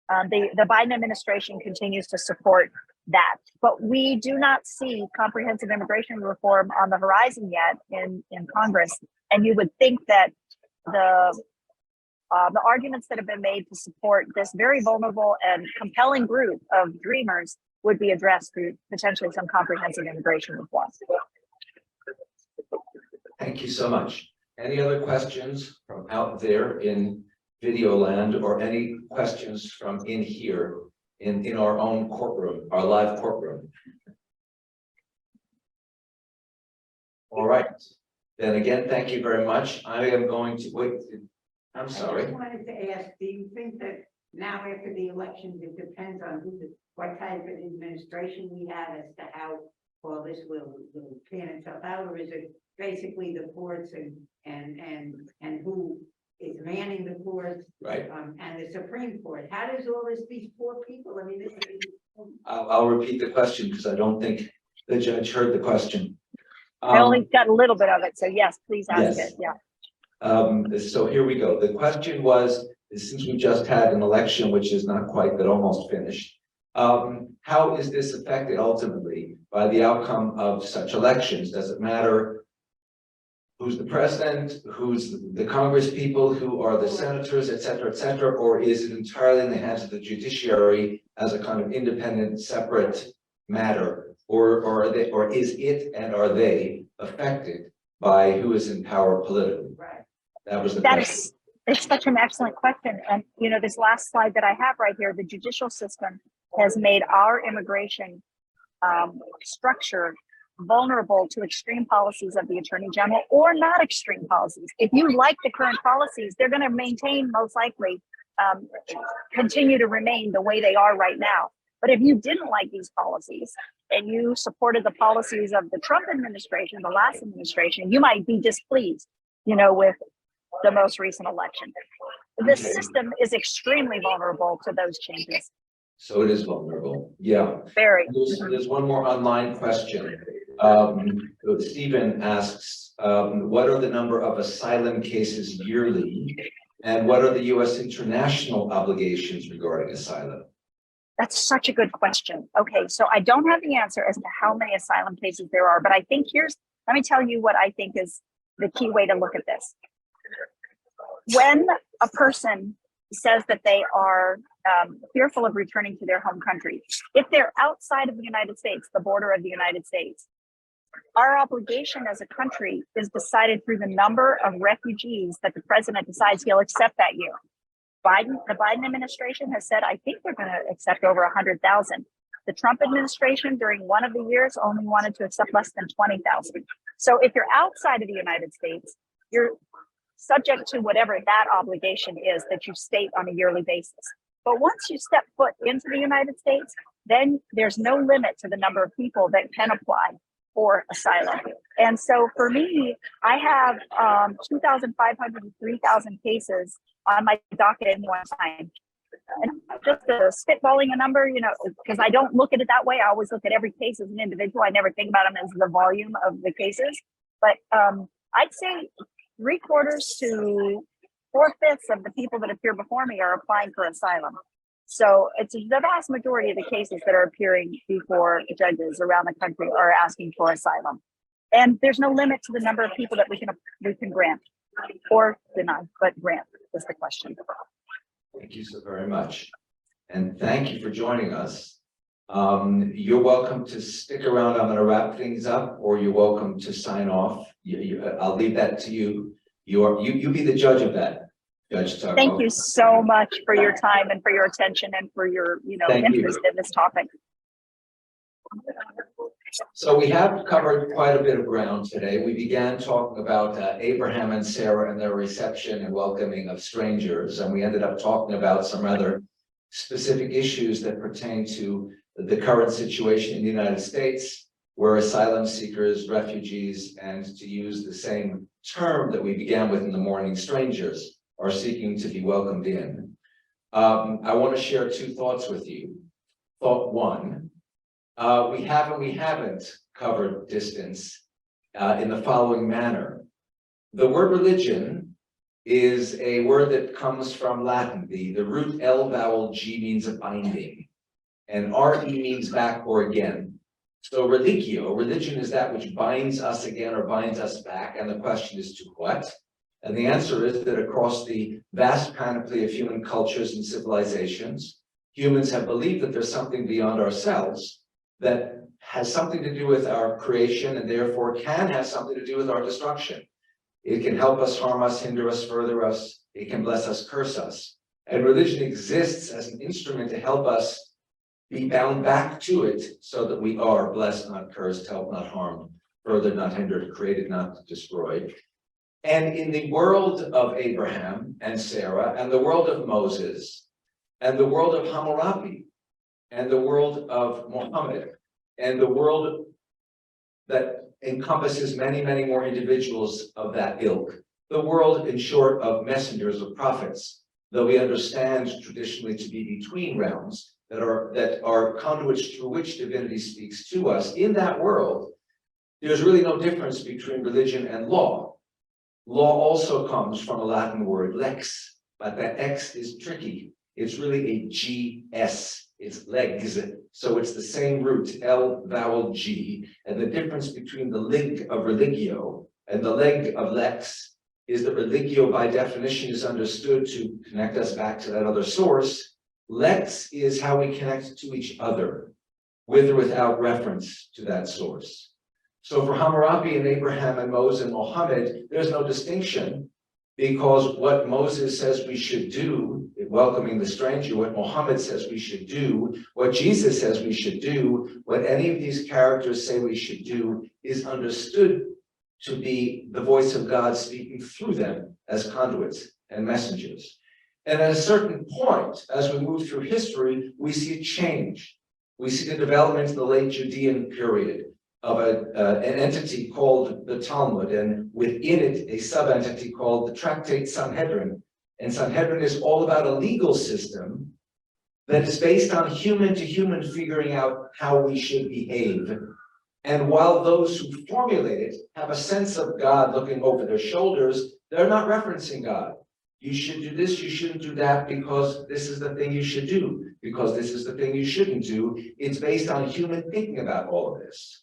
The Biden administration continues to support that, but we do not see comprehensive immigration reform on the horizon yet in Congress. And you would think that the arguments that have been made to support this very vulnerable and compelling group of dreamers would be addressed through potentially some comprehensive immigration reform. Thank you so much. Any other questions from out there in video land, or any questions from in here in our own courtroom, our live courtroom? All right. Then again, thank you very much. I am going to wait. I'm sorry. I just wanted to ask, do you think that now after the elections, it depends on what type of administration we have as to how all this will pan itself out, or is it basically the courts and who is manning the courts, Right. And the Supreme Court? How does all these poor people? I mean, I'll repeat the question because I don't think the judge heard the question. I only got a little bit of it, so yes, please ask yes. it. Yeah. So here we go. The question was, since we just had an election, which is not quite, but almost finished, how is this affected ultimately by the outcome of such elections? Does it matter who's the president, who's the Congress people, who are the senators, et cetera, or is it entirely in the hands of the judiciary as a kind of independent, separate matter, or is it and are they affected by who is in power politically? right. That was the That question. is, it's such an excellent question. And, this last slide that I have right here, the judicial system has made our immigration structure vulnerable to extreme policies of the Attorney General, or not extreme policies. If you like the current policies, they're going to maintain, most likely, continue to remain the way they are right now. But if you didn't like these policies and you supported the policies of the Trump administration, the last administration, you might be displeased, with the most recent election. The Okay. system is extremely vulnerable to those changes. So it is vulnerable. Yeah. Very. There's one more online question. Stephen asks, what are the number of asylum cases yearly, and what are the U.S. international obligations regarding asylum? That's such a good question. Okay, so I don't have the answer as to how many asylum cases there are, but I think let me tell you what I think is the key way to look at this. When a person says that they are fearful of returning to their home country, if they're outside of the United States, the border of the United States, our obligation as a country is decided through the number of refugees that the president decides he'll accept that year. The Biden administration has said, I think they're going to accept over 100,000. The Trump administration during one of the years only wanted to accept less than 20,000. So if you're outside of the United States, you're subject to whatever that obligation is that you state on a yearly basis. But once you step foot into the United States, then there's no limit to the number of people that can apply for asylum. And so for me, I have 2,500 to 3,000 cases on my docket at one time. And just spitballing a number, because I don't look at it that way. I always look at every case as an individual. I never think about them as the volume of the cases. But I'd say 3/4 to 4/5 of the people that appear before me are applying for asylum. So it's the vast majority of the cases that are appearing before judges around the country are asking for asylum. And there's no limit to the number of people that we can grant or deny, but grant is the question. Thank you so very much. And thank you for joining us. You're welcome to stick around. I'm going to wrap things up, or you're welcome to sign off. I'll leave that to you. You be the judge of that, Judge Tucker. Thank you so much for your time and for your attention and for your, interest in this topic. So we have covered quite a bit of ground today. We began talking about Abraham and Sarah and their reception and welcoming of strangers, and we ended up talking about some rather specific issues that pertain to the current situation in the United States, where asylum seekers, refugees, and to use the same term that we began with in the morning, strangers, are seeking to be welcomed in. I want to share two thoughts with you. Thought one, we haven't covered distance in the following manner. The word religion is a word that comes from Latin. The root L vowel G means a binding, and RE means back or again. So religio, religion, is that which binds us again or binds us back, and the question is to what? And the answer is that across the vast panoply of human cultures and civilizations, humans have believed that there's something beyond ourselves that has something to do with our creation and therefore can have something to do with our destruction. It can help us, harm us, hinder us, further us. It can bless us, curse us. And religion exists as an instrument to help us be bound back to it so that we are blessed, not cursed, helped, not harmed, furthered, not hindered, created, not destroyed. And in the world of Abraham and Sarah, and the world of Moses, and the world of Hammurabi, and the world of Muhammad, and the world that encompasses many, many more individuals of that ilk, the world, in short, of messengers, of prophets, though we understand traditionally to be between realms, that are conduits through which divinity speaks to us. In that world, there's really no difference between religion and law. Law also comes from a Latin word, lex, but that X is tricky. It's really a GS, it's legs. So it's the same root, L vowel G, and the difference between the lig of religio and the leg of lex is that religio by definition is understood to connect us back to that other source. Lex is how we connect to each other, with or without reference to that source. So for Hammurabi and Abraham and Moses and Muhammad, there's no distinction, because what Moses says we should do, welcoming the stranger, what Muhammad says we should do, what Jesus says we should do, what any of these characters say we should do, is understood to be the voice of God speaking through them as conduits and messengers. And at a certain point, as we move through history, we see a change. We see the development in the late Judean period of an entity called the Talmud, and within it, a sub-entity called the Tractate Sanhedrin. And Sanhedrin is all about a legal system that is based on human to human figuring out how we should behave. And while those who formulate it have a sense of God looking over their shoulders, they're not referencing God. You should do this, you shouldn't do that, because this is the thing you should do, because this is the thing you shouldn't do. It's based on human thinking about all of this.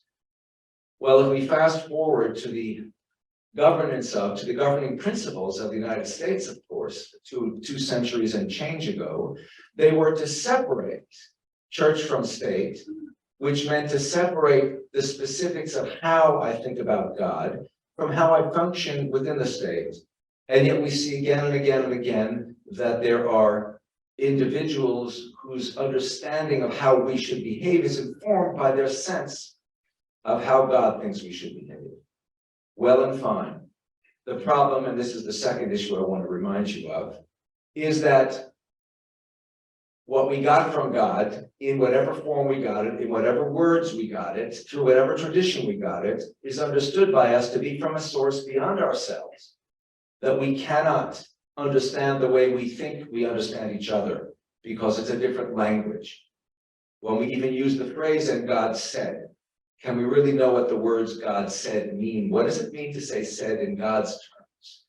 Well, if we fast forward to the governing principles of the United States, of course, two centuries and change ago, they were to separate church from state, which meant to separate the specifics of how I think about God from how I function within the state. And yet we see again and again and again that there are individuals whose understanding of how we should behave is informed by their sense of how God thinks we should behave. Well and fine. The problem, and this is the second issue I want to remind you of, is that what we got from God, in whatever form we got it, in whatever words we got it, through whatever tradition we got it, is understood by us to be from a source beyond ourselves, that we cannot understand the way we think we understand each other, because it's a different language. When we even use the phrase, and God said, can we really know what the words God said mean? What does it mean to say said in God's terms?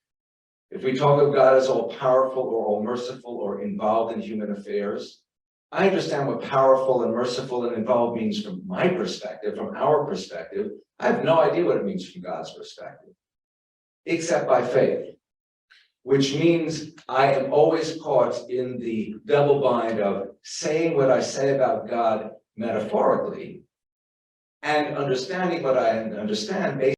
If we talk of God as all powerful or all merciful or involved in human affairs, I understand what powerful and merciful and involved means from my perspective, from our perspective. I have no idea what it means from God's perspective, except by faith, which means I am always caught in the double bind of saying what I say about God metaphorically, and understanding what I understand based